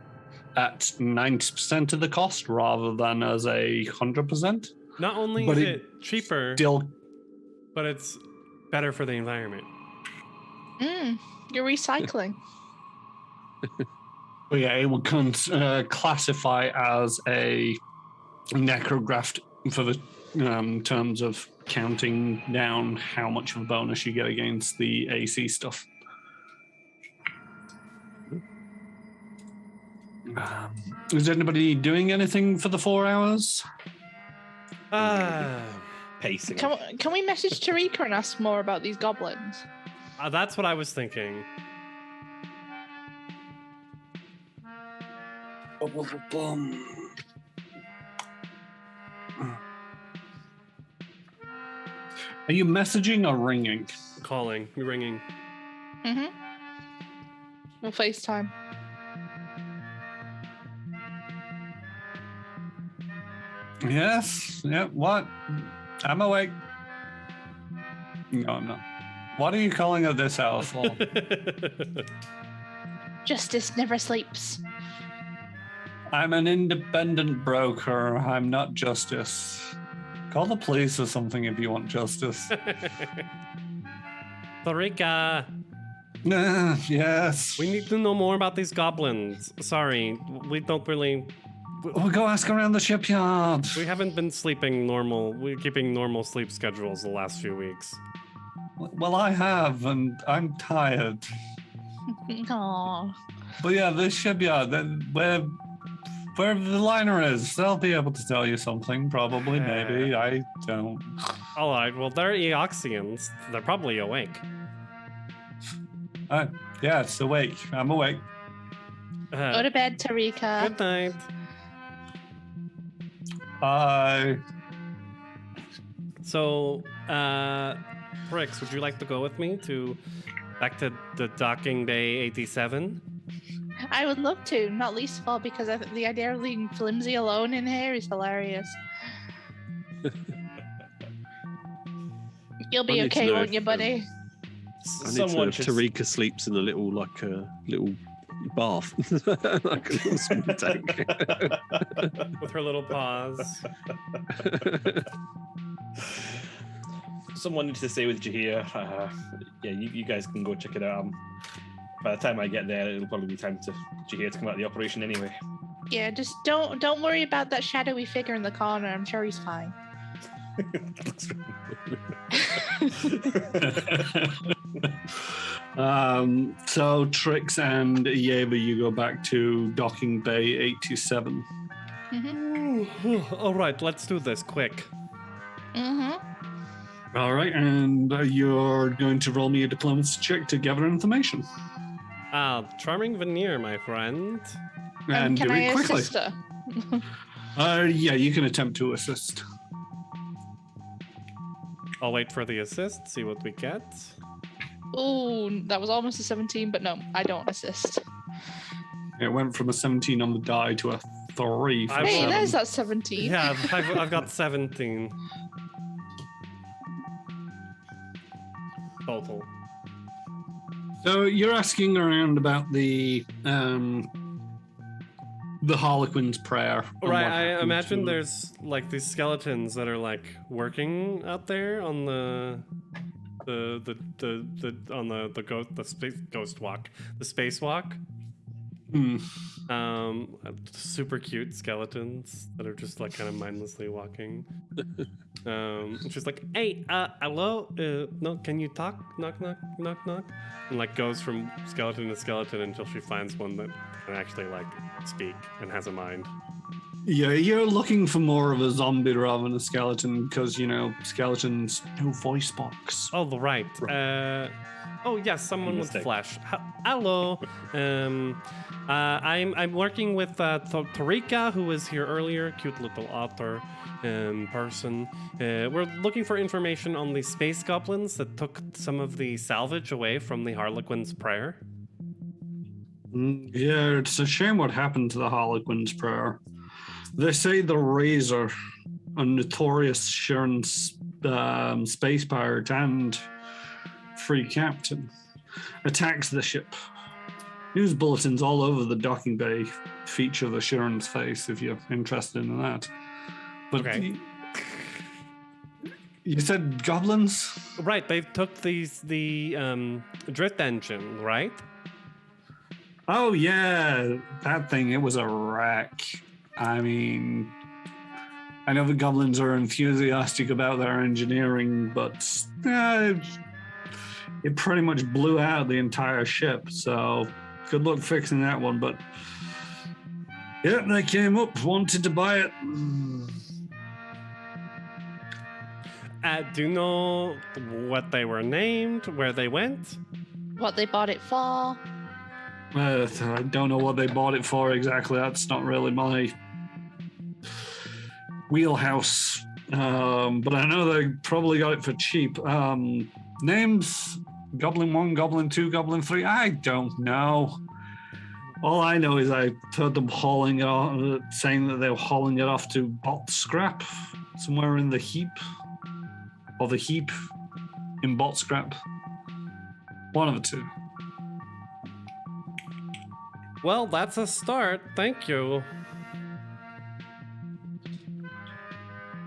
at 90% of the cost rather than as 100%. Not only but is it it cheaper, Still, but it's better for the environment. You're recycling. but yeah, it would classify as a necrograft for the terms of counting down how much of a bonus you get against the AC stuff. Is anybody doing anything for the 4 hours? Pacing. Can we message Tarika and ask more about these goblins? That's what I was thinking. Are you messaging or ringing? Calling, ringing. We'll FaceTime. Yes. Yeah. What? I'm awake. No, I'm not. What are you calling at this hour for? Justice never sleeps. I'm an independent broker. I'm not justice. Call the police or something if you want justice. Tarika, Yes. we need to know more about these goblins. Sorry, we don't really. We'll go ask around the shipyard. We haven't been sleeping normal. We're keeping normal sleep schedules the last few weeks. Well, I have, and I'm tired. Aww. But yeah, this shipyard, where the liner is, they'll be able to tell you something, probably, maybe. I don't. All right, well, they're Eoxians. They're probably awake. Yeah, it's awake. I'm awake. Go to bed, Tarika. Good night. Bye. So, Prix, would you like to go with me back to the docking bay 87? I would love to, not least of all because the idea of leaving Flimsy alone in here is hilarious. You'll I be need to okay, know won't if, you, buddy? I need to know Someone if should. Tarika sleeps in a little little bath, like a little small tank. With her little paws. Someone needs to stay with Jahir. Yeah, you guys can go check it out. By the time I get there, it'll probably be time to Jahir to come out of the operation anyway. Yeah, just don't worry about that shadowy figure in the corner. I'm sure he's fine. So Trix and Yeva, you go back to docking bay 87. All right, let's do this quick. All right, and you're going to roll me a diplomacy check to gather information. Charming veneer, my friend. And Can do I it quickly. assist her? Yeah, you can attempt to assist. I'll wait for the assist, see what we get. Oh, that was almost a 17, but no, I don't assist. It went from a 17 on the die to a 3 for I've- Hey, 7. there's that 17. Yeah, I've got 17 total. So you're asking around about the Harlequin's prayer. and Right, what I happened imagine to- there's like these skeletons that are like working out there on the spacewalk. Super cute skeletons that are just like kind of mindlessly walking. And she's like, "Hey, hello, no, can you talk? Knock, knock, knock, knock." And like goes from skeleton to skeleton until she finds one that can actually like speak and has a mind. Yeah, you're looking for more of a zombie rather than a skeleton because, you know, skeletons, no voice box. Oh, right. Oh, yes, someone with Mistake. flesh. Hello. I'm working with Tarika, who was here earlier. Cute little otter person. We're looking for information on the space goblins that took some of the salvage away from the Harlequin's prayer. Yeah, it's a shame what happened to the Harlequin's prayer. They say the Razor, a notorious Sharon space pirate and free captain, attacks the ship. News bulletins all over the docking bay feature the Sharon's face if you're interested in that. But Okay. you said goblins? Right, they took the drift engine, right? Oh, yeah, that thing, it was a wreck. I mean, I know the goblins are enthusiastic about their engineering, but it pretty much blew out the entire ship, so good luck fixing that one. But yeah, they came up, wanted to buy it. Do you know what they were named, where they went? What they bought it for? I don't know what they bought it for exactly. That's not really my wheelhouse. But I know they probably got it for cheap. Names: Goblin 1, Goblin 2, Goblin 3. I don't know. All I know is I heard them hauling it off, saying that they were hauling it off to bot scrap somewhere in the heap. Or the heap in bot scrap. One of the two. Well, that's a start. Thank you.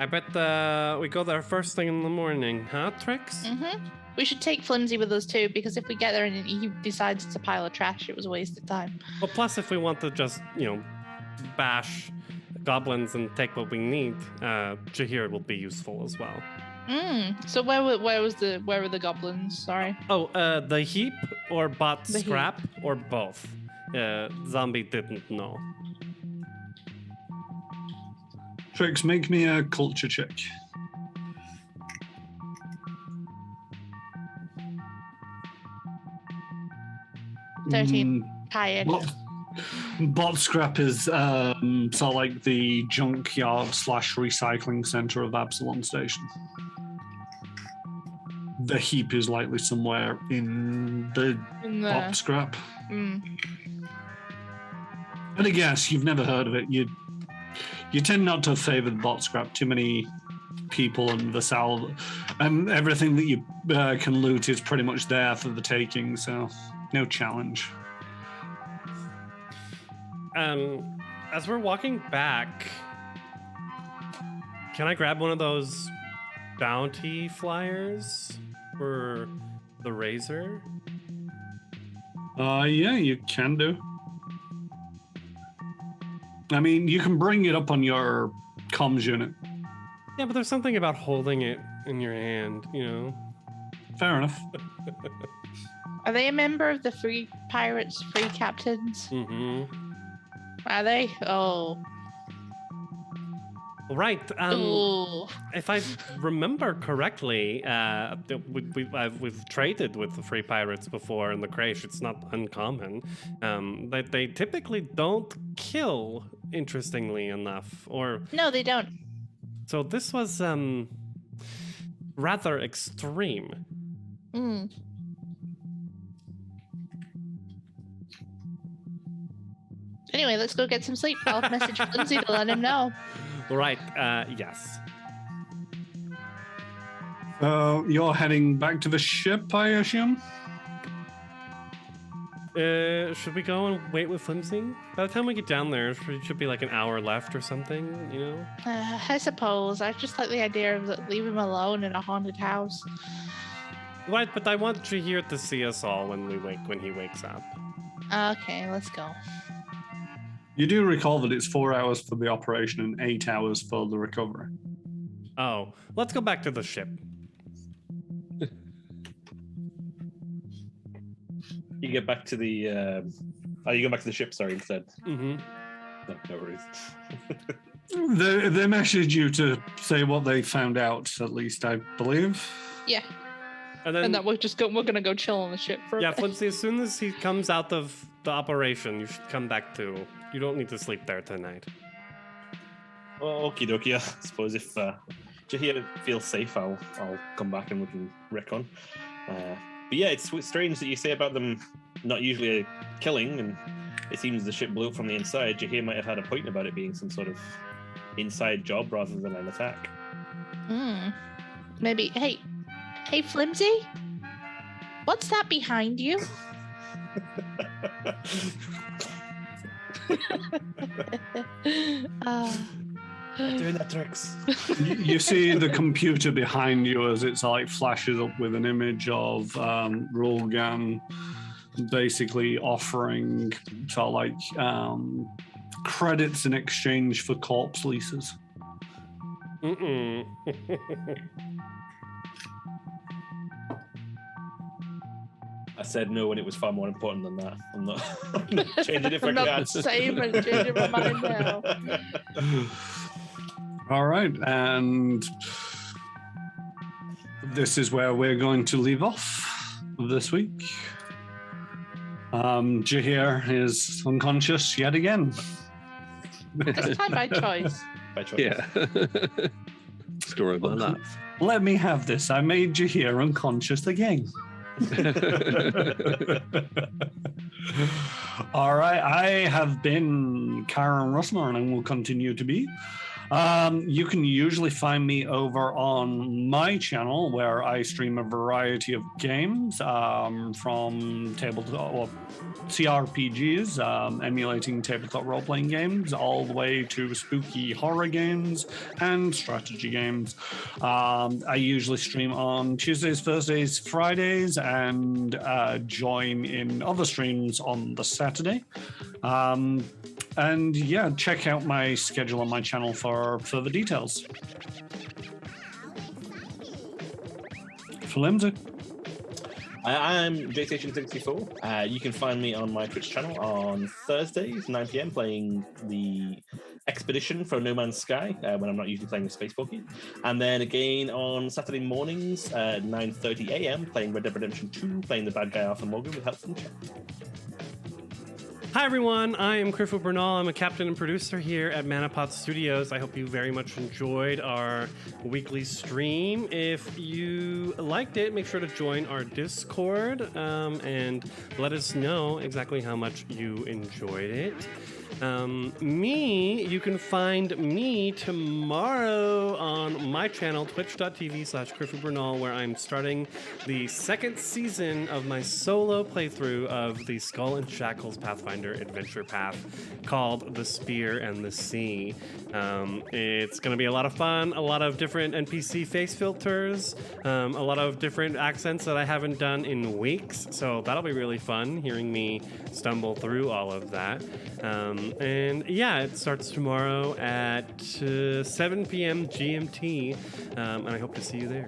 I bet we go there first thing in the morning, huh, Trix? We should take Flimsy with us too, because if we get there and he decides it's a pile of trash, it was a waste of time. Well, plus if we want to just, bash goblins and take what we need, Jahir will be useful as well. So where were the goblins? Sorry. Oh, the heap or bot The scrap or both? Zombie didn't know. Trix, make me a culture check. 13. Tired. Bot scrap is sort of like the junkyard / recycling center of Absalom Station. The heap is likely somewhere in the In the- bot scrap. Mm. At a guess, you've never heard of it. You tend not to favor the bot scrap. Too many people and the and everything that you can loot is pretty much there for the taking. So no challenge. As we're walking back, can I grab one of those bounty flyers for the Razor? Yeah, you can do. I mean, you can bring it up on your comms unit. Yeah, but there's something about holding it in your hand, Fair enough. Are they a member of the Free Pirates, Free Captains? Mm-hmm. Are they? Oh. Right. Ooh. If I remember correctly, we've traded with the Free Pirates before in the Crash. It's not uncommon. They typically don't kill, interestingly enough. Or No, they don't. so this was rather extreme. Mm. Anyway, let's go get some sleep. I'll message Lindsay to let him know. Right. Yes. You're heading back to the ship, I assume? Should we go and wait with Flimsy? By the time we get down there, it should be like an hour left or something, you know? I suppose. I just like the idea of leaving him alone in a haunted house. Right, but I want Jahir to see us all when he wakes up. Okay, let's go. You do recall that it's 4 hours for the operation and 8 hours for the recovery. Oh, let's go back to the ship. You get back to the. You go back to the ship. Sorry, instead. Mm-hmm. No worries. They messaged you to say what they found out, at least, I believe. Yeah. And then, And that we're gonna go chill on the ship for a yeah, bit. Flimsy, as soon as he comes out of the operation, you should come back too. You don't need to sleep there tonight. Oh, okie dokie. I suppose if Jahir feels safe, I'll come back and we can recon. But yeah, it's strange that you say about them not usually killing, and it seems the ship blew up from the inside. Jahir might have had a point about it being some sort of inside job rather than an attack. Maybe. Hey, Flimsy? What's that behind you? Doing that tricks. You see the computer behind you as it's like flashes up with an image of Rolgan basically offering sort of like credits in exchange for corpse leases. Mm-mm. I said no when it was far more important than that. I'm not changing it for I'm not cards. saying changing my mind now. All right, and this is where we're going to leave off this week. Jahir is unconscious yet again. This time by choice. By choice. Yeah. Story about that. Let me have this. I made Jahir unconscious again. All right, I have been Karen Russmore and will continue to be. You can usually find me over on my channel where I stream a variety of games from tabletop or CRPGs, emulating tabletop role-playing games, all the way to spooky horror games and strategy games. I usually stream on Tuesdays, Thursdays, Fridays, and join in other streams on the Saturday. And yeah, check out my schedule on my channel for further details. Flimsy. I'm JStation64. You can find me on my Twitch channel on Thursdays, 9 p.m, playing the Expedition for No Man's Sky when I'm not usually playing with Space Pokey. And then again on Saturday mornings at 9:30 a.m, playing Red Dead Redemption 2, playing the bad guy Arthur Morgan with help from chat. Hi everyone, I am Crifu Bernal. I'm a captain and producer here at Manapot Studios. I hope you very much enjoyed our weekly stream. If you liked it, make sure to join our Discord and let us know exactly how much you enjoyed it. You can find me tomorrow on my channel, twitch.tv/Crifu Bernal, where I'm starting the second season of my solo playthrough of the Skull and Shackles Pathfinder Adventure Path called The Spear and the Sea. It's going to be a lot of fun, a lot of different NPC face filters, a lot of different accents that I haven't done in weeks, so that'll be really fun, hearing me stumble through all of that. And yeah, it starts tomorrow at 7 p.m. GMT, and I hope to see you there.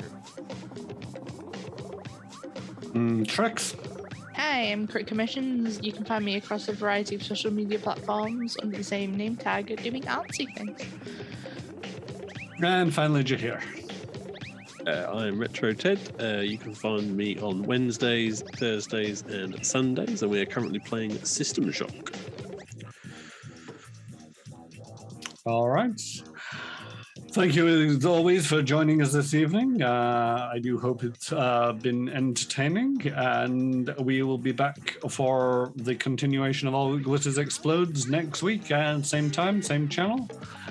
Tricks. I am Crit Commissions. You can find me across a variety of social media platforms under the same name tag doing artsy things. And finally, Jahir. I'm Retro Ted. You can find me on Wednesdays, Thursdays, and Sundays, and we are currently playing System Shock. All right. Thank you, as always, for joining us this evening. I do hope it's been entertaining, and we will be back for the continuation of All That Glitters Explodes next week, and same time, same channel.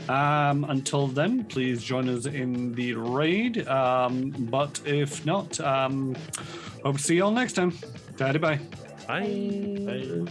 Until then, please join us in the raid. But if not, hope to see you all next time. Bye. Bye. Bye.